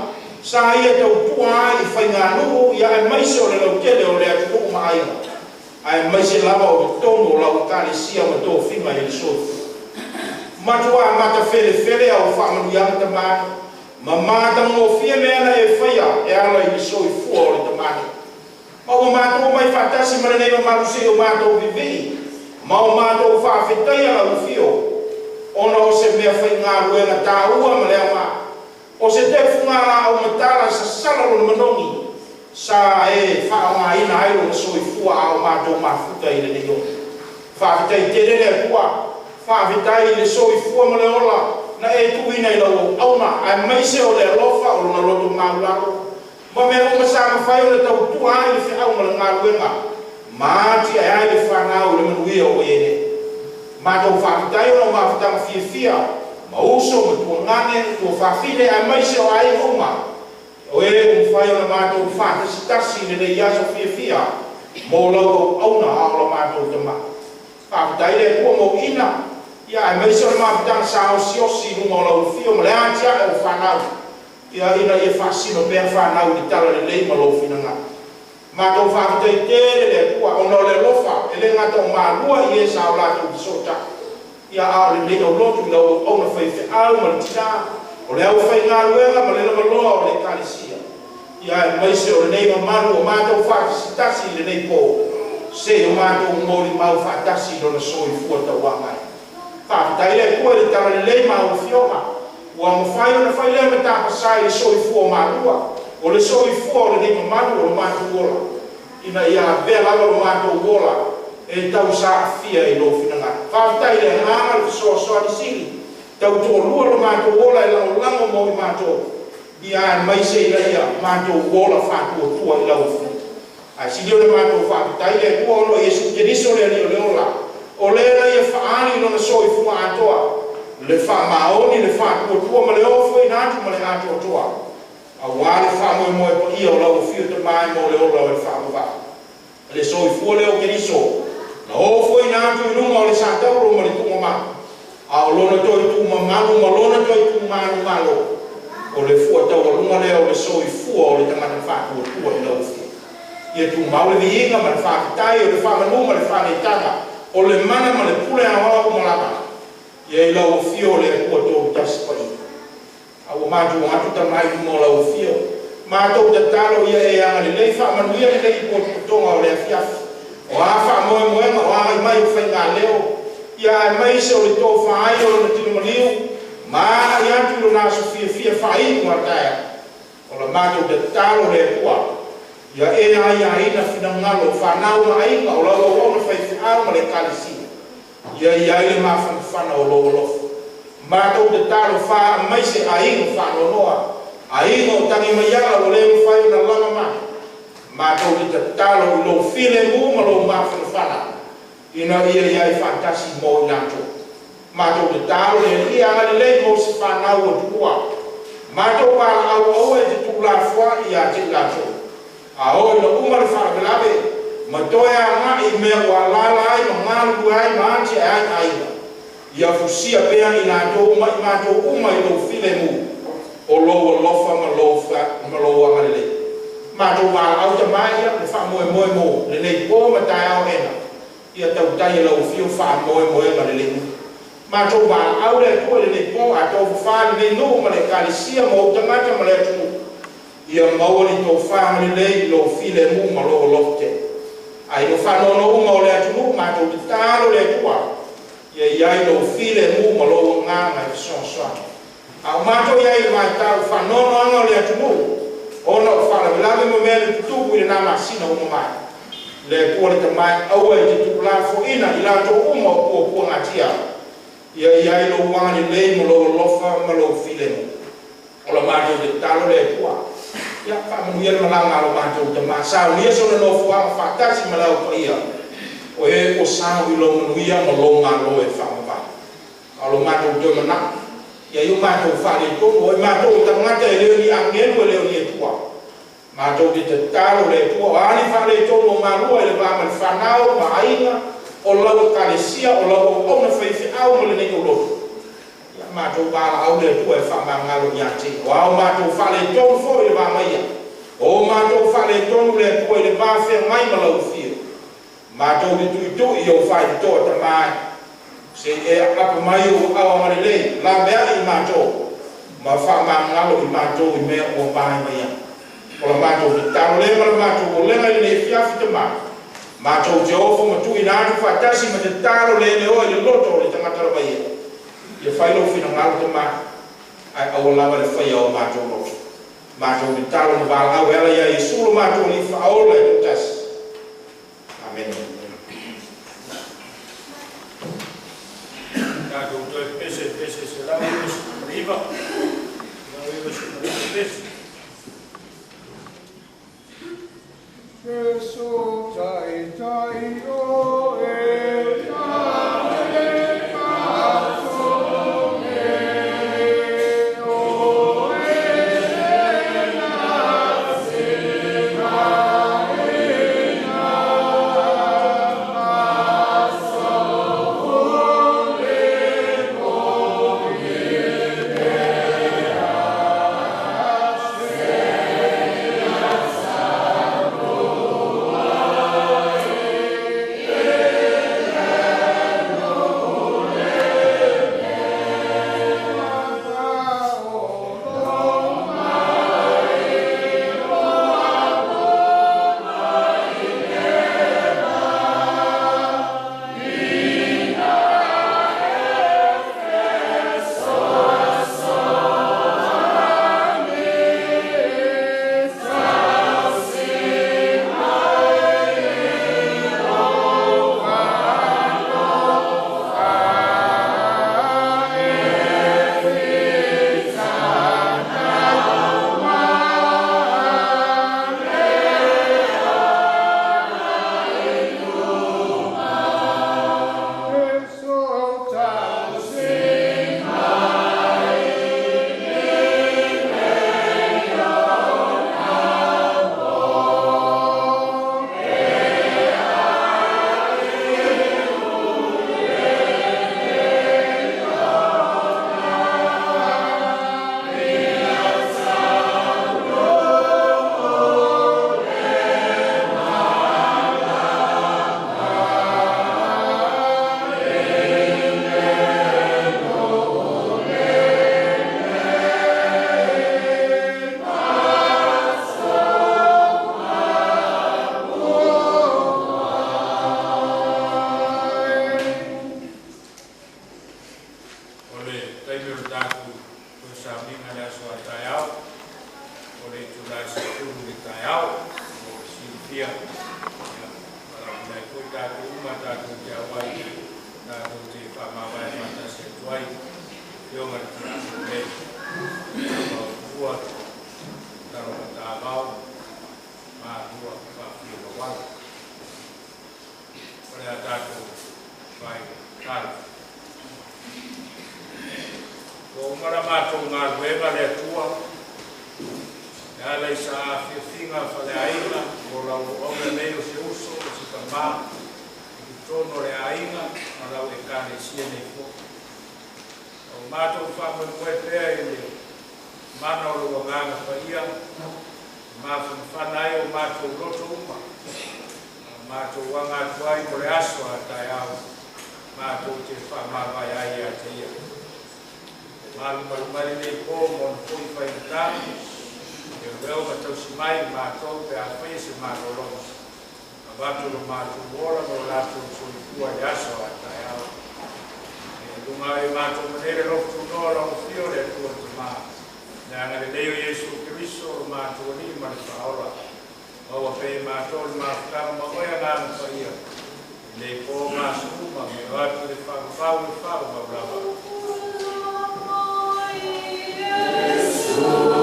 sa ia tau tua ai i whainganuhu, ia ai mai se o le lau tele o le atuku ma ainga. Ai mai se lava o tono o lau kare sia ma tō whima i le soifua. Matua mata fele au whaamanuianga tamani, ma mata mo fia mena e faia e ala i soifua o le tamani. Ma o mātou mai whatasi mara nei ma maruse o mātou vivi. Ma o mātou whawhetai ala u fio. Ona o se mea whai ngā ruenga tā ua ma lea mā. O se te whungara au matala sa salaro na manongi. Sa e whaonga ina airo na soifua au mātou mawhuta i le nei o. Whawhetai tere lea kua. Whawhetai i le soifua ma le ola. Na e tuina i lau auna, ai mai se o le alofa o lona loto maularo, Ma me o masama fai o le tau tua ai le whiau ma le ngā luenga. Māti ai le whanau le manuia o ene. Ma tau whaafitai o ngā whatanga fia. Ma uso ma tua ngane, tua whaafine ai maise o ai honga. O e whai o na mātou whaatasi le nei aso fia. Mō lau o auna aola mātou tama. Whaafitai le kua mō ina. Ia ai maise o na māwhatanga sao siosi nunga o lau fio ma le antia o whanau. Ia ina ia whaasino pēr whanau ni tala le lei ma lau whinanga. Mātou whaafitai tere le kua o no le lofa. E le ngata o Malua i e sao lātou ki sota. Ia ao le nei o lotu i lau o na whaiwhi au ma le tina. O le au whai ngā ruenga ma le nama loa o le kalisia. Ia e maise o le nei ma manu o mātou whaatasi le nei pō. Se o mātou mōri mau whaatasi no na soi fua tau wangai. Whaafitai le kua le tala le lei mau whionga. Ua mawhai o na whai le me tāpasai le soi fua Malua. O le soi fua o le nei ma manu o le mātou wola. Ina ia vea lava o mātou wola. E tau sa fia i lo whinanga. Whaafitai le hanga le soa di siri. Tau tō lua lo mātou wola e lango mo i mātou. Ia maise i leia mātou wola whātua tua i lau fu. Ai sidi o le mātou whaafitai le kua ono Iesu Keriso le ali o le ola. O le leia whaani no na soi fua atoa. Le whaamaoni le whātua tua ma le ofu i nātu ma le atoa tua. A wāle whaamoe moe pa ia o lau fio te mai mo le ola o le whaamova. Le soi fua le o Keriso. Na ofu i nātu i runga o le sātauro ma le tunga ma. A o lona toi tu mamalu ma lona toi tu manu malo. O le fua tau a lunga lea o le soi fua o le tangata whātua tua i lau fua. Ia tu maule vi inga ma le whaakitai o le whaamanu ma le whaaneitanga. O le mana ma le pule a hoa o malama. Ia i lau fio le kua tō tasi pai. A o mātu atu tamai tu mo lau fio. Mātou te talo ia e anga le lei whaamanu ia le lei kua tutonga o le afiafi. O a whaamoe moenga o a i mai o whainga leo. Ia e maise o le tō whaai o le tino maniu. Ma i atu lo nāsu fia whaai mua taia. O la mātou te talo le kua. Ia e ai a ina whina ngalo whanau ma inga o lau o ona whai whiau ma le kalisi. Ia i ai le mawhana o lau lofu. Mātou te talo wha maise a inga whano noa. A inga o tangi maianga o le mwhai na lama ma. Mātou te talo i lau while mu ma lau mawhana. Ina ia ia i fantasi mo i nanto. Mātou te talo le ia anga le lei mo se whanau o tukua. Mātou pāla au e te tukula fua i a te lato. A o i na umare whanakelawe, ma toe a ngā i mea o alala ai, ma ngānu ai, ma anti ai aiga. Ia fusia pēa i nanto uma i mātou uma i lau while mu. O loa lofa ma loa anga le lei. Mātou pāla au ta mai ia, le wha moe mo, le nei pō ma tai au ena. Ia tau tai lau fio wha moe ma le lemu. Mātou wā au le kua le nei pō a tau wha le nei no ma le kalisia ma o tangata ma le atu. Ia maua ni tau wha ma le lei lo file mu ma lo lofte. Ai no wha no uma o le atu mātou te tālo le kua. Ia iai lo file mu ma lo ngā mai son soa. A mātou iai mai tālo wha no anga o le atu. Ona o wha la vilame mo mea le tutupu i le nā masina o mai. Le kua le tamai au e te tukula fo ina i lato uma o kua ngatia. Ia iai lo wangani lei mo lo lofa ma lo file mo. O la mātou te talo le kua. Ia whamanuia le malanga lo mātou te māsau. Ia sona no fuanga whātasi ma lau pa ia. O e o sāu i lo manuia ma lo ngā lo e whamawha. A lo mātou te mana. Ia iu mātou whale tono. O e mātou tangata e leo ni angelu e leo ni e tua. Mātou te talo le tua. O ani whale tono o Malua e le vāmani whanau ma ainga. O lau kalesia, o lau o ona whaiwhi au mo le nei o lotu. Ia mātou wāla au le tua e whamangalo i ate. O au mātou whale tonu fo i le wāmaia. O mātou whale tonu le tua i le wāwhia ngai ma lau fia. Mātou le tuitu i au whai toa ta mai. Se e apa mai o au amare lei. La mea i mātou. Ma whamangalo i mātou i mea o mai maia. O la mātou le taro le ma la mātou o lenga i le fiafi te mai. Mātou te ofo ma tui nātu whaatasi ma te tāro le leo i le loto o le tangatara mai e. Ia whailo whina ngālo te mā. Ai au lava le whaia o mātou loto. Mātou te tāro na wāla au ela ia i suru mātou li whaola e te tasi. Amen. Tātou toi pese se lau iwa se mariwa. Lau iwa se mariwa pese. Oh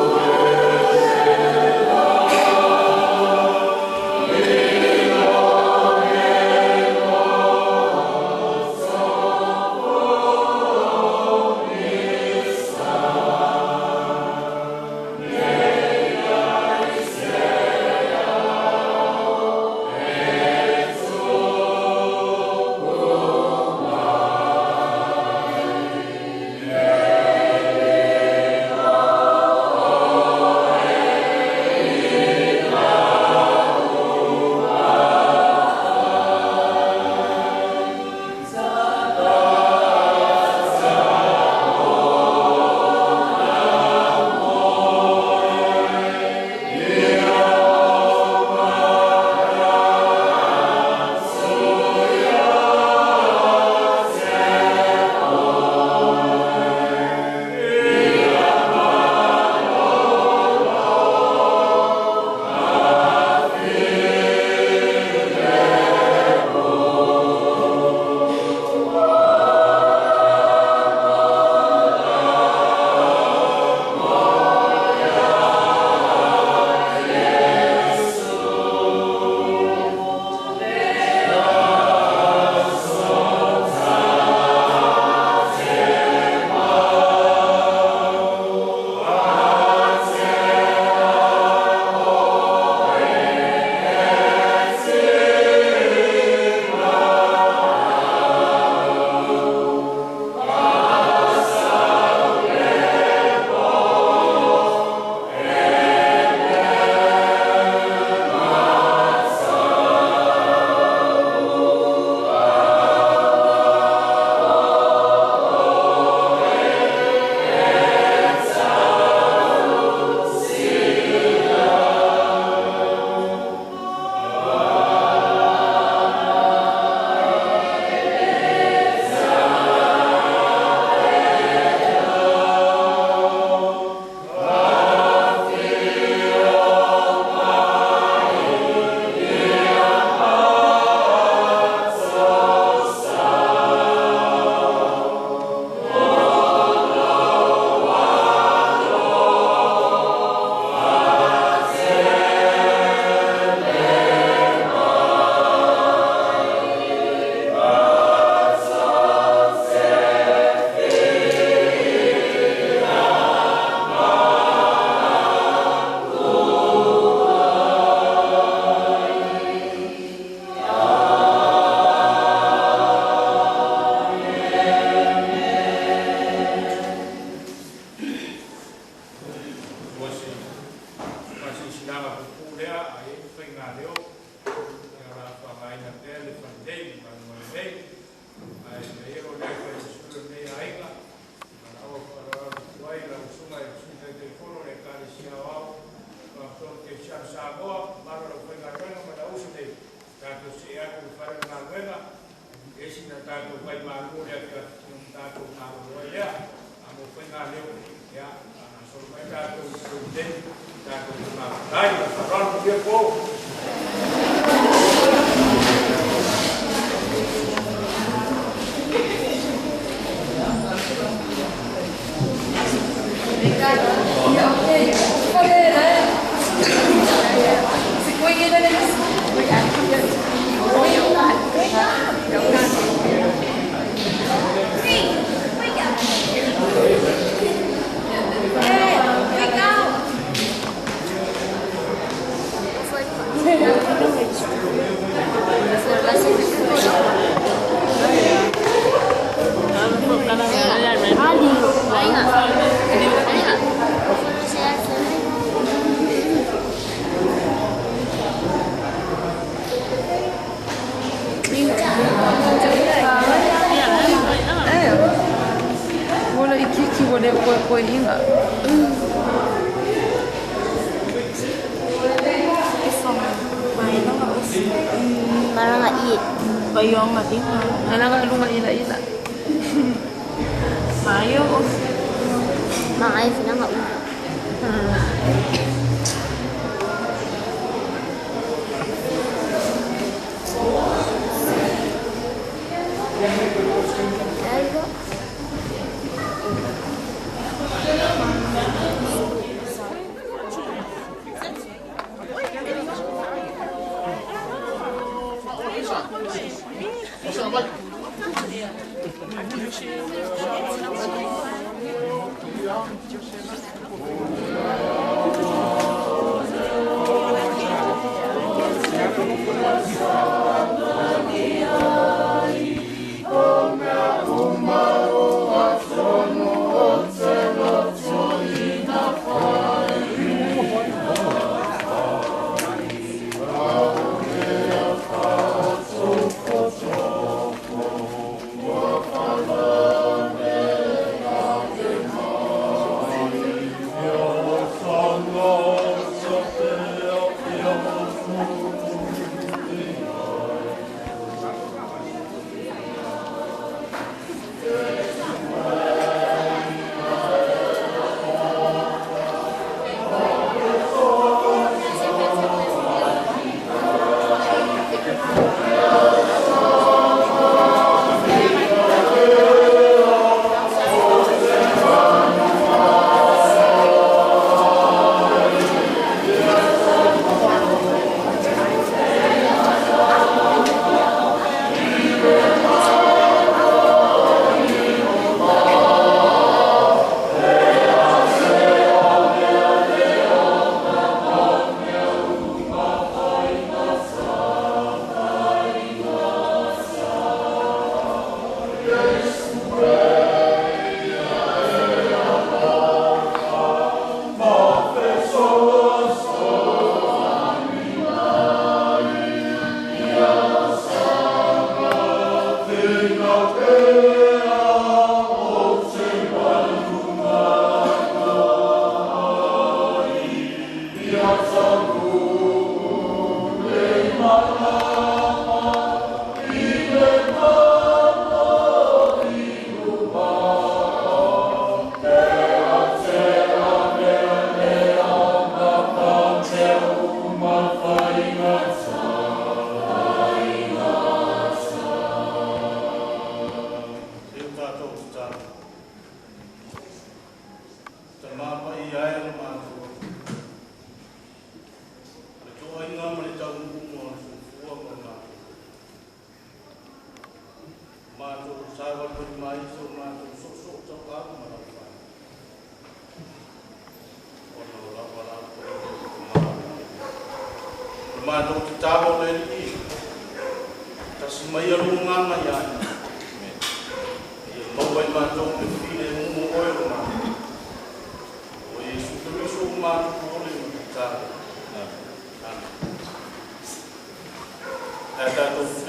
lea le whandei, mai nei, ai me hero lea whai sura nei ainga, awa wharawa kuai la usunga e tūtai te kono le kāre sia wau, whakto te sia Samoa, maro la whenga renga, ma la usu nei, tātou se aku whare ngā wenga, esi na tātou whai māru lea kia tātou tātou wai lea, amo whenga leo, ia, so mai tātou tūtei, tātou tūtai, la wharano kia pō. That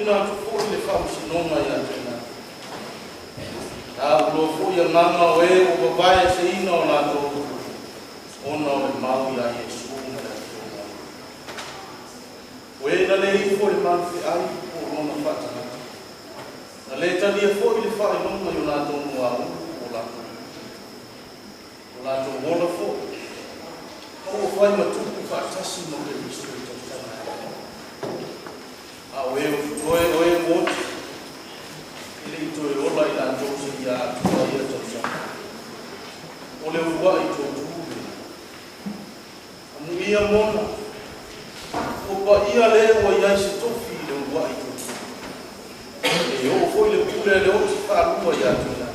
ina tu fu le fa sinonga ya tena. A lo fu ya mama we o baba se ino la to ono le mau ya Yesu na tona. We na le fu le man fi ai o ona fata. Na le tali fu le fa no ma yo na to no a o la. O la to wona fu. O fai ma tu fa tasi no le Yesu to sana. A we o mo ili to e ola i la to se ya to ia to sa o le ua i to tu amu ia mona o pa ia le o ia se to fi le ua i to e o foi le pule le o se fa lua ia to na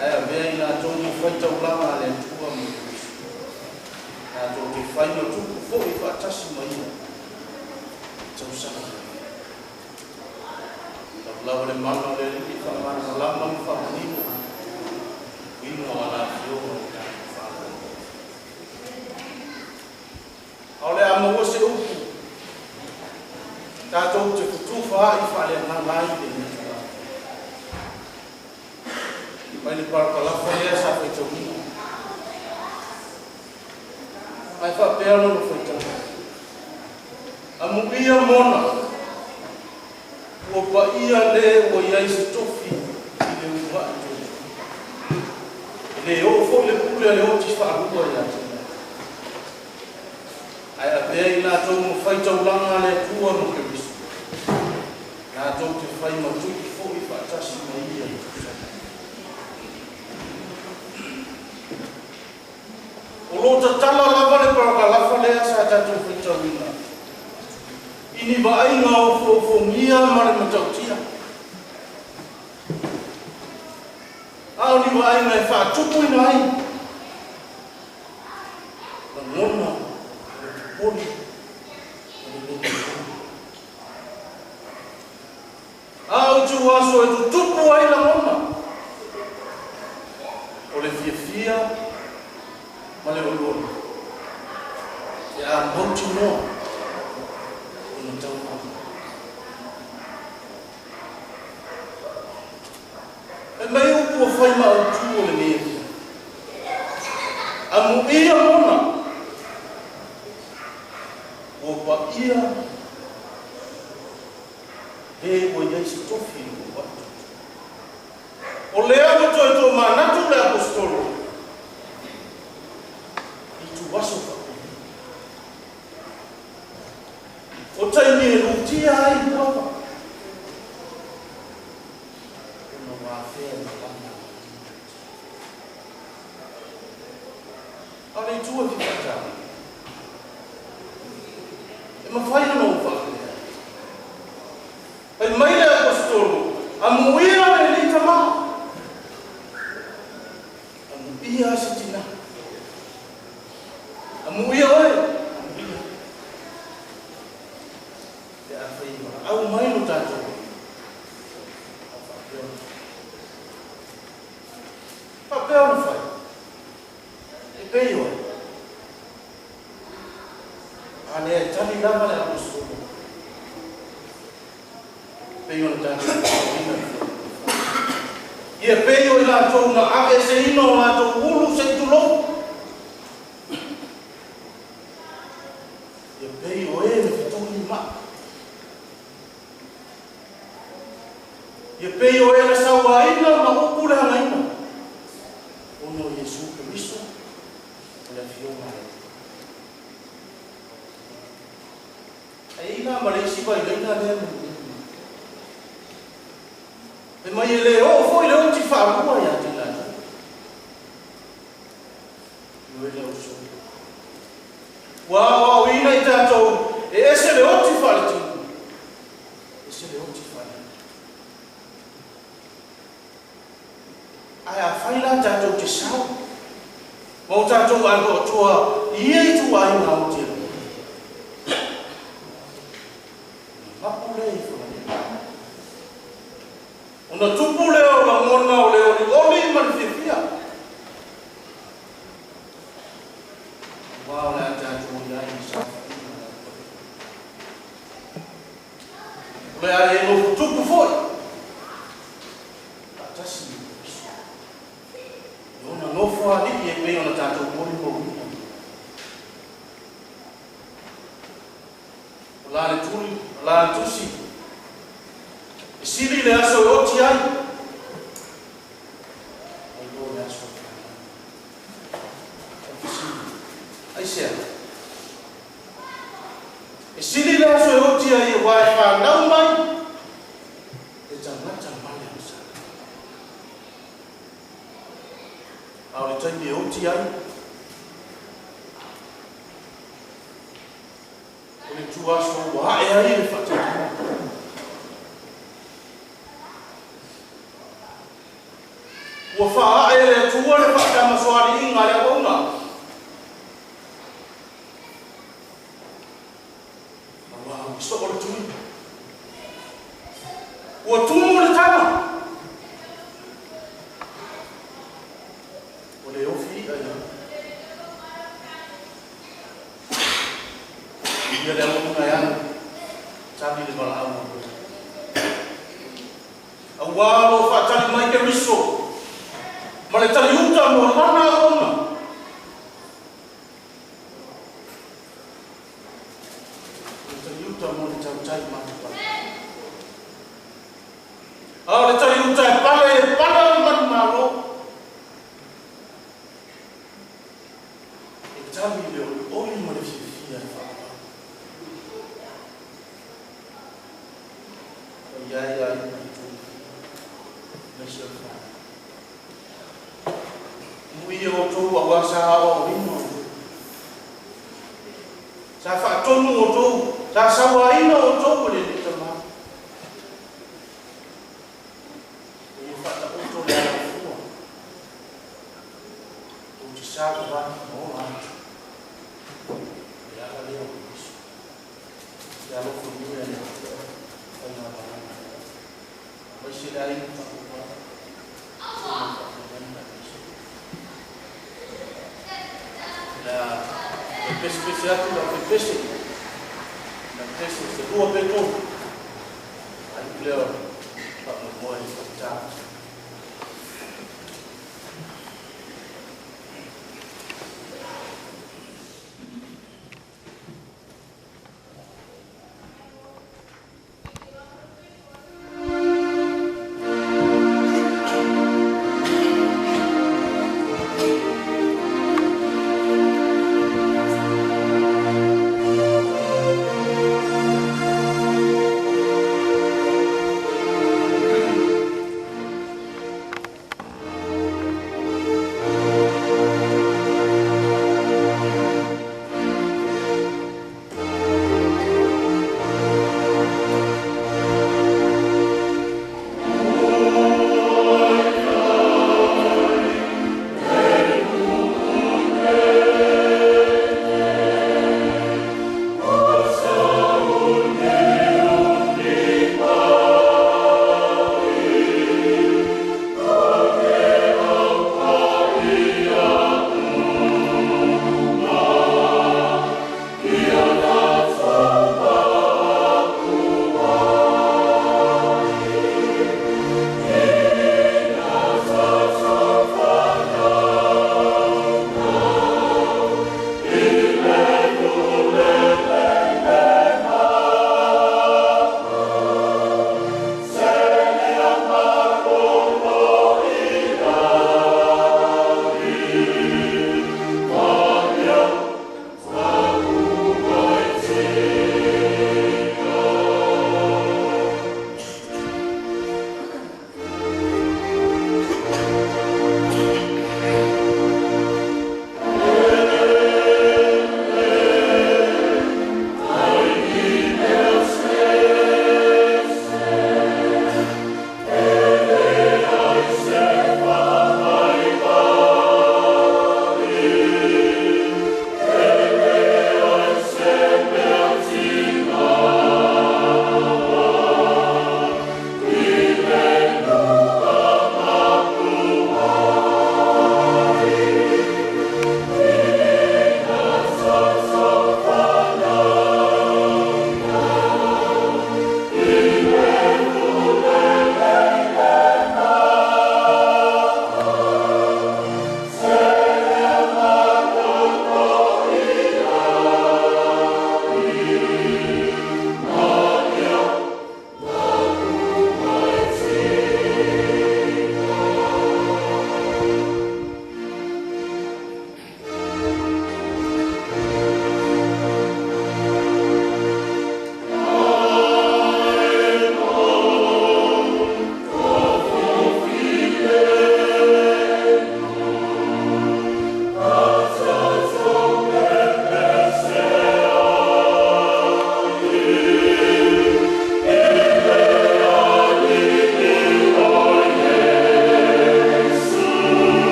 ai ave ina to mo fai to lama le tua mo na to ke fai no tu fo i fa tasi mai to sa la le mano le li fa mana la mano fa ni ino ala fio fa ole amo o se u ta to te tu fa I fa le na lai de ni mai ni par la fa le sa fe to ni mai fa pe no fe to amo ia mona o pa ia le o ia se tofi I le ua le o fo le pule le o ti fa rua ia ai a vei na tau mo fai tau langa le tua mo ke bisu na tau te fai ma tu I fo I fa tasi ma ia o lo ta tala lava le paraka lafa le asa tatu fai tau ina ini ba ai nga o fo mia mare matautia au ni ba ai nga fa tupu ina ai la mona poli au tu waso e tupu ai la mona o le fia ma le olo ya moti no e mai upu o fai ma o tu o le mea amu ia mona o pa ia e o ia si tofi o lea mo to e to manatu le apostolo I tu waso o taimi e lutia ai papa no va fer ale tu ti fata e ma fai no fa ai mai le apostolo amuia le lita ma amuia sitina amuia oi au mai no tato papel no fai e peio ane tali lava le apostolo peio no tato e peio I la to na ave se ino la to ulu se tulo e peio e me to ni ma e pei o ela sawa ina ma o pula na ina o no Yesu Cristo la fio mai ai ina ma le si vai ina le e mai le o foi le o ti fa rua ya ti la no ele o so wa ina itato e ese le o ti fa le ti ese le o ti fa ai a fai la tato te sao mo tato ango tua I tu ai na o te ma pule I fu ona tupu le o la mona o le o li man fifia wa la tato ya I sa Le ai no tupu foi. Tasi. Ona no fo ali e pe ona tato mori mo. La le tuli, la tusi. Sili le aso o ti ai. O lo le aso. Ai sia. Sili le aso o ti ai wa fa na mai. E tangata mai asa. Au le tai o ti ai. O le tua so wa e ai le fata. Wa fa e le tua le fata ma so ali inga le ona. Wa so o le tui. Wa tumu le tama. O le ofi ai. Ia le ona ya. Sabi le bala au. Au wa lo fa tali mai ke riso. Ma le tali uta mo hana ona. Le tali uta mo le tau tai matupa. Le tali uta e pala manu malo. E tali le oli mo le fifia e whaapa. Iai ai mai tu. Nesa whaapa. Mui o tō a wasa o rino. Sa whaatonu o tō, sa sawaina o tō o le tama. E whata o tō le ala fua. O te sāka wani o atu. E ala leo o iso. E ala fu nui ane o tō. O ngā wani. Mai se la ina whaku wani. La pesi atu la pesi se rua peto ai leo pa mo e ta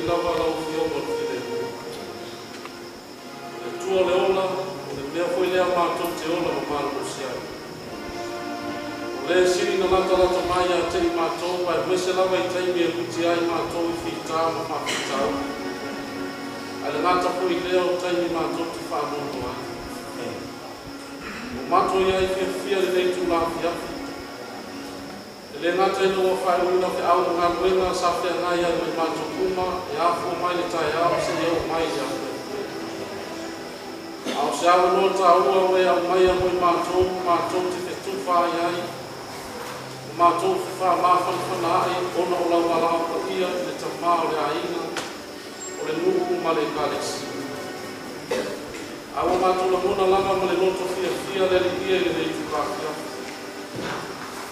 lava lau fionga tine. Le tua le ola, le mea foi lea mātou te ola ma māna mosiai. Le siri na lata mai a te i mātou, vai mese lava i taimi e huti ai mātou i whitā ma whawhitau. Ale ngata foi leo taimi mātou te whānono ai. O mātou iai whia le nei tū Faafia. Le ngata ino wa whai uina whi au ngā luenga sa whia ngai ai mai mātou kuma e awho mai le tai au se eo mai i au. Au se awa no ta ua we au mai a moi mātou te whetuwha iai. Mātou wha mawhanwhana ai ona o lau ala o ia le tamā o le aina o le nuku ma le kalesi. Awa mātou la mona langa ma le loto fia le ia i le nei Faafia.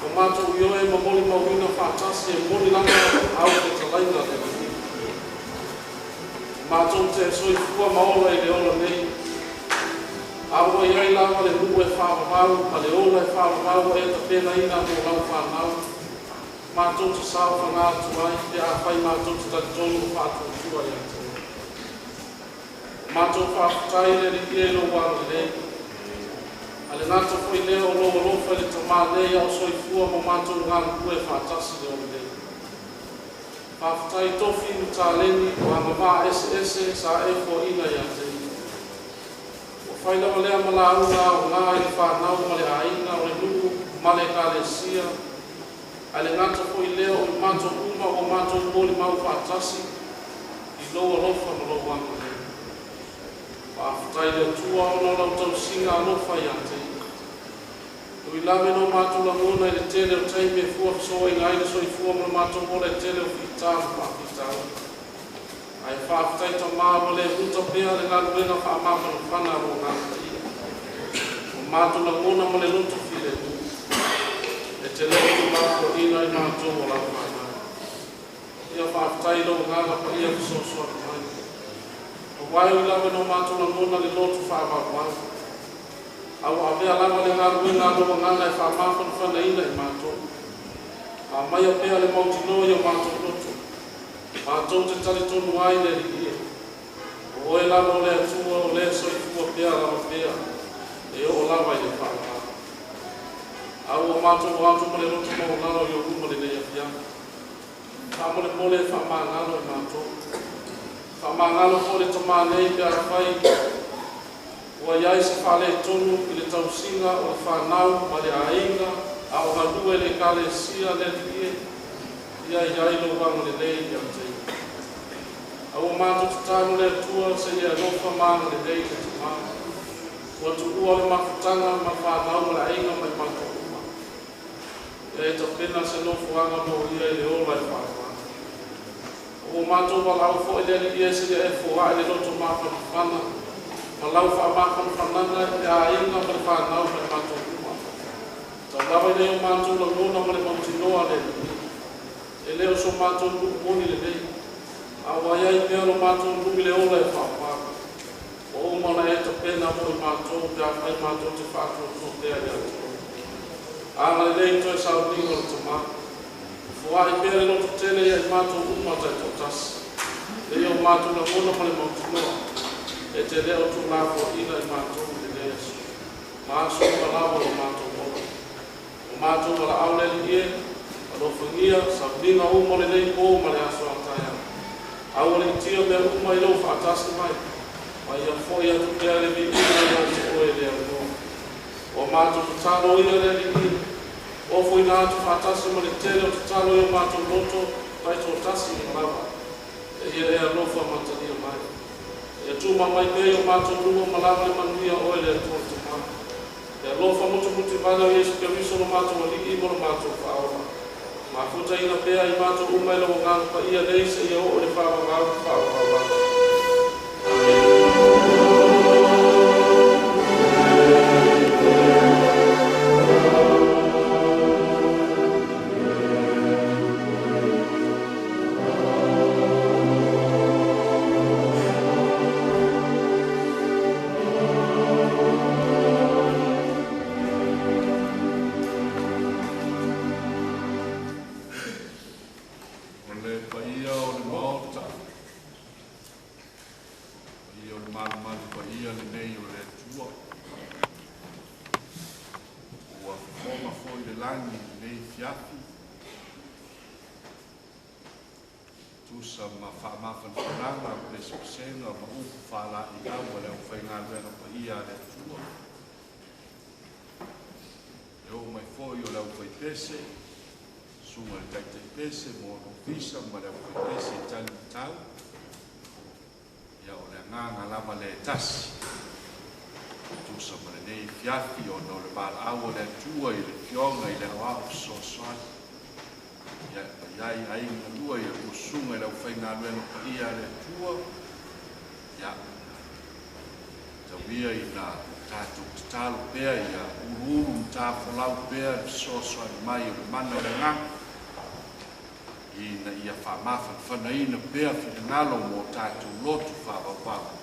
O mātou ioe ma moli mawina whātasi e moli langa au te talaina le nei. Mātou te soi fua maola i le ola nei. Awa iai lava le nuu e whāwamau, ma le ola e whāwamau e ta pena ina mo lau whanau. Mātou te sao whangātu ai, te a whai mātou te tatonu whātou tua i atu. Mātou whāwhatai le riki e lo wāngi nei. Ale ngāta whai leo o loa lofa le tamā nei au soi fua mo mātou ngāna kue whātasi le o nei. Whāwhatai tofi mu tā leni o anga mā ese sa e fo ina i atu. Whaila lea malaunga o ngā i whanau ma le aina o le nuku ma le kālesia. Ale ngata po i leo i mātou uma o mātou mōli mau whātasi i loa lofa ma loa wanga le. Whāwhatai le tua o no lau tau singa lofa i ate. Ui lame no mātou la mōna i le tele o taime fua soa i ngaine so i fua ma mātou mōna i tele o whitau whāwhitau. Ai whāwhatai ta māma le huta pēa le ngā luenga whaamama no whana o ngā ia. O mātou la mōna ma le luta while tu. E te leo tu mātou ina i mātou o lau whana. Ia whāwhatai lo ngā pa ia kisosoa tu mai. O wai ui lawe no mātou la mōna le lotu whaamama. Au awea lawa le ngā luenga no ngana e whaamama no whana ina i mātou. A mai a pēa le mautinoa i o mātou lotu. Mātou te tali tonu ai le rikie. O oe lawa o le atua o le soi fua pēa lawa pēa. E o lawa i le whaama. Au o mātou o atu male roto mo ngalo i o ruma le nei awhia. Whaamole mole e whaama ngalo i mātou. Whaama ngalo po le tamā nei pēa whai. Ua iai se whale tonu i le tausinga o le whanau ma le ainga. A o halua le kale sia le rikie. Ia iai lo wanga le nei i amtei. Au mātou te tānu le tua se ia lofa māna le nei le te māna. Ua tu ua le mafutanga ma whanau ma le ainga mai mātou uma. Ia e ta pena se lofa wanga mo ia i le ola i whanau. O mātou wala au fo i le ia se ia e fua i le loto māwhana whana. Ma lau wha māwhana whananga i a ainga ma le whanau ma le mātou uma. Tau lawa i le o mātou la ngona ma le mautinoa le nei. E leo so mātou nuku moni le nei. A waiai mea lo mātou nuku le ola e whapaka. O umana e ta pena mo i mātou, pe a whai mātou te whātua tō pēa i atu. Anga le nei toi sao ningo le tamā. Fua i pēre no te tele i mātou umatai tō tasi. Leo mātou la mona ma le mautinoa. E te leo tu lāfua ina i mātou le nei asu. Māso ma lawa lo mātou mona. O mātou wala aule li ie. Alo whangia, sa whina uma le nei pō ma le aso ataia. Aua le tia mea uma i lau whaatasi mai. Ma ia fwoi atu pēa le mi ina i atu oe le anō. O mātou te talo ia le ni. O fwoi nā atu whaatasi ma le tele o te talo ia mātou loto, tai tō tasi i malawa. E ia e alofa matania mai. E tūma mai pēi o mātou luma malawa le manuia oe le atu o te mā. E alofa mutu vana o Yesu Keriso no mātou ali i mo no mātou whaora. Ma futa ina pēa i mātou umai lau ngāna pa ia nei se ia o le whāwangau. malu pa ia le nei o le tua. Ua foma foi le langi nei fiafi. Tusa ma whaamawhan whananga o le sepsenga ma upu whala I awa le o whainga luenga pa ia le tua. E o mai foi o le o whai pese, sunga le taitei pese, mo no visa ma le o whai pese I tali tau. Ia o le nganga lama le tasi. Tusa ma le nei fiafi o no le bala awa le tua I le fionga I le awao sosoani. Ia iai ai na lua ia usunga lau whainga luenga pa ia le tua. Ia tawia I na tātou tatalo pēr ia ururu mtāwhalau pēr sosoani mai o le mana o le nganga. Ina ia whamawhan whanaina pēr whingalo mo tātou lotu whawawau.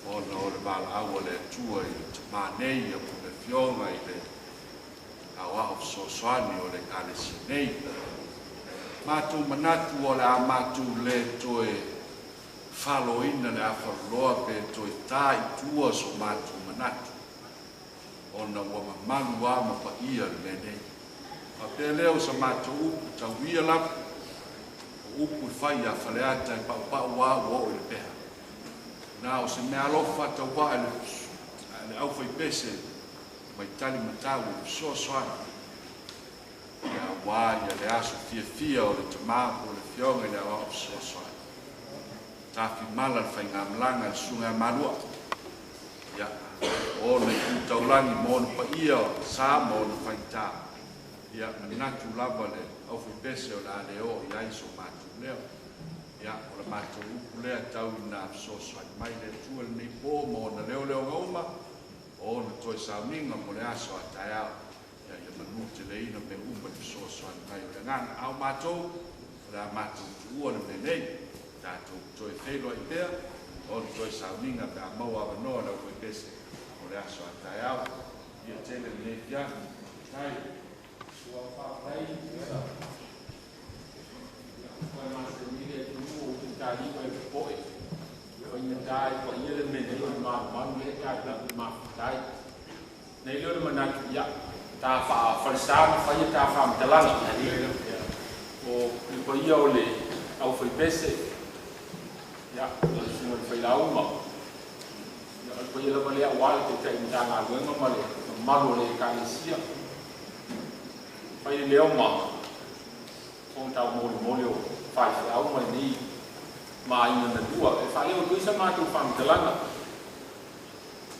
Ona o le wala awa le tua I le tamanei ia po le fionga I le awao sosoani o le kālesi nei. Mātou manatu o le a mātou le toe whaloina le awharoa pe toe tā I tua so mātou manatu. Ona ua Malua ma pa ia le nei. Pa pe leo sa mātou upu tau ia lapu. Upu I whai a Faleata I pau wā ua o le peha. Nā o se mea lofa tau wā le au whai pese mai tali matau I so soani. Ia wā ia le aso fia o le tamāpo o le fionga le awa o sosoani. Tāwhi mala le whainga malanga le sunga Malua. Ia o le kutaulangi mōna pa ia sā mōna whaitā. Ia manatu lava le au whi pese o le aleo I aiso mātu leo. Ia o le mātu upu lea tau I nā sosoani. Mai le tua le nei pō mōna leo ngauma. O na toi sauninga mo le aso a tai au. Ia manu te leina me umba te sosoani mai o le ngana. Au mātou, o le a mātou tu ua le me nei. Tātou toi wheloa I pēr. O le toi sauninga pe a maua wanoa lau koe pese. O le aso a tai au. Ia tele le nei pia. Tai. Sua whaapai. Ia. Koe mātou mire tu mua o te tāri koe poe. Koe ina tai, koe ia le me nei o le manu le tai la tai. Nei leo le manatu ia. Tā wharisāma whaia tā whaamtalanga. O ko ia o le au whai pese. Ia, le singa le whailauma. Ia, ko ia lama lea wale te tai mta ngā luenga ma le malu le kālesia. Whai leo ma. Kong tau mōli o whai whauma ni ma ina na dua. E whai leo tuisa mātou whaamtalanga.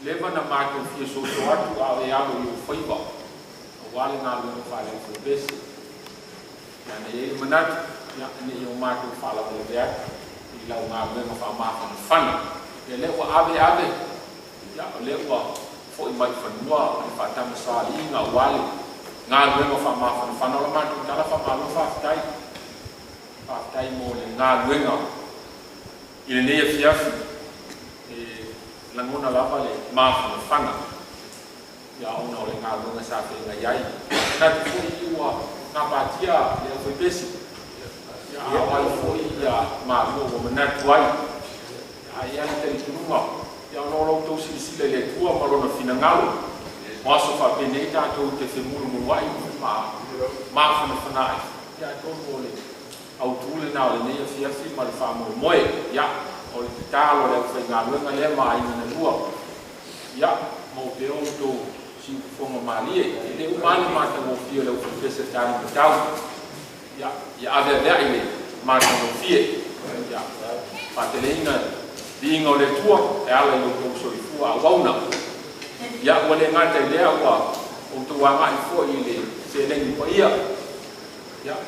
Lewa na mātou fia soso atu a e alo I o whaiwa. Wale ngā luenga whale o whai pese. Ia ne e manatu, ia ne I o mātou whala o le beata. I lau ngā luenga whamāwhana whana. Ia lewa ave. Ia o lewa fo I mai whanua, I whatama sāli I ngā wale. Ngā luenga whamāwhana whana o la mātou tala whamālo whaafitai. Whaafitai mō le ngā luenga. I le nea fiafi. E langona lava le māwhana whana. Ia ona o le ngā lunga sa whenga iai. Nā te fui ua ngā pātia le au whai pesi. Ia awai fui ia Malua o manatu ai. Ia iai teri tununga. Ia ona o lau tau silisile le tua malona whina ngalo. O aso whapene tātou te whemuru muruai. Mā whanai. Ia tōru o le au tūle nā o le neia fiafi ma le whamoe moe. Ia o le te tālo le au whai ngā lunga le mā ina na lua. Ia mo te o tō si fonga malie e le umani mata mo fio le ufese tani matau ia ave le mata mo fie ia pateleina dinga o le tua e ala I o so I fua a wauna ia o le ngata I lea ua o tuanga I fua I le se lengi pa ia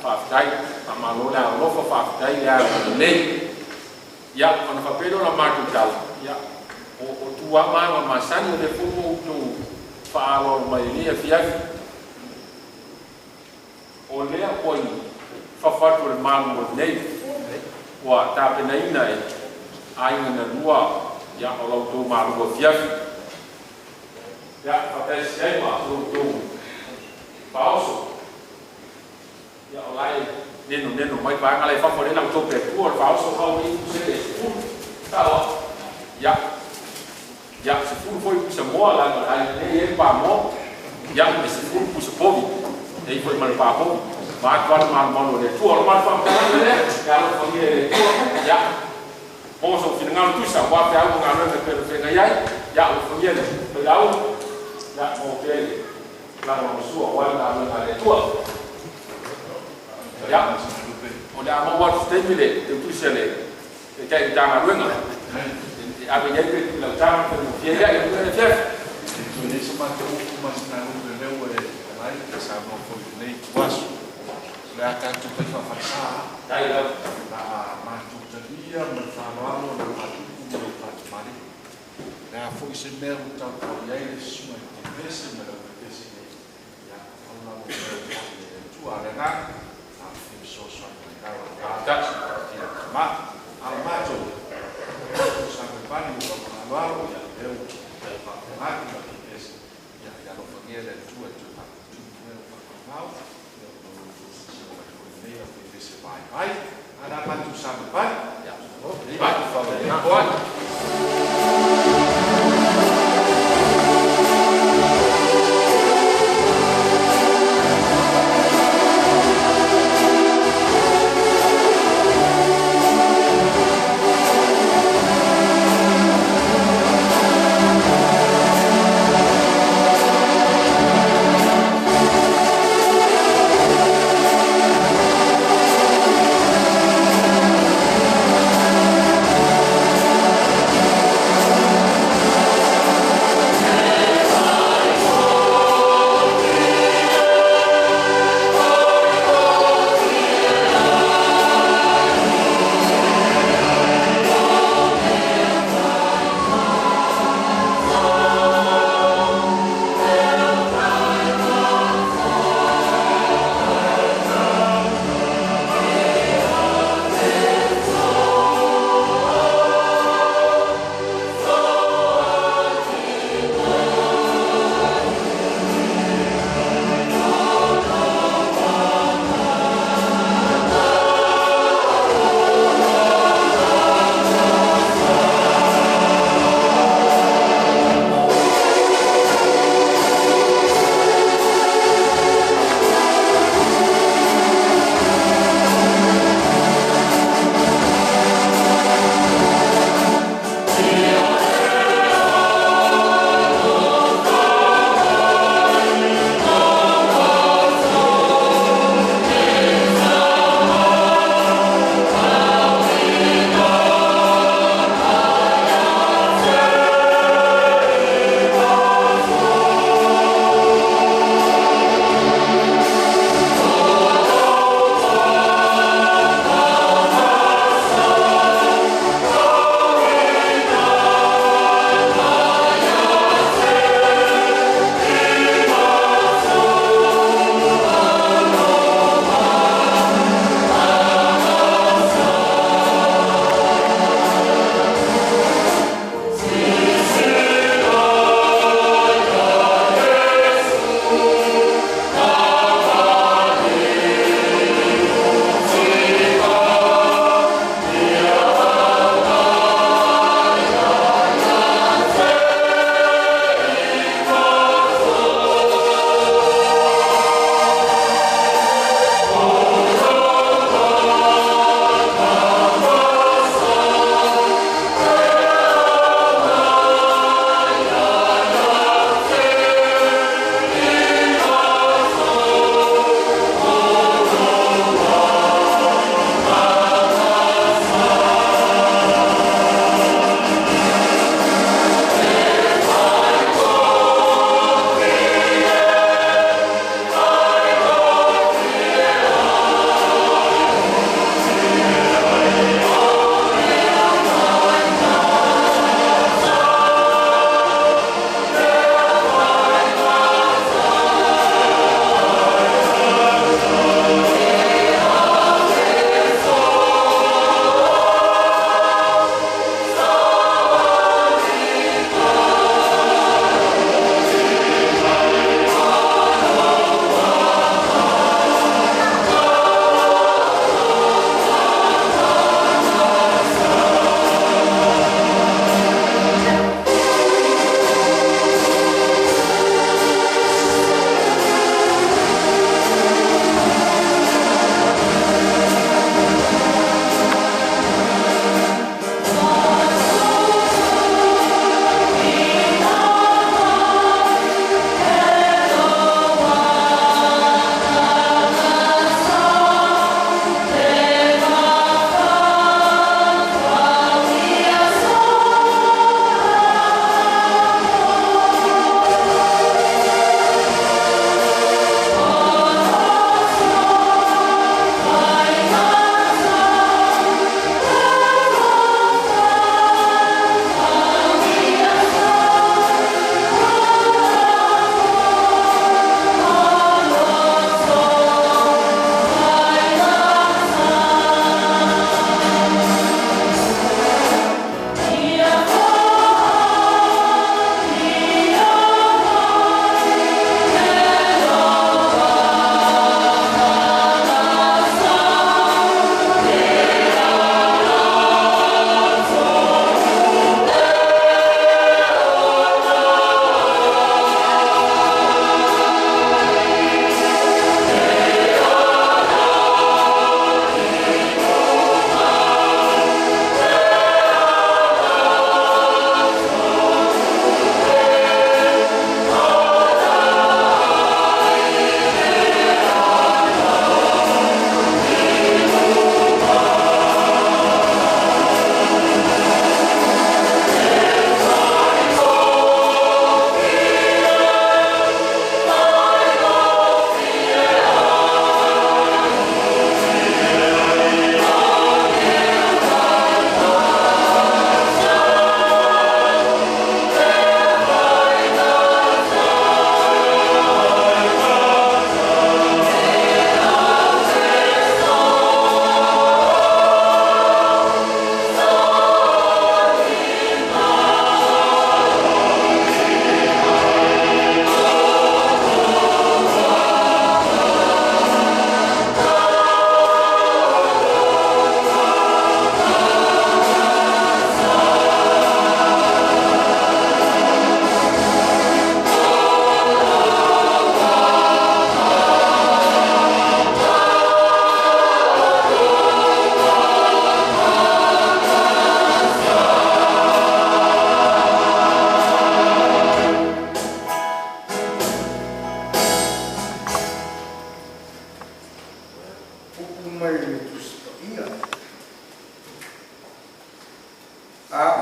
whaafitai a malola a lofa whaafitai lea o nei ia ona whapedo na matu tala ia o tuanga ma masani le fumo o whaalo mai lia fiafi. O lea koi whawhatu le malu o nei. Wa tāpena ina e ainga na lua ia o lau tō malu o fiafi. Ia whapesi ai ma o tō whaoso. Ia o lai neno mai pa ngale fa fore na to pe por fa so ha ni se es un ta ia mo la ai e pa mo ya me se fu pu se povi e foi mal pa po ma qua ma le tu ormai fa le ya lo fa le tu ya o so final tu sa qua pe algo ngalo me per fe ya o fa le la o ya o ke la mo su o wa na le tu ya o da mo wa stimule tu se le e kai ta ma ruenga a be ye la ta ko ye ya e fe tu ne se ma tu mas na u le o e mai que sa mo ko nei wasu la ka tu pe fa fa dai la ma tu te dia ma fa no no ma tu no fa mari la fo se me u ta ko ye su ma te pese me lo que se ya ona mo tu ale na a fi so so ka ma al mato sangue pani o Malua ya eu máquina que es ya lo ponía del tu mal eu se vai ana pantu sangue pan ya vai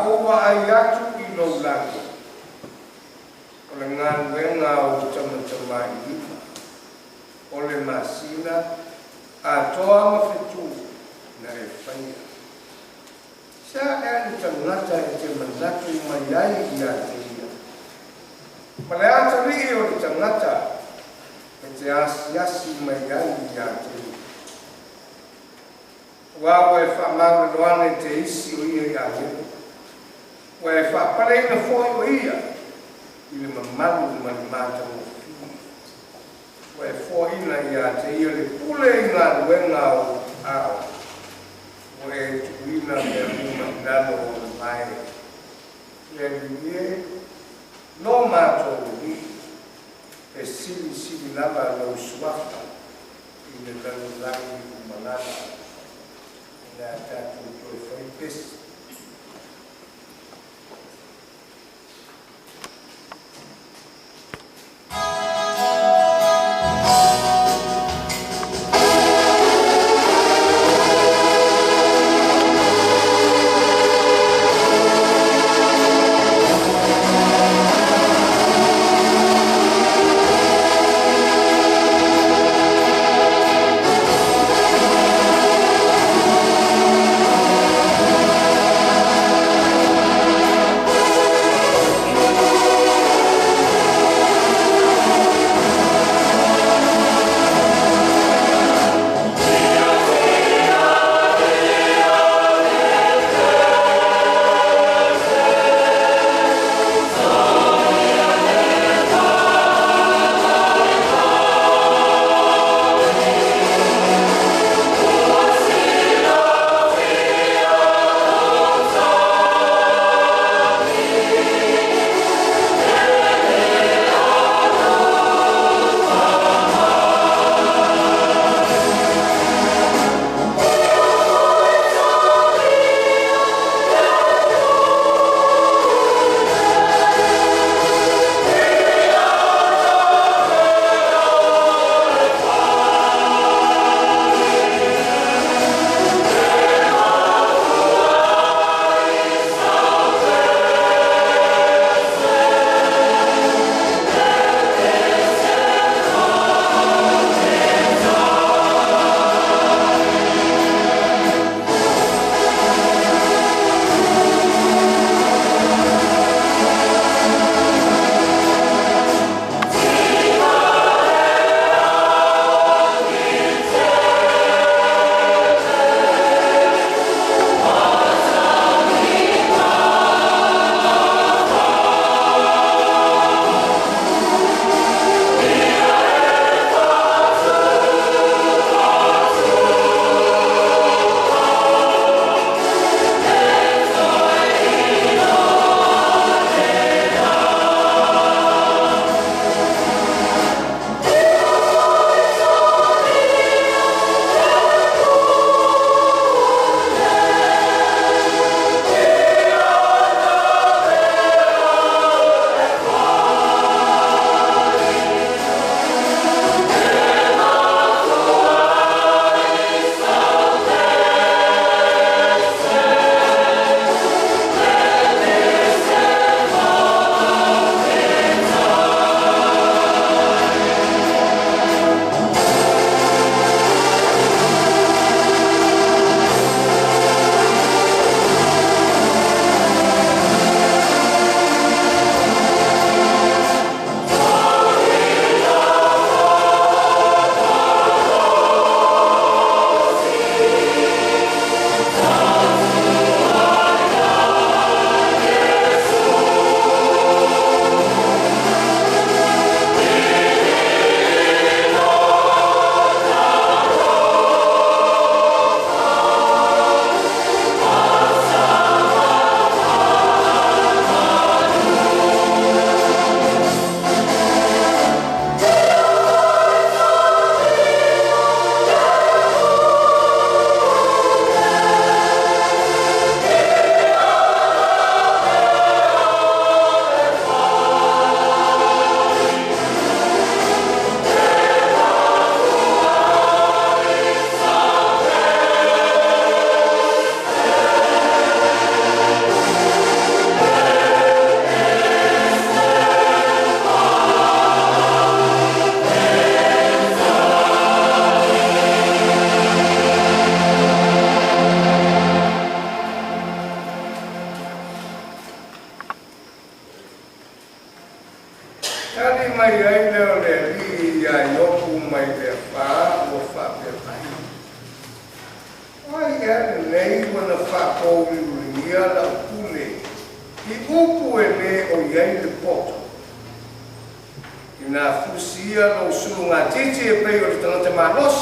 ova ai atu I lo lago. O le ngā wenga o tama I o le masina a toa mawhetu na e whaia. Sa e ni tangata e te manatu mai ai I a te ia. Ma le ata rii o le tangata e te asi mai ai I a te ia. Wa e whamau loane te isi o ia I a te ia. Wa e whapare na foi o ia I le mamalu mani mata mo fii. Wa e foina I a te ia le pule I ngā ruenga o ao. Wa e tuina me uma nano o le mai. Le lie no mato o li e sili lava lo suafa I le tanulangi umanana. Na tatu to foi pesi. Thank Tali mai ai leo le li ya yoku mai le fa o fa pe mai. Ai ya nei wana fa ko mi ya la kule. I upu e le o yai le poto. Ina fusia no sunga titi e pei o te tangata manos.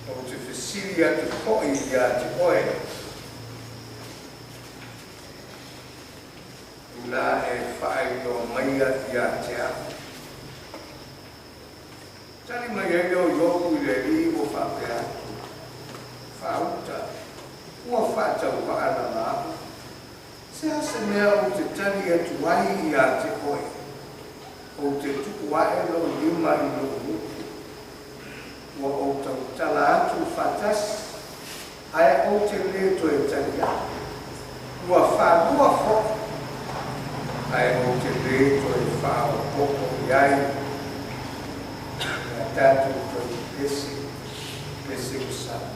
O te fesilia te koi ya te oe. Ina e whae no maia ia te a. Tali mai e leo yoku i le li o whapea. Whauta. Ua whaatau whaana la. Se ase mea o te tali atu wai ia te oe. O te tuku wae no lima i no muku. Ua o tau tala atu whatasi. Ai o te leto e tali atu. Ua whanua whoka. Ai o te leto e whao poko iai. Ia tatu toi pese usana.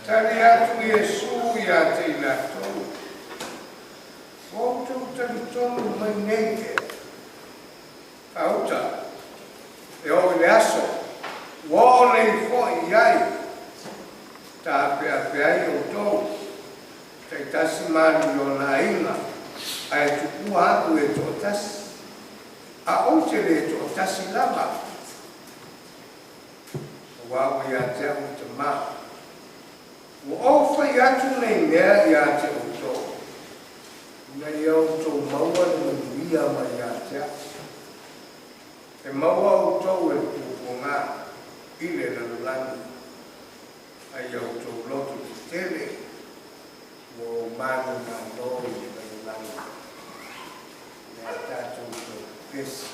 Tari atu Yesu ia te ilatou. O tau tari tonu mai neike. Auta. E o le aso. Wa le fo iai. Ta pe o tau. Tai tasi mani o na inga. Ai tuku aku e to tasi. A o te le to tasi lama. Wa ia te au te maa. O fai atu nei mea ia te auto. Nei auto maua ni ia mai ia te. E maua auto e puponga ile na lani. Ai auto lotu ki tele. O manu mano i na lani. Nea tatu auto pesi.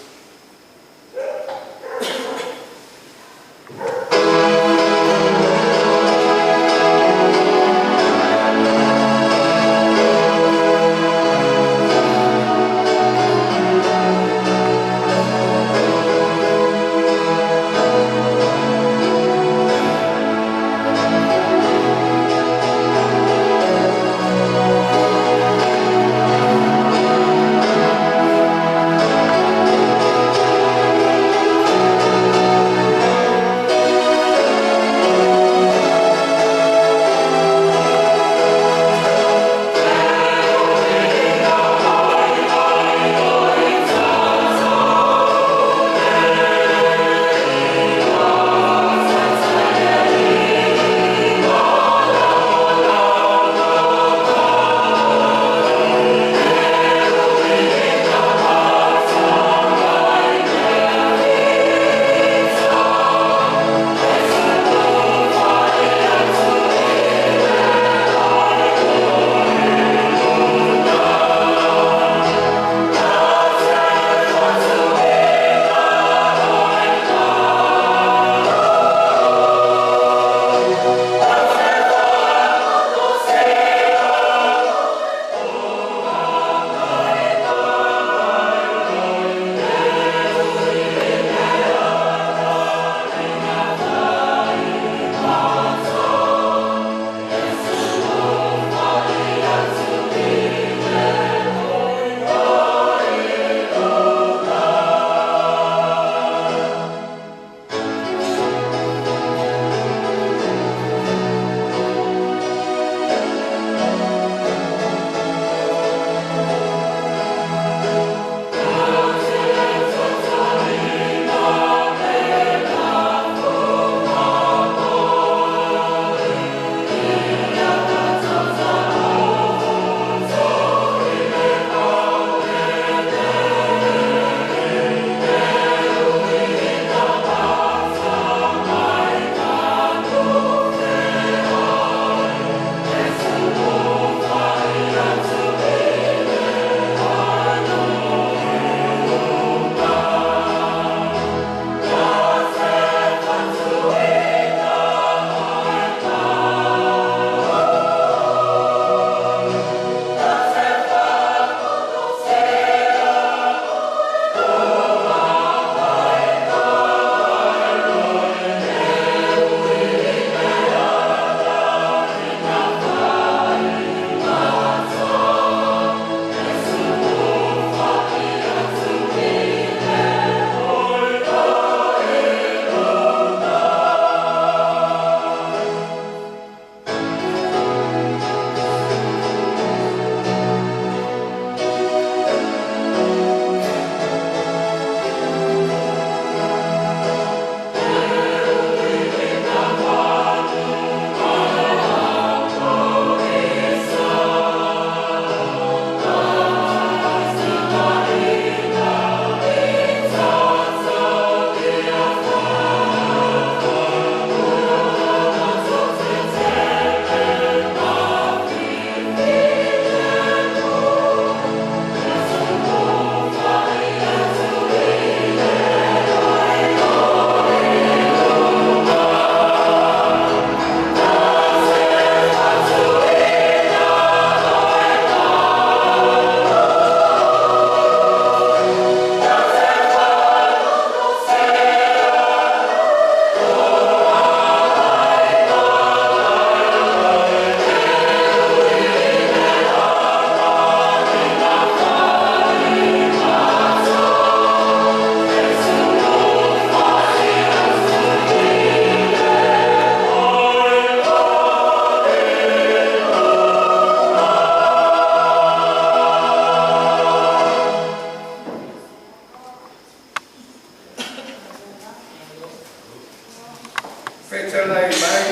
Fetalai mai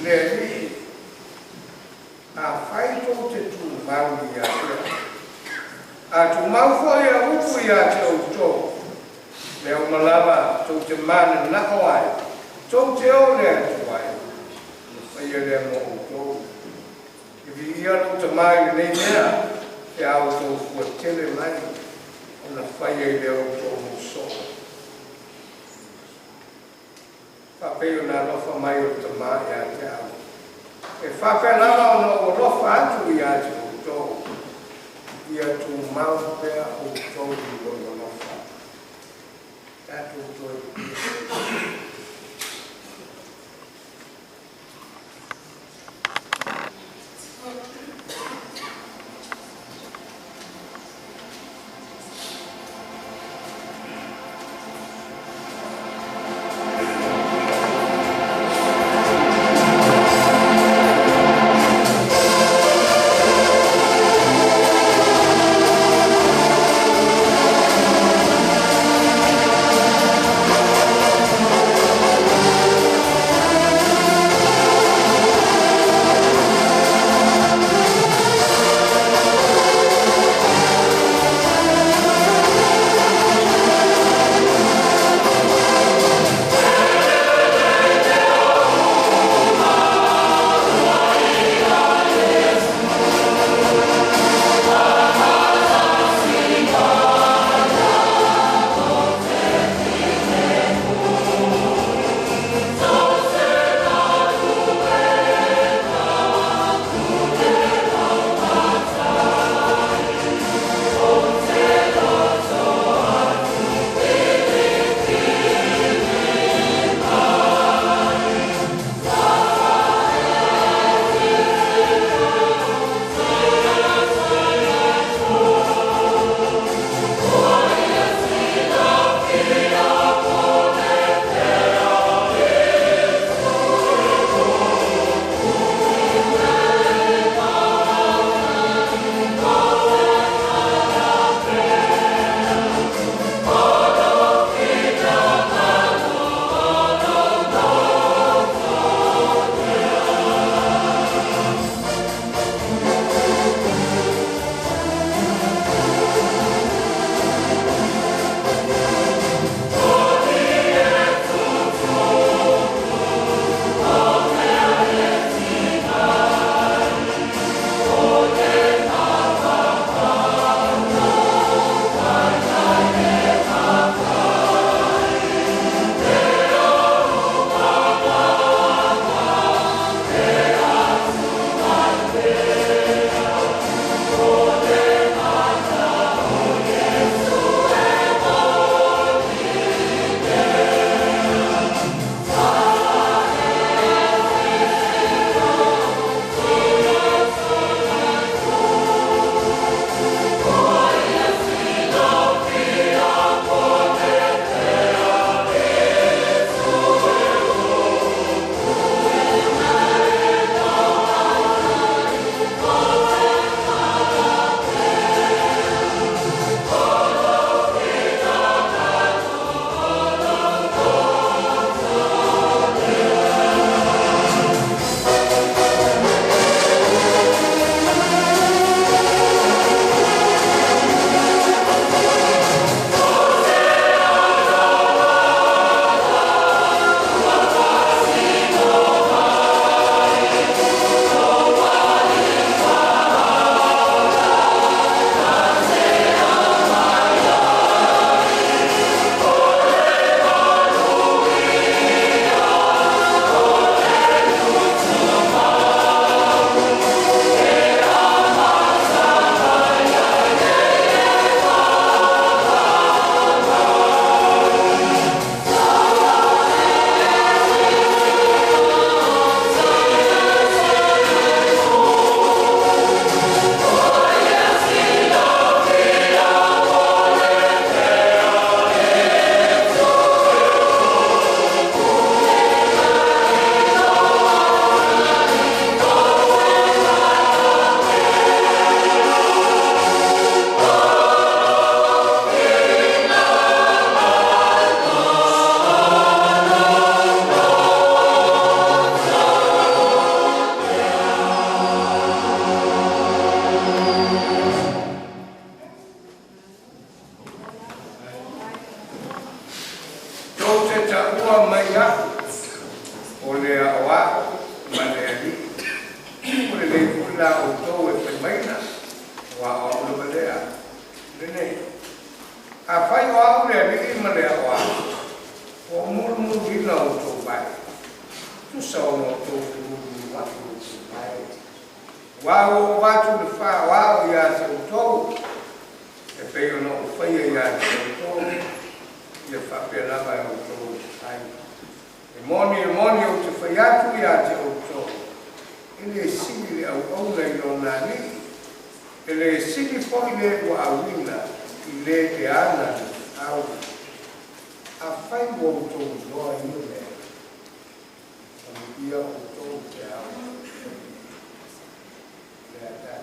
le a fai to te tu mau ia a tu mau foi a upu ia te o to le o malava to te mana na oai to te o le tu ai ai le mo to e vi ia no te mai nei mea e au to fu tele mai ona fai e le o to mo so fa pe na lo fa mai o te mai ia te au e whawhenara ono o rofa atu i atu o tō. Ia tu mau pēr o tō i o rofa. Tātou tō. Thank ua mai a o le awa ma le ali o le lei kula o tau e whaimaina wa o le malea lene a whai o au le ali ma le awa o mulu hina o tau bai tu sa o no tau mulu watu o tau bai wa o watu le wha wa o ia te o tau e peo no o whaia ia te o tau ia whapelava e o tau ai e moni o te whaiatu ia te o tau ele sili au au nei no nani ele sili foi le o awina i le te ana au a fai o to no ai le ia o to te au le ata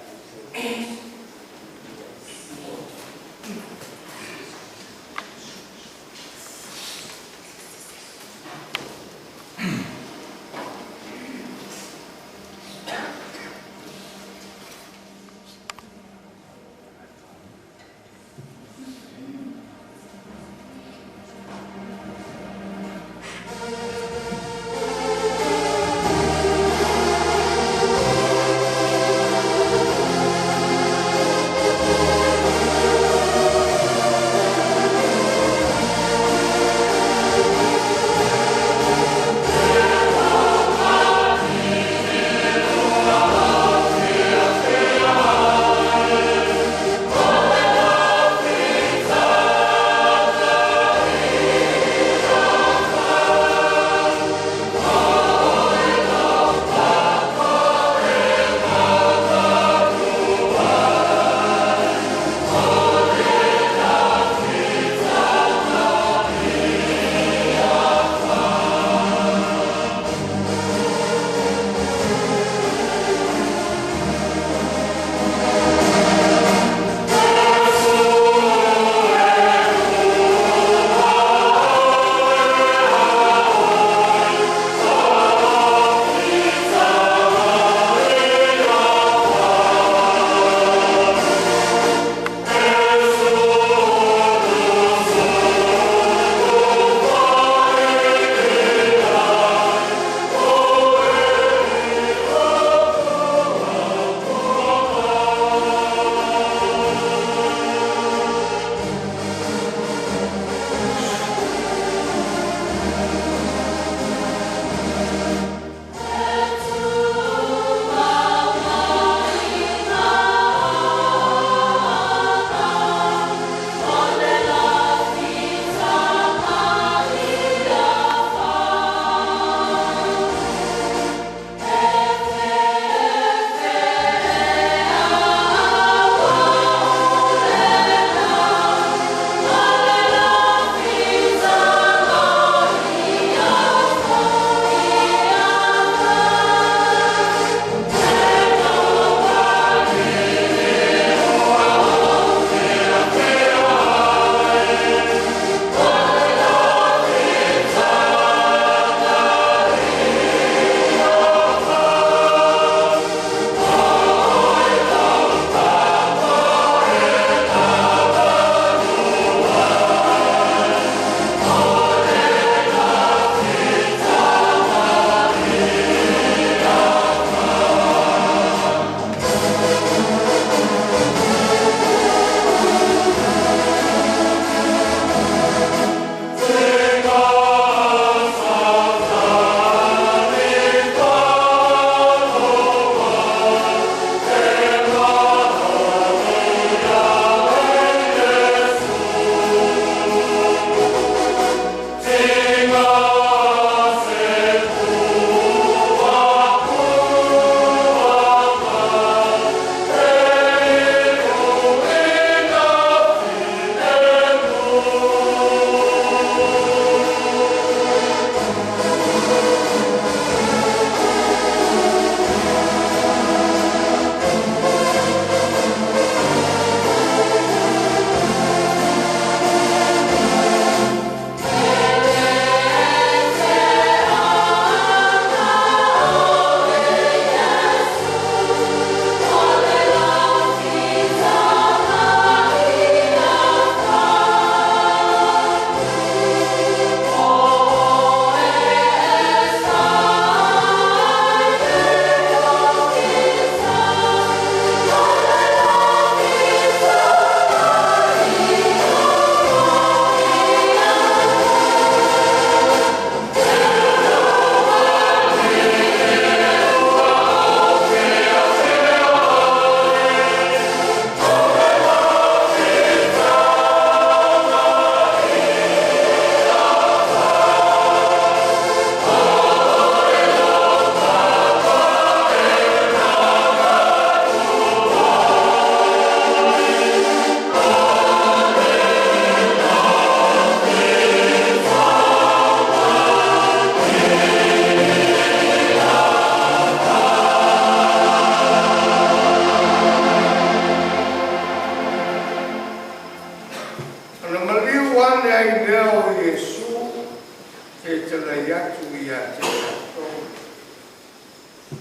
chala ya tu ya to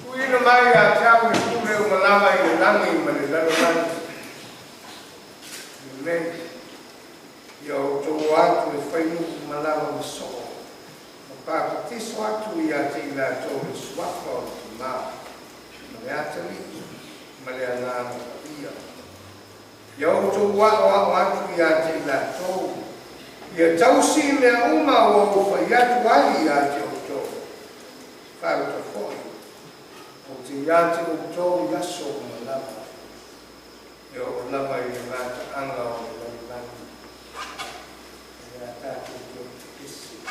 kui na mai ya cha ni ku le malama i langi male la lan me yo to wa tu fai mu malama so pa ti so tu ya ti la to swafo ma Faleata Malua Faafia. Yo to wa tu ya te la to. Ya tausi me uma o Faleata wali ya te to. Fa to foi. O te ya te to ya so malama. Yo lama i ma anga o la ya ta to isi.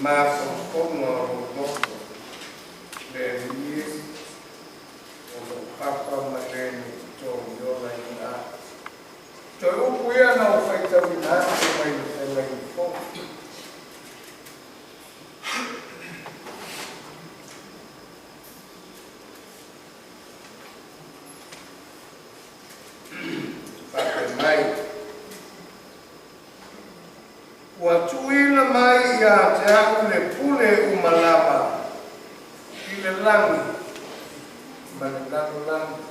mafofono rodoto le lie o papa maleni to yola ina to upuia na ufaita winati mai fo mai watuila mai ya te le pule umalama ile langi langi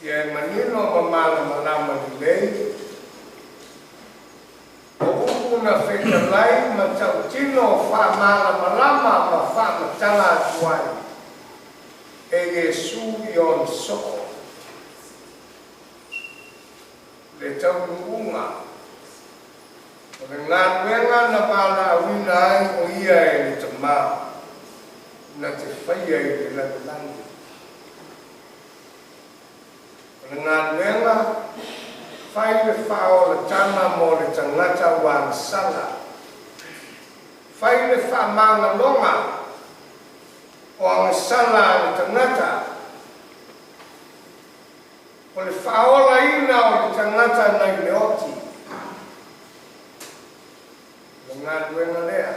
ya manino mamala malama dilei o una feta lai ma tau tino fa mala malama ma fa matala tuai e Yesu yon so le tau nunga o le ngā na pala awina ai o ia e le tama na te whaia i le langi o le ngā luenga whai le whao le tama mo le tangata wang sala whai le wha maanga longa o ang sala le tangata o le whaola ina o le tangata nai le oti le ngā luenga lea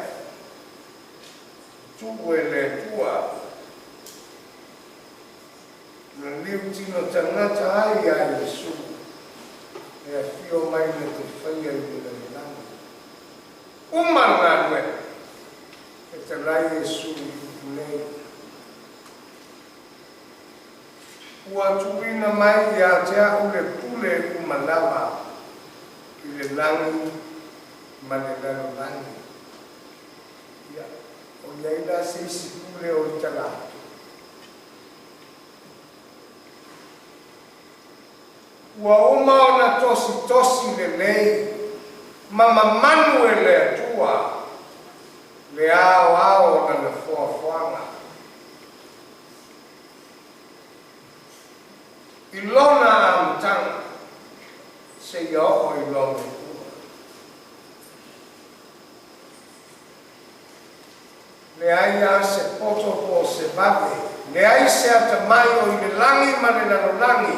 tuku e le tua na liu tino tangata ai a Yesu e a fio mai le te whaia i le langi uma ngā luenga e te rai Yesu i nei ua tuina mai ia te au le pule umalama i le langi ma le lalo langi. Ia, o iai la seisi pule o i talatu. Ua oma o na tosi le lei, mama manu e le atua, le ao na le foafoanga. I lona amtanga se ia o i lona tua. Le ai a se poto po se vave, le ai se ata mai o i le langi ma le langi.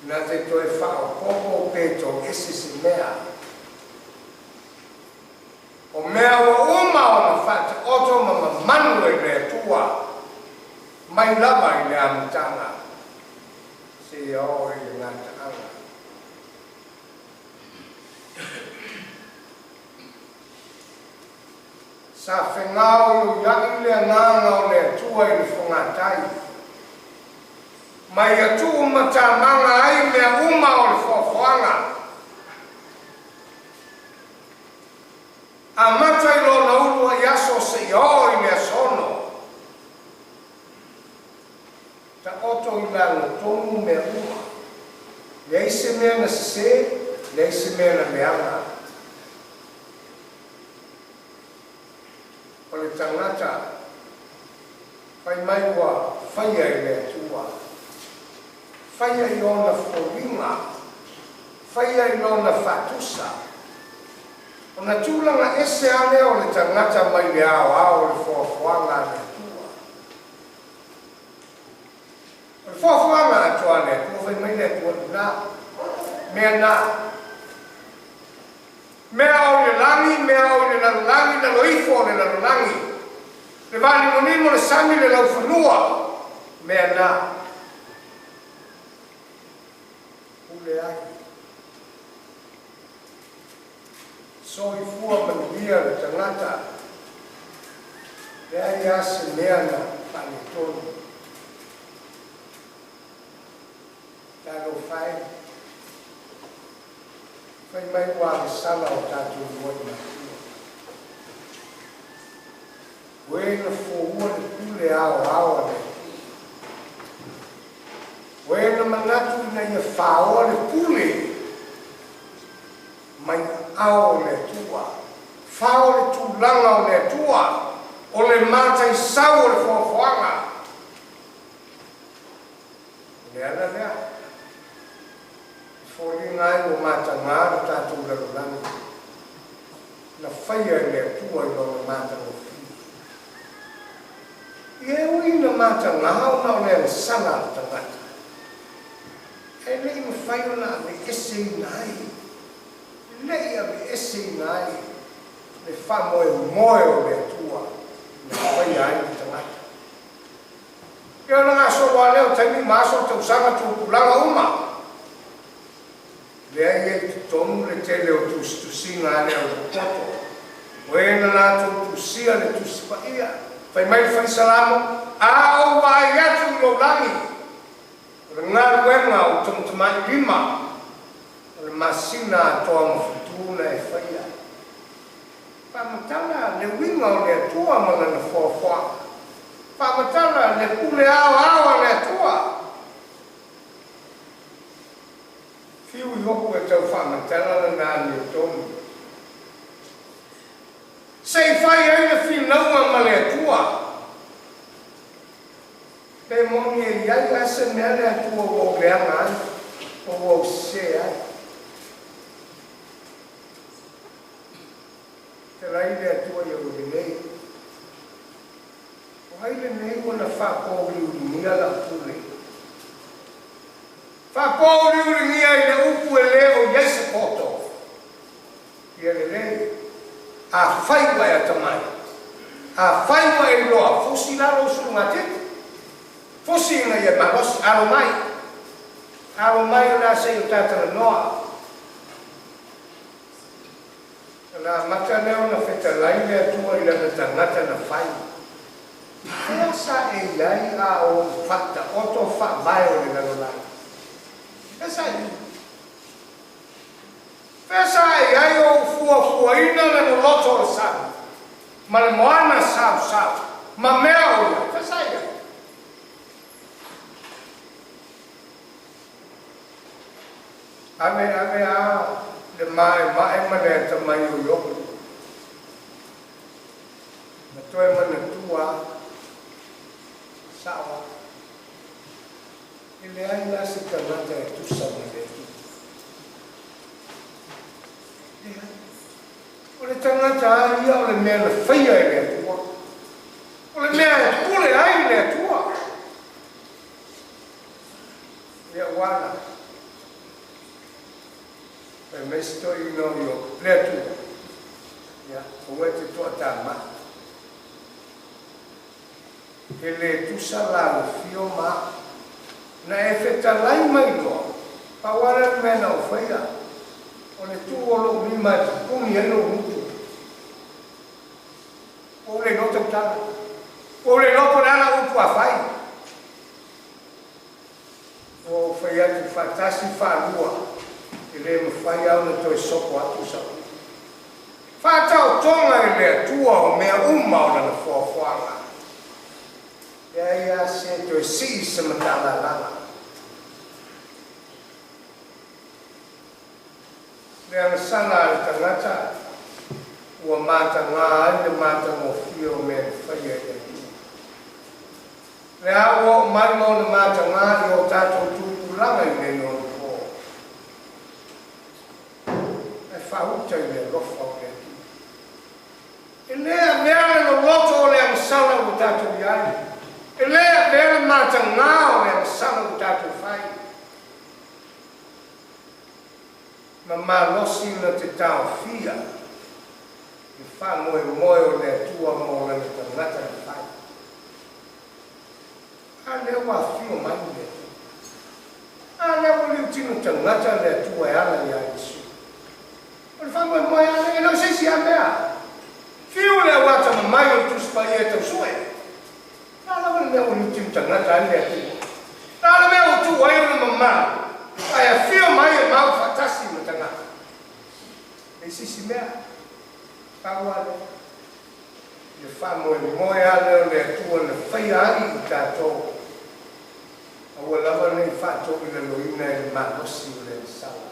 Na te toe whao popo peto ese se mea. O mea wa uma o na whata oto mama manu e le tua. Mai lava i le amtanga se o i le ngātaanga. Sa whengao i iai le nganga o le atua i le whangatai. Mai atu matamanga ai mea uma o le whafoanga. A matai lo na ulua i aso se i o i mea sono. Ta oto i langa tonu mea uma. Lei se mea na se, lei se mea na meanga. O le tangata, whai mai wa, whaia i lea tua. Whaia i ona whoringa, whaia i ona whatusa. O na tūlanga ese ane o le tangata mai le ao le whoafuanga le tua. O le whoafuanga atua le tua, whai mai le tua na, mea na. Mea o le langi, mea o le langi, na loifo o le langi. Le vali monimo le sami le lau whanua, mea na. Ule ai. So i fua manuia le tangata. Le ai ase mea na pane tonu. Talo whai. Whai mai wā le sala o tātou luai na tua. Wei na fōua le pule ao le. Wei na manatu na ia whāoa le pule. Mai ao le tua. Whāo le tūlanga o le tua. O le mātai sau o le whaofoanga. Le ana lea. Fori ngai o mata ngā tātou lalolani. Na whaia lea tua i lona mata o whiu. I ui na mata ngā na o lea sanga o tangata. E lei ma whaia na me ese i nai. Lei a me ese i nai. Le wha moe o lea tua. Na whaia ai o tangata. Ia na ngā soa leo taimi maaso tau sanga tau pulanga uma. Lea ia ki tonu le te leo tusinga leo poto. Oe na nā tau tusia le tusipa ia. Whai mai whai salamo. A o vai atu lo langi. Le ngā ruenga o tongtamai lima. Le masina toa mawhutuna e whaia. Pamatana le winga o le tua mana na whawha. Pamatana le kule awa le tua. Fiu i hoku e tau whamatana na ngā ni o tonu. Sei whai ai na whiu naua ma le tua. Pe moni e iai asa mea le tua o leanga ai. O se ai. Te rai le tua i o nei. O haile nei wana whakōri uri nia la pule. Whakōri uri nia i le upu e leo iese poto. Ia le lei. A whaiwa e atamai. A whaiwa e loa. Fosi laro usuru ngā tete. Fosi inga i e marosi. Aro mai. Aro mai o la se o tātara noa. Na mata leo na wheta laile atua i lana tangata na whai. Hea sa e iai a o whata oto wha mai o le lano lai. Hea sa i. Hea sa e iai o fua ina lano loto o sau. Ma le moana sau. Ma mea o ia. Hea sa i. Ame a le mai mane ta mai o yo. Na toe mana tua sawa. Ile ai la se kanata e tu sa mane tu. O le tangata ia o le mea na whaia e lea tua. O le mea e pule ai lea tua. Lea wana. E mesto i no yo lea tua. Ya, o e te toa tama. E le tu sa la fio ma. Na e feta lai mai loa. Pa wara me na o whaia. O le tu o lo mima e puni e no mutu. O le noto tala. O le lopo nana upu a whai. O whaia tu whatasi whanua. E le ma whai au na toi soko atu sa. Whatau tonga e lea tua o mea uma o na whaafwanga. Ia se toi si se matala lana. Lea na sana ale tangata. Ua mata ngā ale mata mo fio mea whaia e tu. Lea o mai mo na mata ngā i o tātou tūpulanga i me no. Whauta i le rofa o le tu. E lea mea no loto o le amsana o tātou iai. E lea mea mata ngā o le amsana o tātou whai. Ma malosi na te tau fia. I wha moe o le tua mo le tangata na whai. A lea wa fio mai le tu. A lea wa liu tino tangata le tua e ala i aisu. O le whanua moe ana, e no se si a mea. Fiu lea wata ma mai o tuspa i e tau soe. Nāla wale mea o nutim tangata ani lea tua. Nāla mea o tu ai o na mamā. Ai a fio mai e mau fatasi ma tangata. E si mea. Kawale. Le whanua moe ana o lea tua na whaia ai i tātou. Aua lawa nei whātou i na loina e le mānosi o le sawa.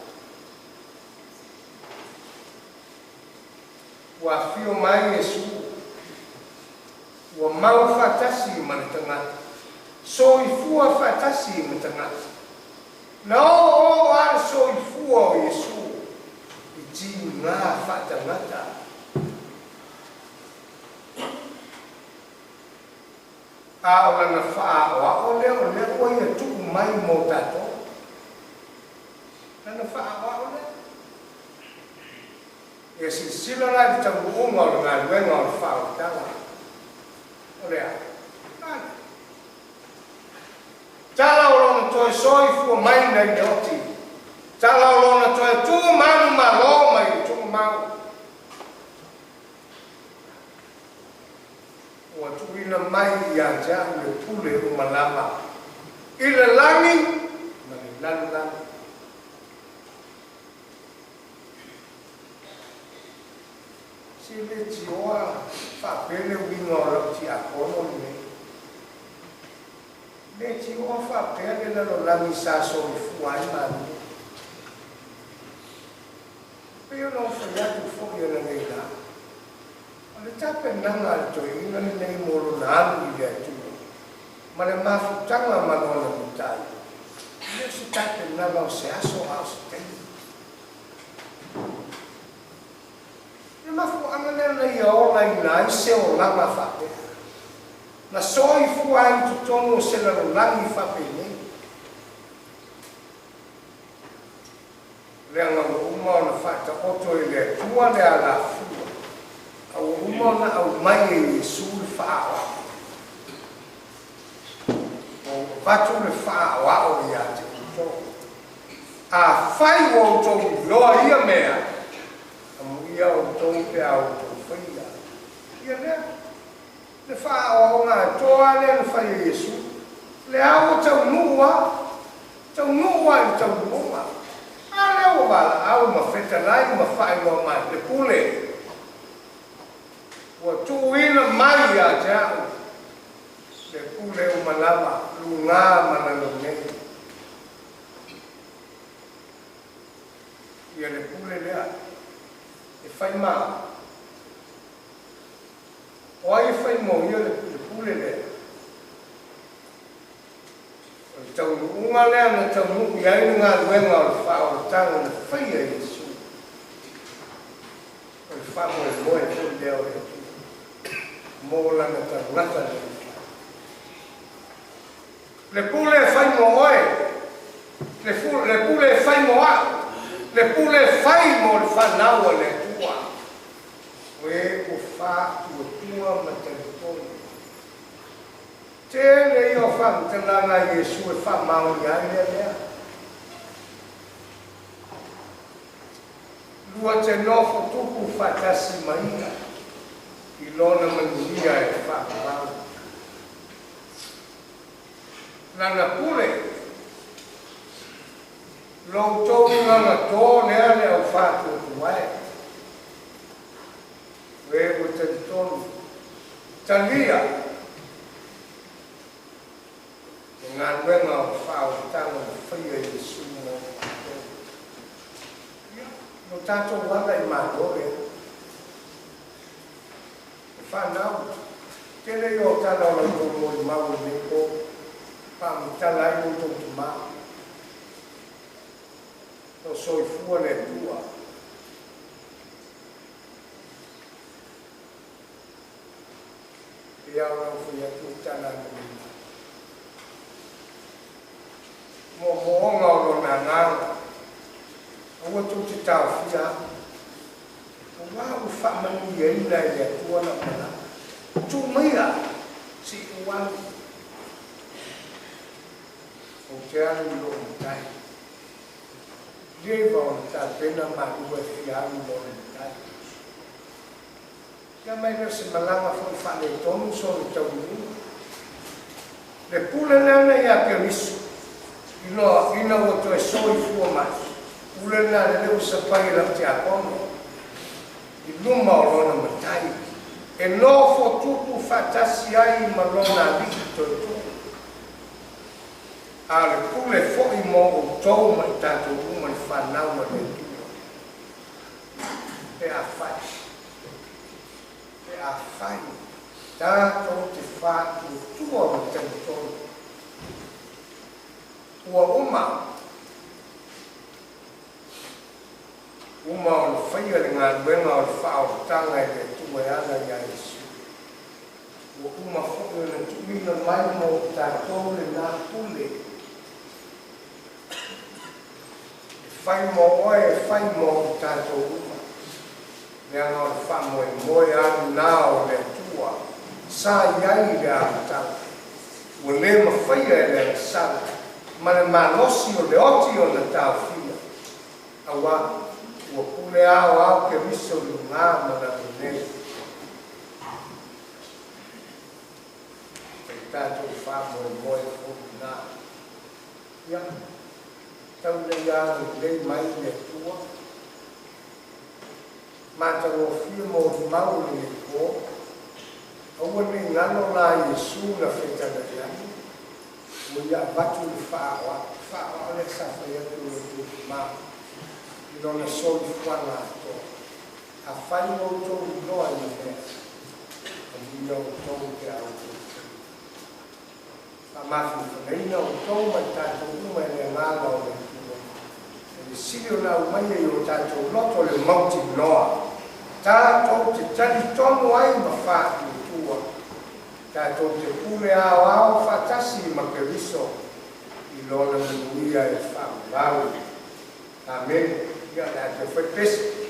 Wa fio mai Yesu. Wa mau fatasi ma le tangata. So i fua fatasi ma tangata. Na o a so i fua a o na fa o le o ia tu mai mo tato na fa o le e si sila la ta o mo na le no fa o ta o le a tala o no to soi fu mai na yoti tala o no to tu manu ma lo mai tu ma o tu ina mai ya ja le pule o malama ile lami ma le landa si le tioa fa pele wingo lo ti a kono ne le tioa fa pele lo lami sa so fu ai ma io non so neanche fuori dalla verità. Le tappe non altro, io non ne moro nani di tu. Ma le mafuttanga ma non la buttare. Io si tappe non se aso aso. Le mafu amana io ora in nai se o la ma fatte. Ma so i fuai tutto se la langi fa bene. Le umona fatta otto le tua le alla fu au umona au mai sul fa o fatto le fa o ia tutto a fai o to lo ia mea am ia o to pe au to fia ia le fa o na to ale fai Yesu le au to nuwa to nuwa ale o bala au ma feta lai ma fai lo mai le pule o tu ina mai ya ja le pule o malama lunga manalo nei ia le pule lea e fai ma o ai fai mo ia le pule lea tau unga lea na tau nuku iai ngā luenga o le whao tanga na whaia Yesu. O le whao e moe fui leo e tu. Mō lana tau ngata le. Le pule e whai mo oe. Le pule e whai mo a. Le pule e whai mo le whanau le tua. O e o wha tua ma te tonu. Tele io fa tanga Yesu e fa mau ia ia. Lua te nofo tupu fa tasi mai. I lona manuia e fa mau. Lana pule. Lo tonu lana to nea le au fa tu ai. We o te tonu. Talia. Ngā wenga o whao tanga na whaia Yesu mo. No tātou wanga I mātore. Whanau. Tēnei o tāna o lango mo I mau I neko. Pāmu tālai mo tō tu mā. No soi fua le tua. E au rau fui atu tāna mo. Mo moonga o lona nganga. Ua tu te tau fia. O wā u whamani e ina I atua na mana. Tu mea si uan. O te anu lo mtai. Leva o ta pena ma ua fia anu lo mtai. Ia mai rese malanga fo whane tonu so I tau nuna. Le pule nana I a perisu. Ina o to e soi fua mai. Ule na le leu sa pai la te akono. I luma o lona matai. E no fo tupu fatasi ai ma lona liki to e to. A le pule fo I mo o tou mai tato uma I whanau ma le tua. E a fai. E a fai. Tato te wha o tua o te tonu. Ua uma o le whaia le ngā luenga o le whao tanga I le tua e ana I a Yesu. ua uma foʻi ona tuuina mai mo tatou lenā pule fai mo oe e fai mo tatou uma leaga o le faamoemoe anunā o le atua sa iai le amataga ua lē mafaia e le agasaga ma le malosi o le oti o na taofia auā ua pule ao ke miso lugā ma na lunei e tatou faamoemoe foʻi nā ia tau nei agu lei mai le atua matagofia mo limau le iko aua nei galo la iesu na fetagai anu ua ia avatu le faaoa le safai atu le tulimā i lona solifuaga atoa afai outou iloa i mea alia outou ke autou faamafifanaina outou mai tatou uma e le agaga o le atua e le sili o lau mai ai o tatou loto le mauti loa tatou te talitonu ai ma faatuatua tatou te pule aoao faatasi ma keriso i lona manuia e faamalau amen ia le a te faipese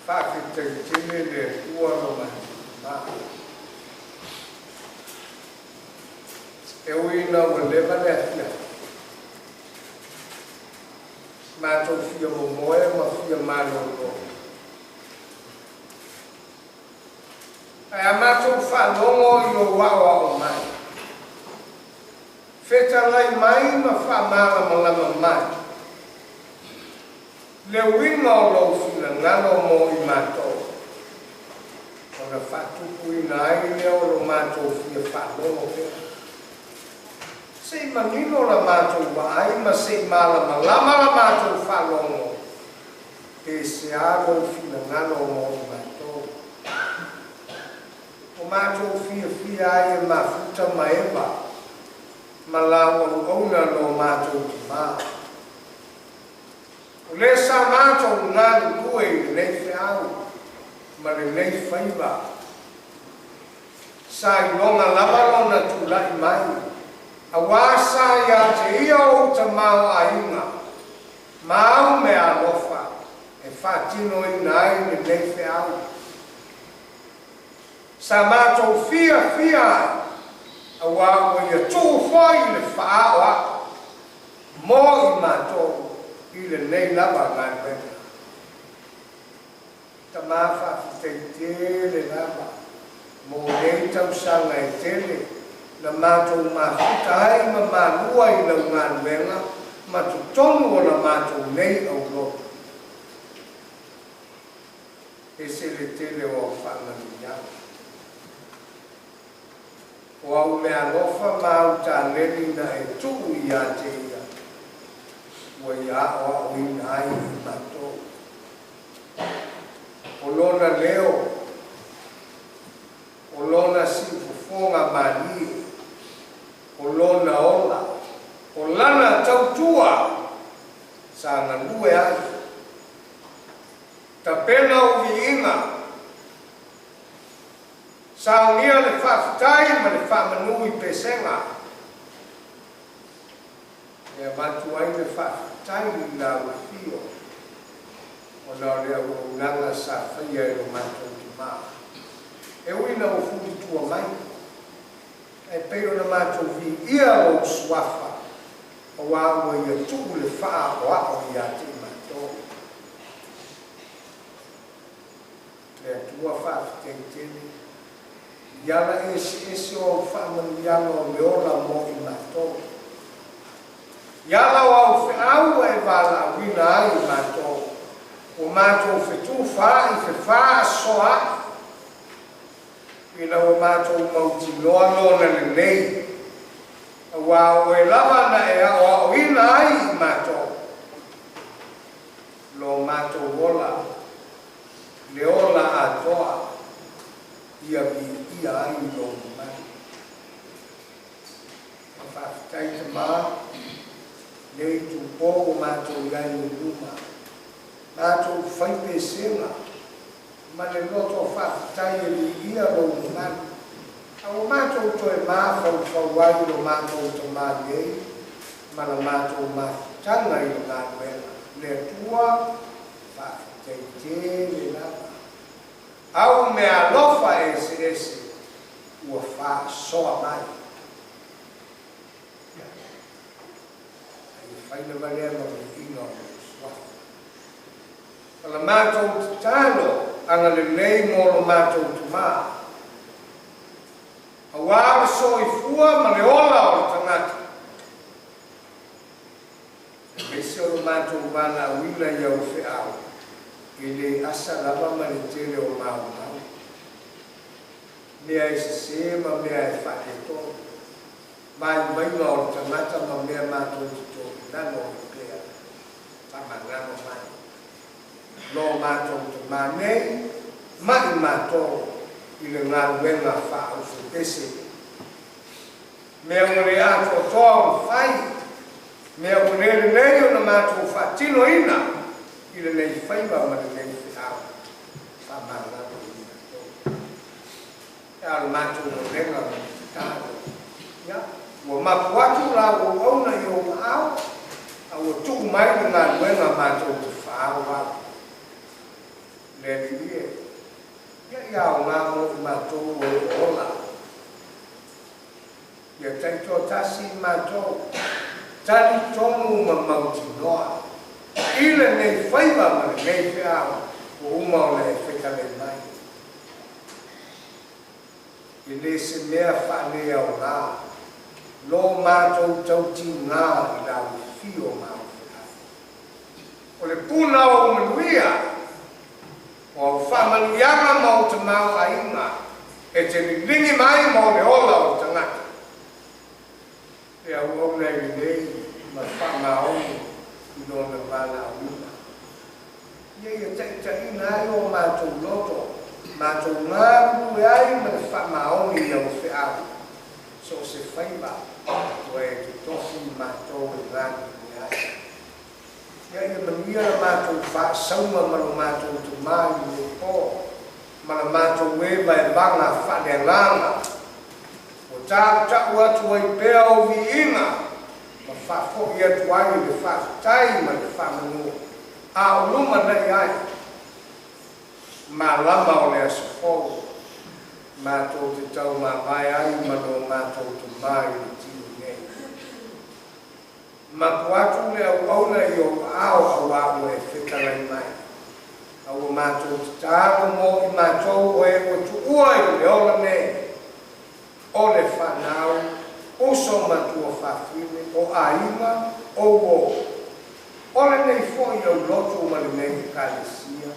whakitengtene le uaroma ma. E uina o lewa le atia. Mātou fia mo moe ma fia malolo. Ai a mātou whanongo i o wawa o mai. Whetalai mai ma whamala ma lama mai. Le winga o lau fina ngano mo i mātou. O na whatupu i na ai leo o mātou fia whanongo pera. Sei manino la mātou wa ai ma sei mala ma lama la mātou whanongo. E se aro fina ngano mo i mātou. O mātou fia ai e mafuta ma eba. Ma lawa ona no mātou ki mā. O le sa mātou ngānu kue i nei whiau. Ma le nei whaiva. Sa i longa lamalona tu lai mai. A wasa ia te ia o te mau a inga. Mau me a lofa. E whatino i nai le nei whiau. Sa mātou fia ai. A wā o ia tū whai le whaawa. Mō i mātou i le nei lava ngai wena. Ta māwha te tele lava. Mō nei tausanga e tele. Na mātou mahuta ai ma Malua i lau ngai wena. Ma tu tonu o na mātou nei au loto. E se le tele o whanani yau. O au mea lofa mau ta neni na e tuu i a te ia. Ua i a o au i nai i mato. O lona leo. O lona si fufonga mani. O lona ola. O lana tautua. Sa nga lue ai. Ta pena o vi inga. Sa ngia le whawhitai ma le whamanui pesenga. E matu ai le whawhitai i nga wafio. O na lea o unanga sa whaia e lo matu ki maa. E uina o furi tua mai. E peo na matu vi ia o swafa. O wā ua ia tuku le wha o ako i a te matu. Le tua whawhitai tene. Yala ese o whamani yala o leola mo i mato. Yala o au whiau e wala wina ai i mato. O mato whetu wha i wha soa. Ina o mato mauti loa lona le nei. A wā o e lava na e a o ina ai i mato. Lo mato wola. Leola a toa. Ia vi ia ai lo mai. A whawhitai te mā, nei tu pōko mātou iai o luma. Mātou whaipe senga, ma le loto whawhitai e li ia lo mai. A o mātou to e mā whauwai lo mātou te mā nei, ma la mātou mātanga i lo ngā wena. Le tua, whawhitai te le lava. Au mea lofa ese ua wha soa mai. Ai whaina manea ma me ino o swafa. Kala mātou te tāno, anga le nei mō lo mātou tu mā. A wāra so i fua ma le ola o le tangata. E mese o lo mātou wāna wina i au whiau. I le asa lava ma le tele o mau mau. Mea e se ma mea e whaketo. Mai maina o tamata ma mea mātou tito. Nano o pēa. Tama ngano mai. Lo mātou te mānei. Mai mātou. I le ngā wenga wha o su pese. Mea ure ato toa o whai. Mea ure le nei o na mātou whatino ina. I le nei whaiwa ma le nei whiau. Whamanga o ina tō. E alo mātou o renga o tāro. Ia, ua mapu atu la o auna i o au. A ua tuku mai le ngā nuenga mātou te whao au. le dia ya nga mo mato o ola ya tai to tasi mato tali tomu mamauti noa ile nei faiva ma nei fea o uma le feka le mai ile se mea fane au nga lo mato tauti nga ila fio ma o le puna o manuia o whamanianga mau te mau ainga e te lingi mai mo le ola o tangata e au o nei nei ma whamao i lona wala una ia ia tai nai o mātou loto mātou ngā rue ai ma le whamao i au whiau so se whaiba o e te tofi mātou i ngāni ni ai ia ia manuia mātou whaasauma ma lo mātou te mai i po ma la mātou wewa e vanga whanealanga o tāku atu ai pēa o vi inga ma whaafoki atu ai le whaatai ma le whaamanu a o luma nei ai ma lama o le asofo mātou te tau ma vai ai ma lo mātou te mai i tinu nei ma kuatu le au auna i o ao au au e whikalai mai. Au mātou te tāko mō i mātou o e o tu ua i le ola nei. O le whanau, o so matua whawhine, o ainga, o o. O le nei fōi au loto ma le nei kālesia.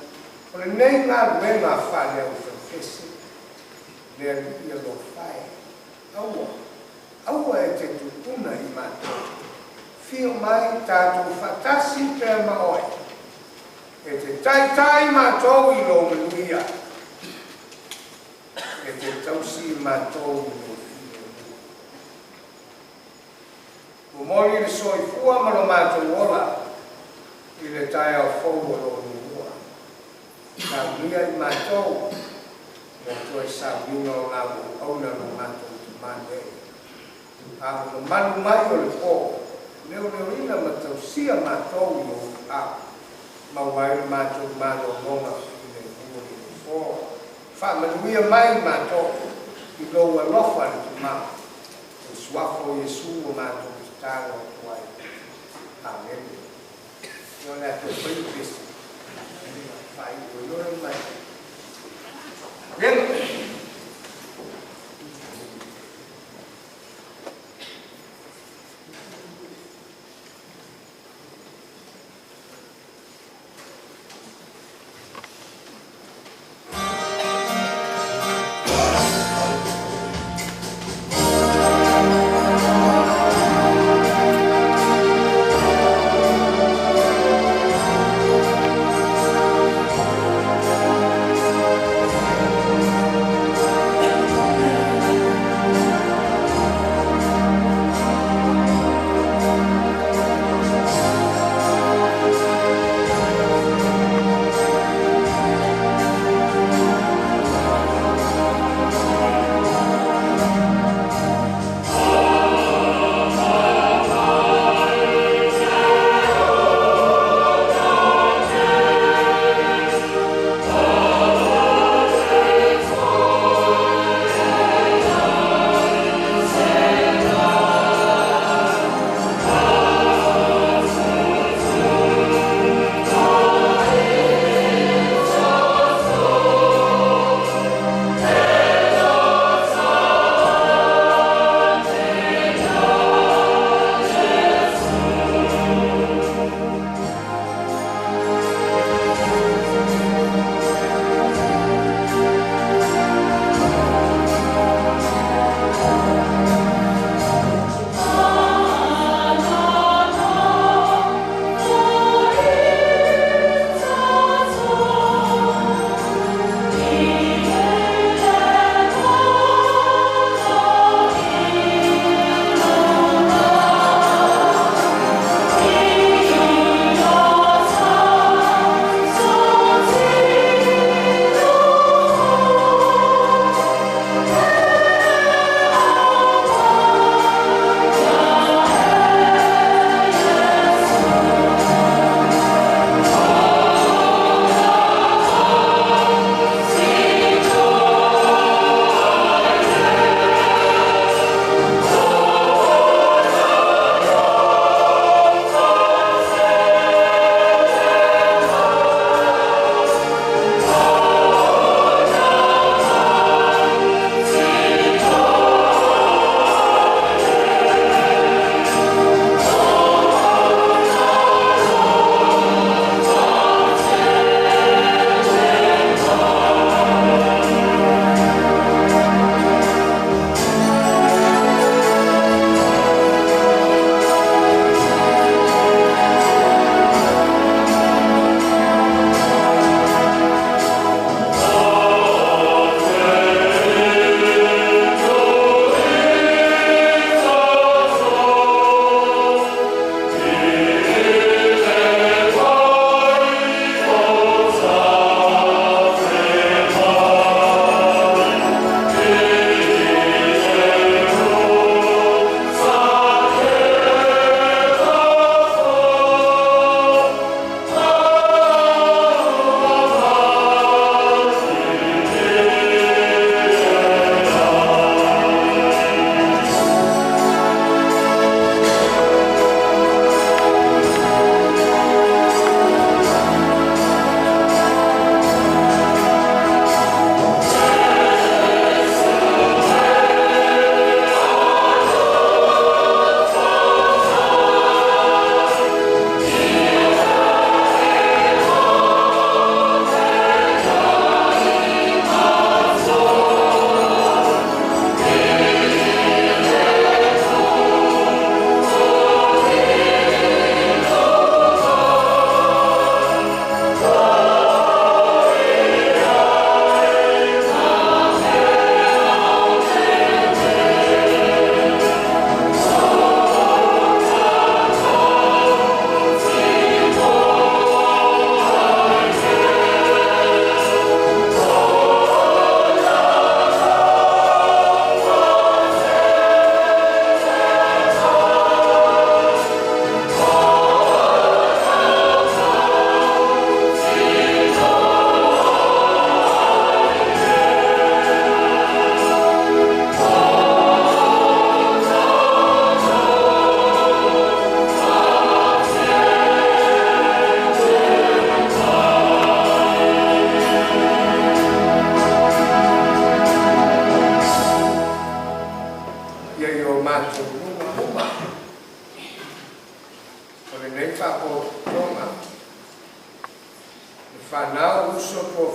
O le nei ngā ruenga whane au whawhese. Le ali i lo whae. Aua. Aua e te tupuna i mātou. Fio mai tātou whatasi pēr maoi. E te tai mātou i lo manuia. E te tausi mātou i lo fio. O mori le soi fua ma lo mātou ola. I le tai au fau o lo nua. Ka mia i mātou. Me toi sa minga o ngā auna lo mātou te mātou. A lo manu mai o le fō. Leo ina matausia mātou i o a mawai mātou mātou longa i le ua i le fō. Whamanuia mai mātou i loa lofa i te mā. O suafo Jesu o mātou i tāna o tuai. Amen. Io ne a te whai Kristi. Whai o lore mai. Amen.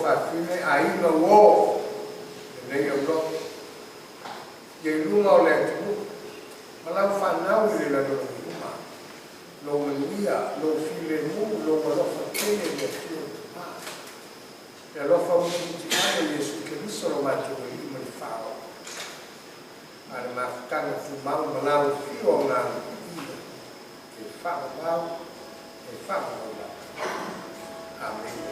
whawhine a inga wō. Nei au lo. Ye lunga o le tumu. Malau whanau i le lano ni uma. Lo manuia, lo file mu, lo malofa kene le fio te pā. E alofa mu ti ana Yesu ke riso lo mātou i ima ni whao. Are mafutanga tu mau malau fio o ngā ia. Ke whao mau, ke whao mau. Amen.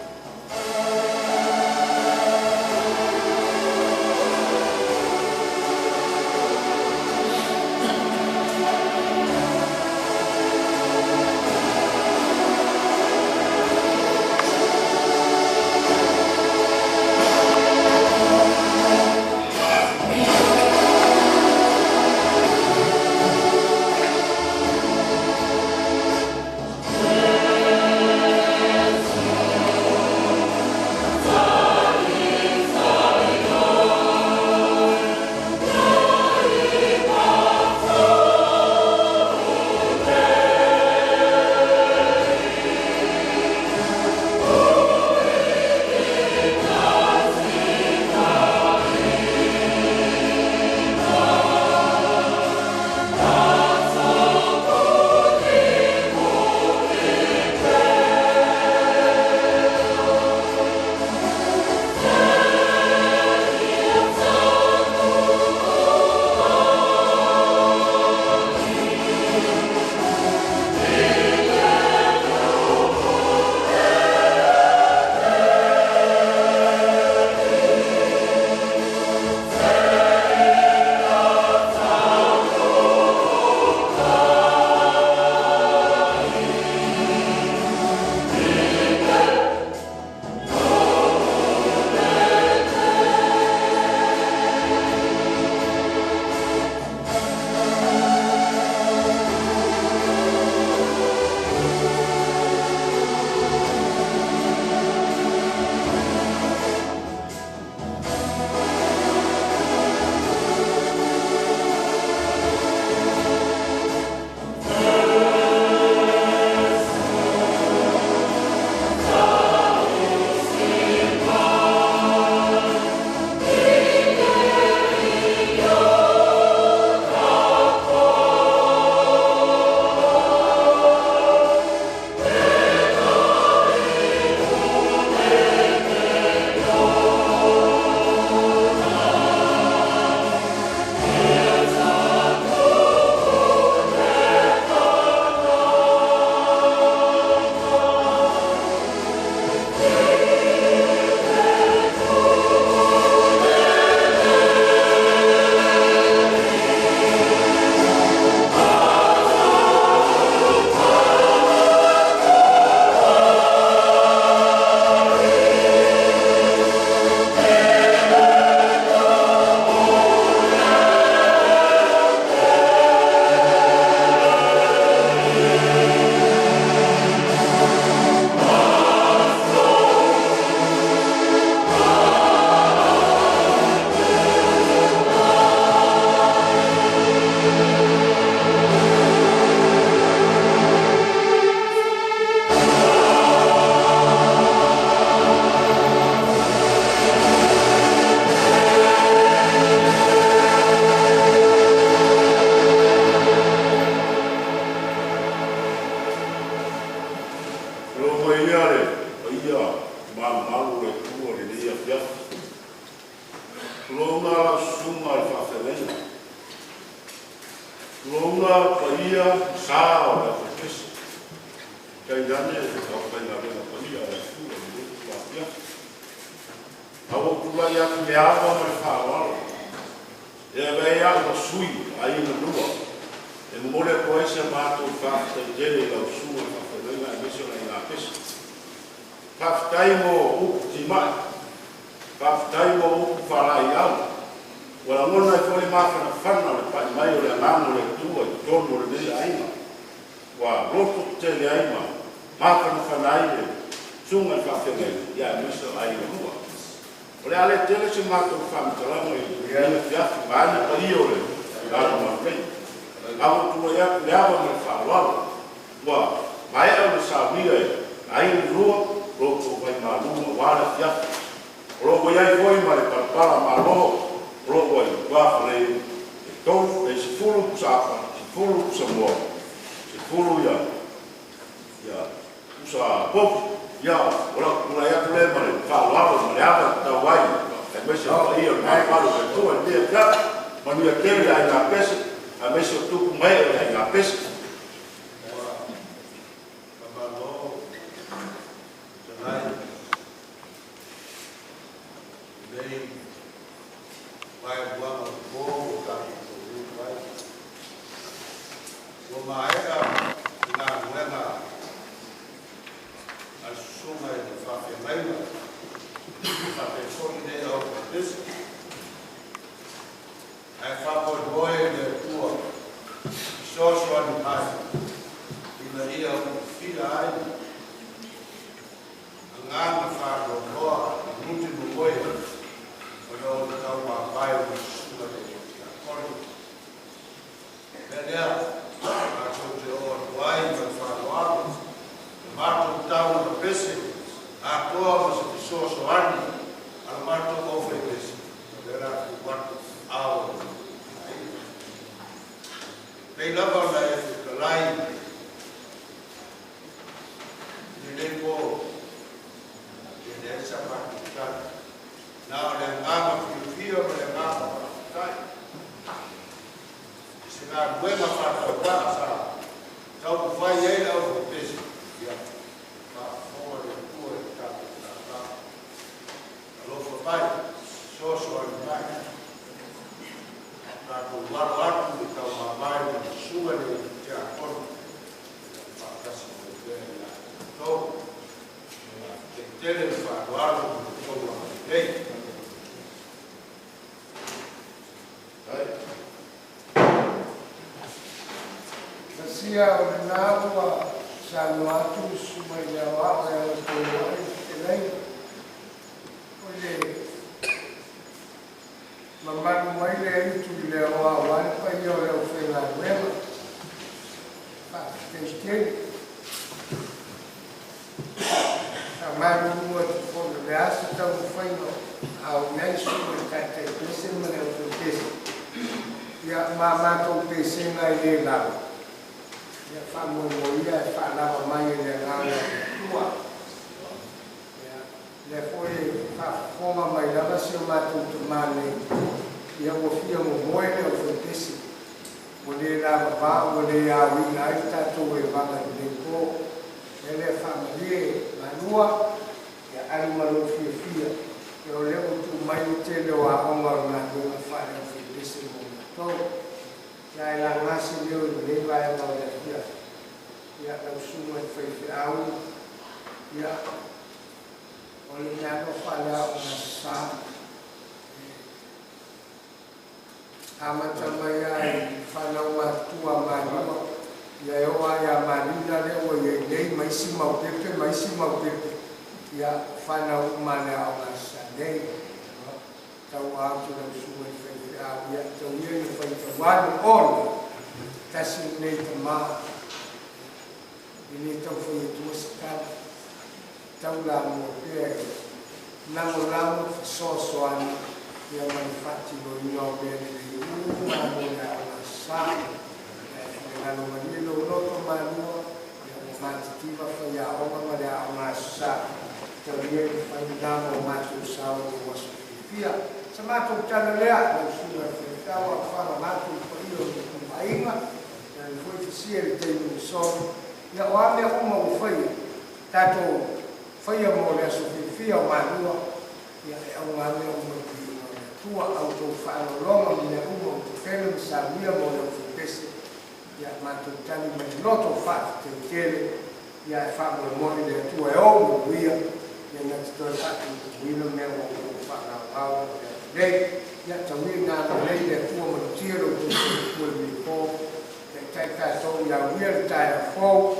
Lo ia foi mai para malo, lo foi qua le to e se fulu sapa, se fulu samo, se fulu ia. Ya, usa pop, ya, ora ia tule mare, fa lava, mare ava ta wai. E mese ia mai paru ke tu e dia ka, manu ia kele ai na pesa, a mese tu mai ai na pesa. Malua Faafia, eu levo tu mai tele o aonga na do fare o desse momento. Já ela nasce meu nem vai lá dia. Ya o suma foi fiau. Ya olha já não fala uma sa. Amatamaya fala uma tua mano. Ya eu ia marina le o ye nei mai si mau pepe. Ya fala uma na uma sa nei. Tau atu o suma foi fiau. Ya tau ye foi fiau on. Kasi nei tama. Ini tau foi tu sekali tau la mo pe na mo la mo so ani yang manfaati lo ino be ni ma mo na sa na lo mani lo to ma no yang manfativa foi a oma ma da uma sa tau ye foi da mo ma tu sa o was fia sama tu tana le a lo su foi tau a fala ma tu ko io ai ma foi fiel te so ya wame uma ufai tato fai mo le sofia o malua ya o wame uma tua auto fa loma me uma feno sabia mo le fese ya mato tani me loto fa te tele ya fa mo le tua e o via ya na sto fa ni no me o fa na au dei ya tawi na le tua mo tiro ko mi ko tai to ya wir tai fo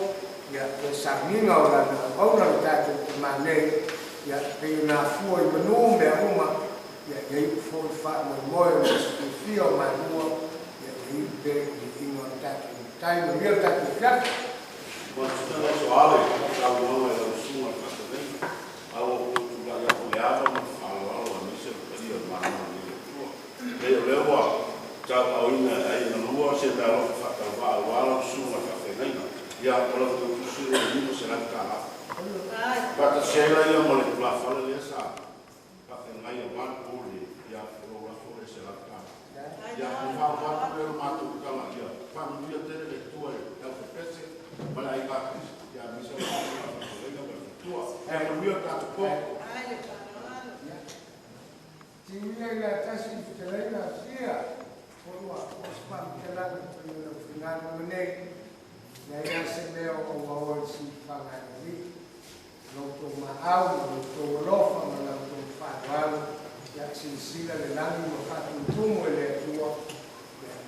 ya samina ora ora tai to mane ya pe na fo i manu me uma ya ei fo fa mo mo fio manu ya ei be i no tai no wir tai ya quando sta so ale la uomo e la sua fatto bene au tu la ya oleava ma fa tau au ina ai na lua se ta lo fa ta va wala su ma ka fe nai ya ko lo tu su ni mo se la ka pa ta se la ya mo le pla fa le sa ka fe nai ya van ko le ya ko la fo le se la ka ya ko va va ko le ma tu ka la ya pa mi ya te le tu ya ko pese ma la ka ya mi se la tu e mo io ka tu ko Tinha tasi fikiria sia kwa osman kelan kwa fingan meneng na ya semeo o wawon si pangani no to maau no to lofa na to fadwal ya sila le langi mo fatu tumo le tuwa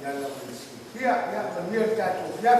ya la polisi ya menir ka tu ya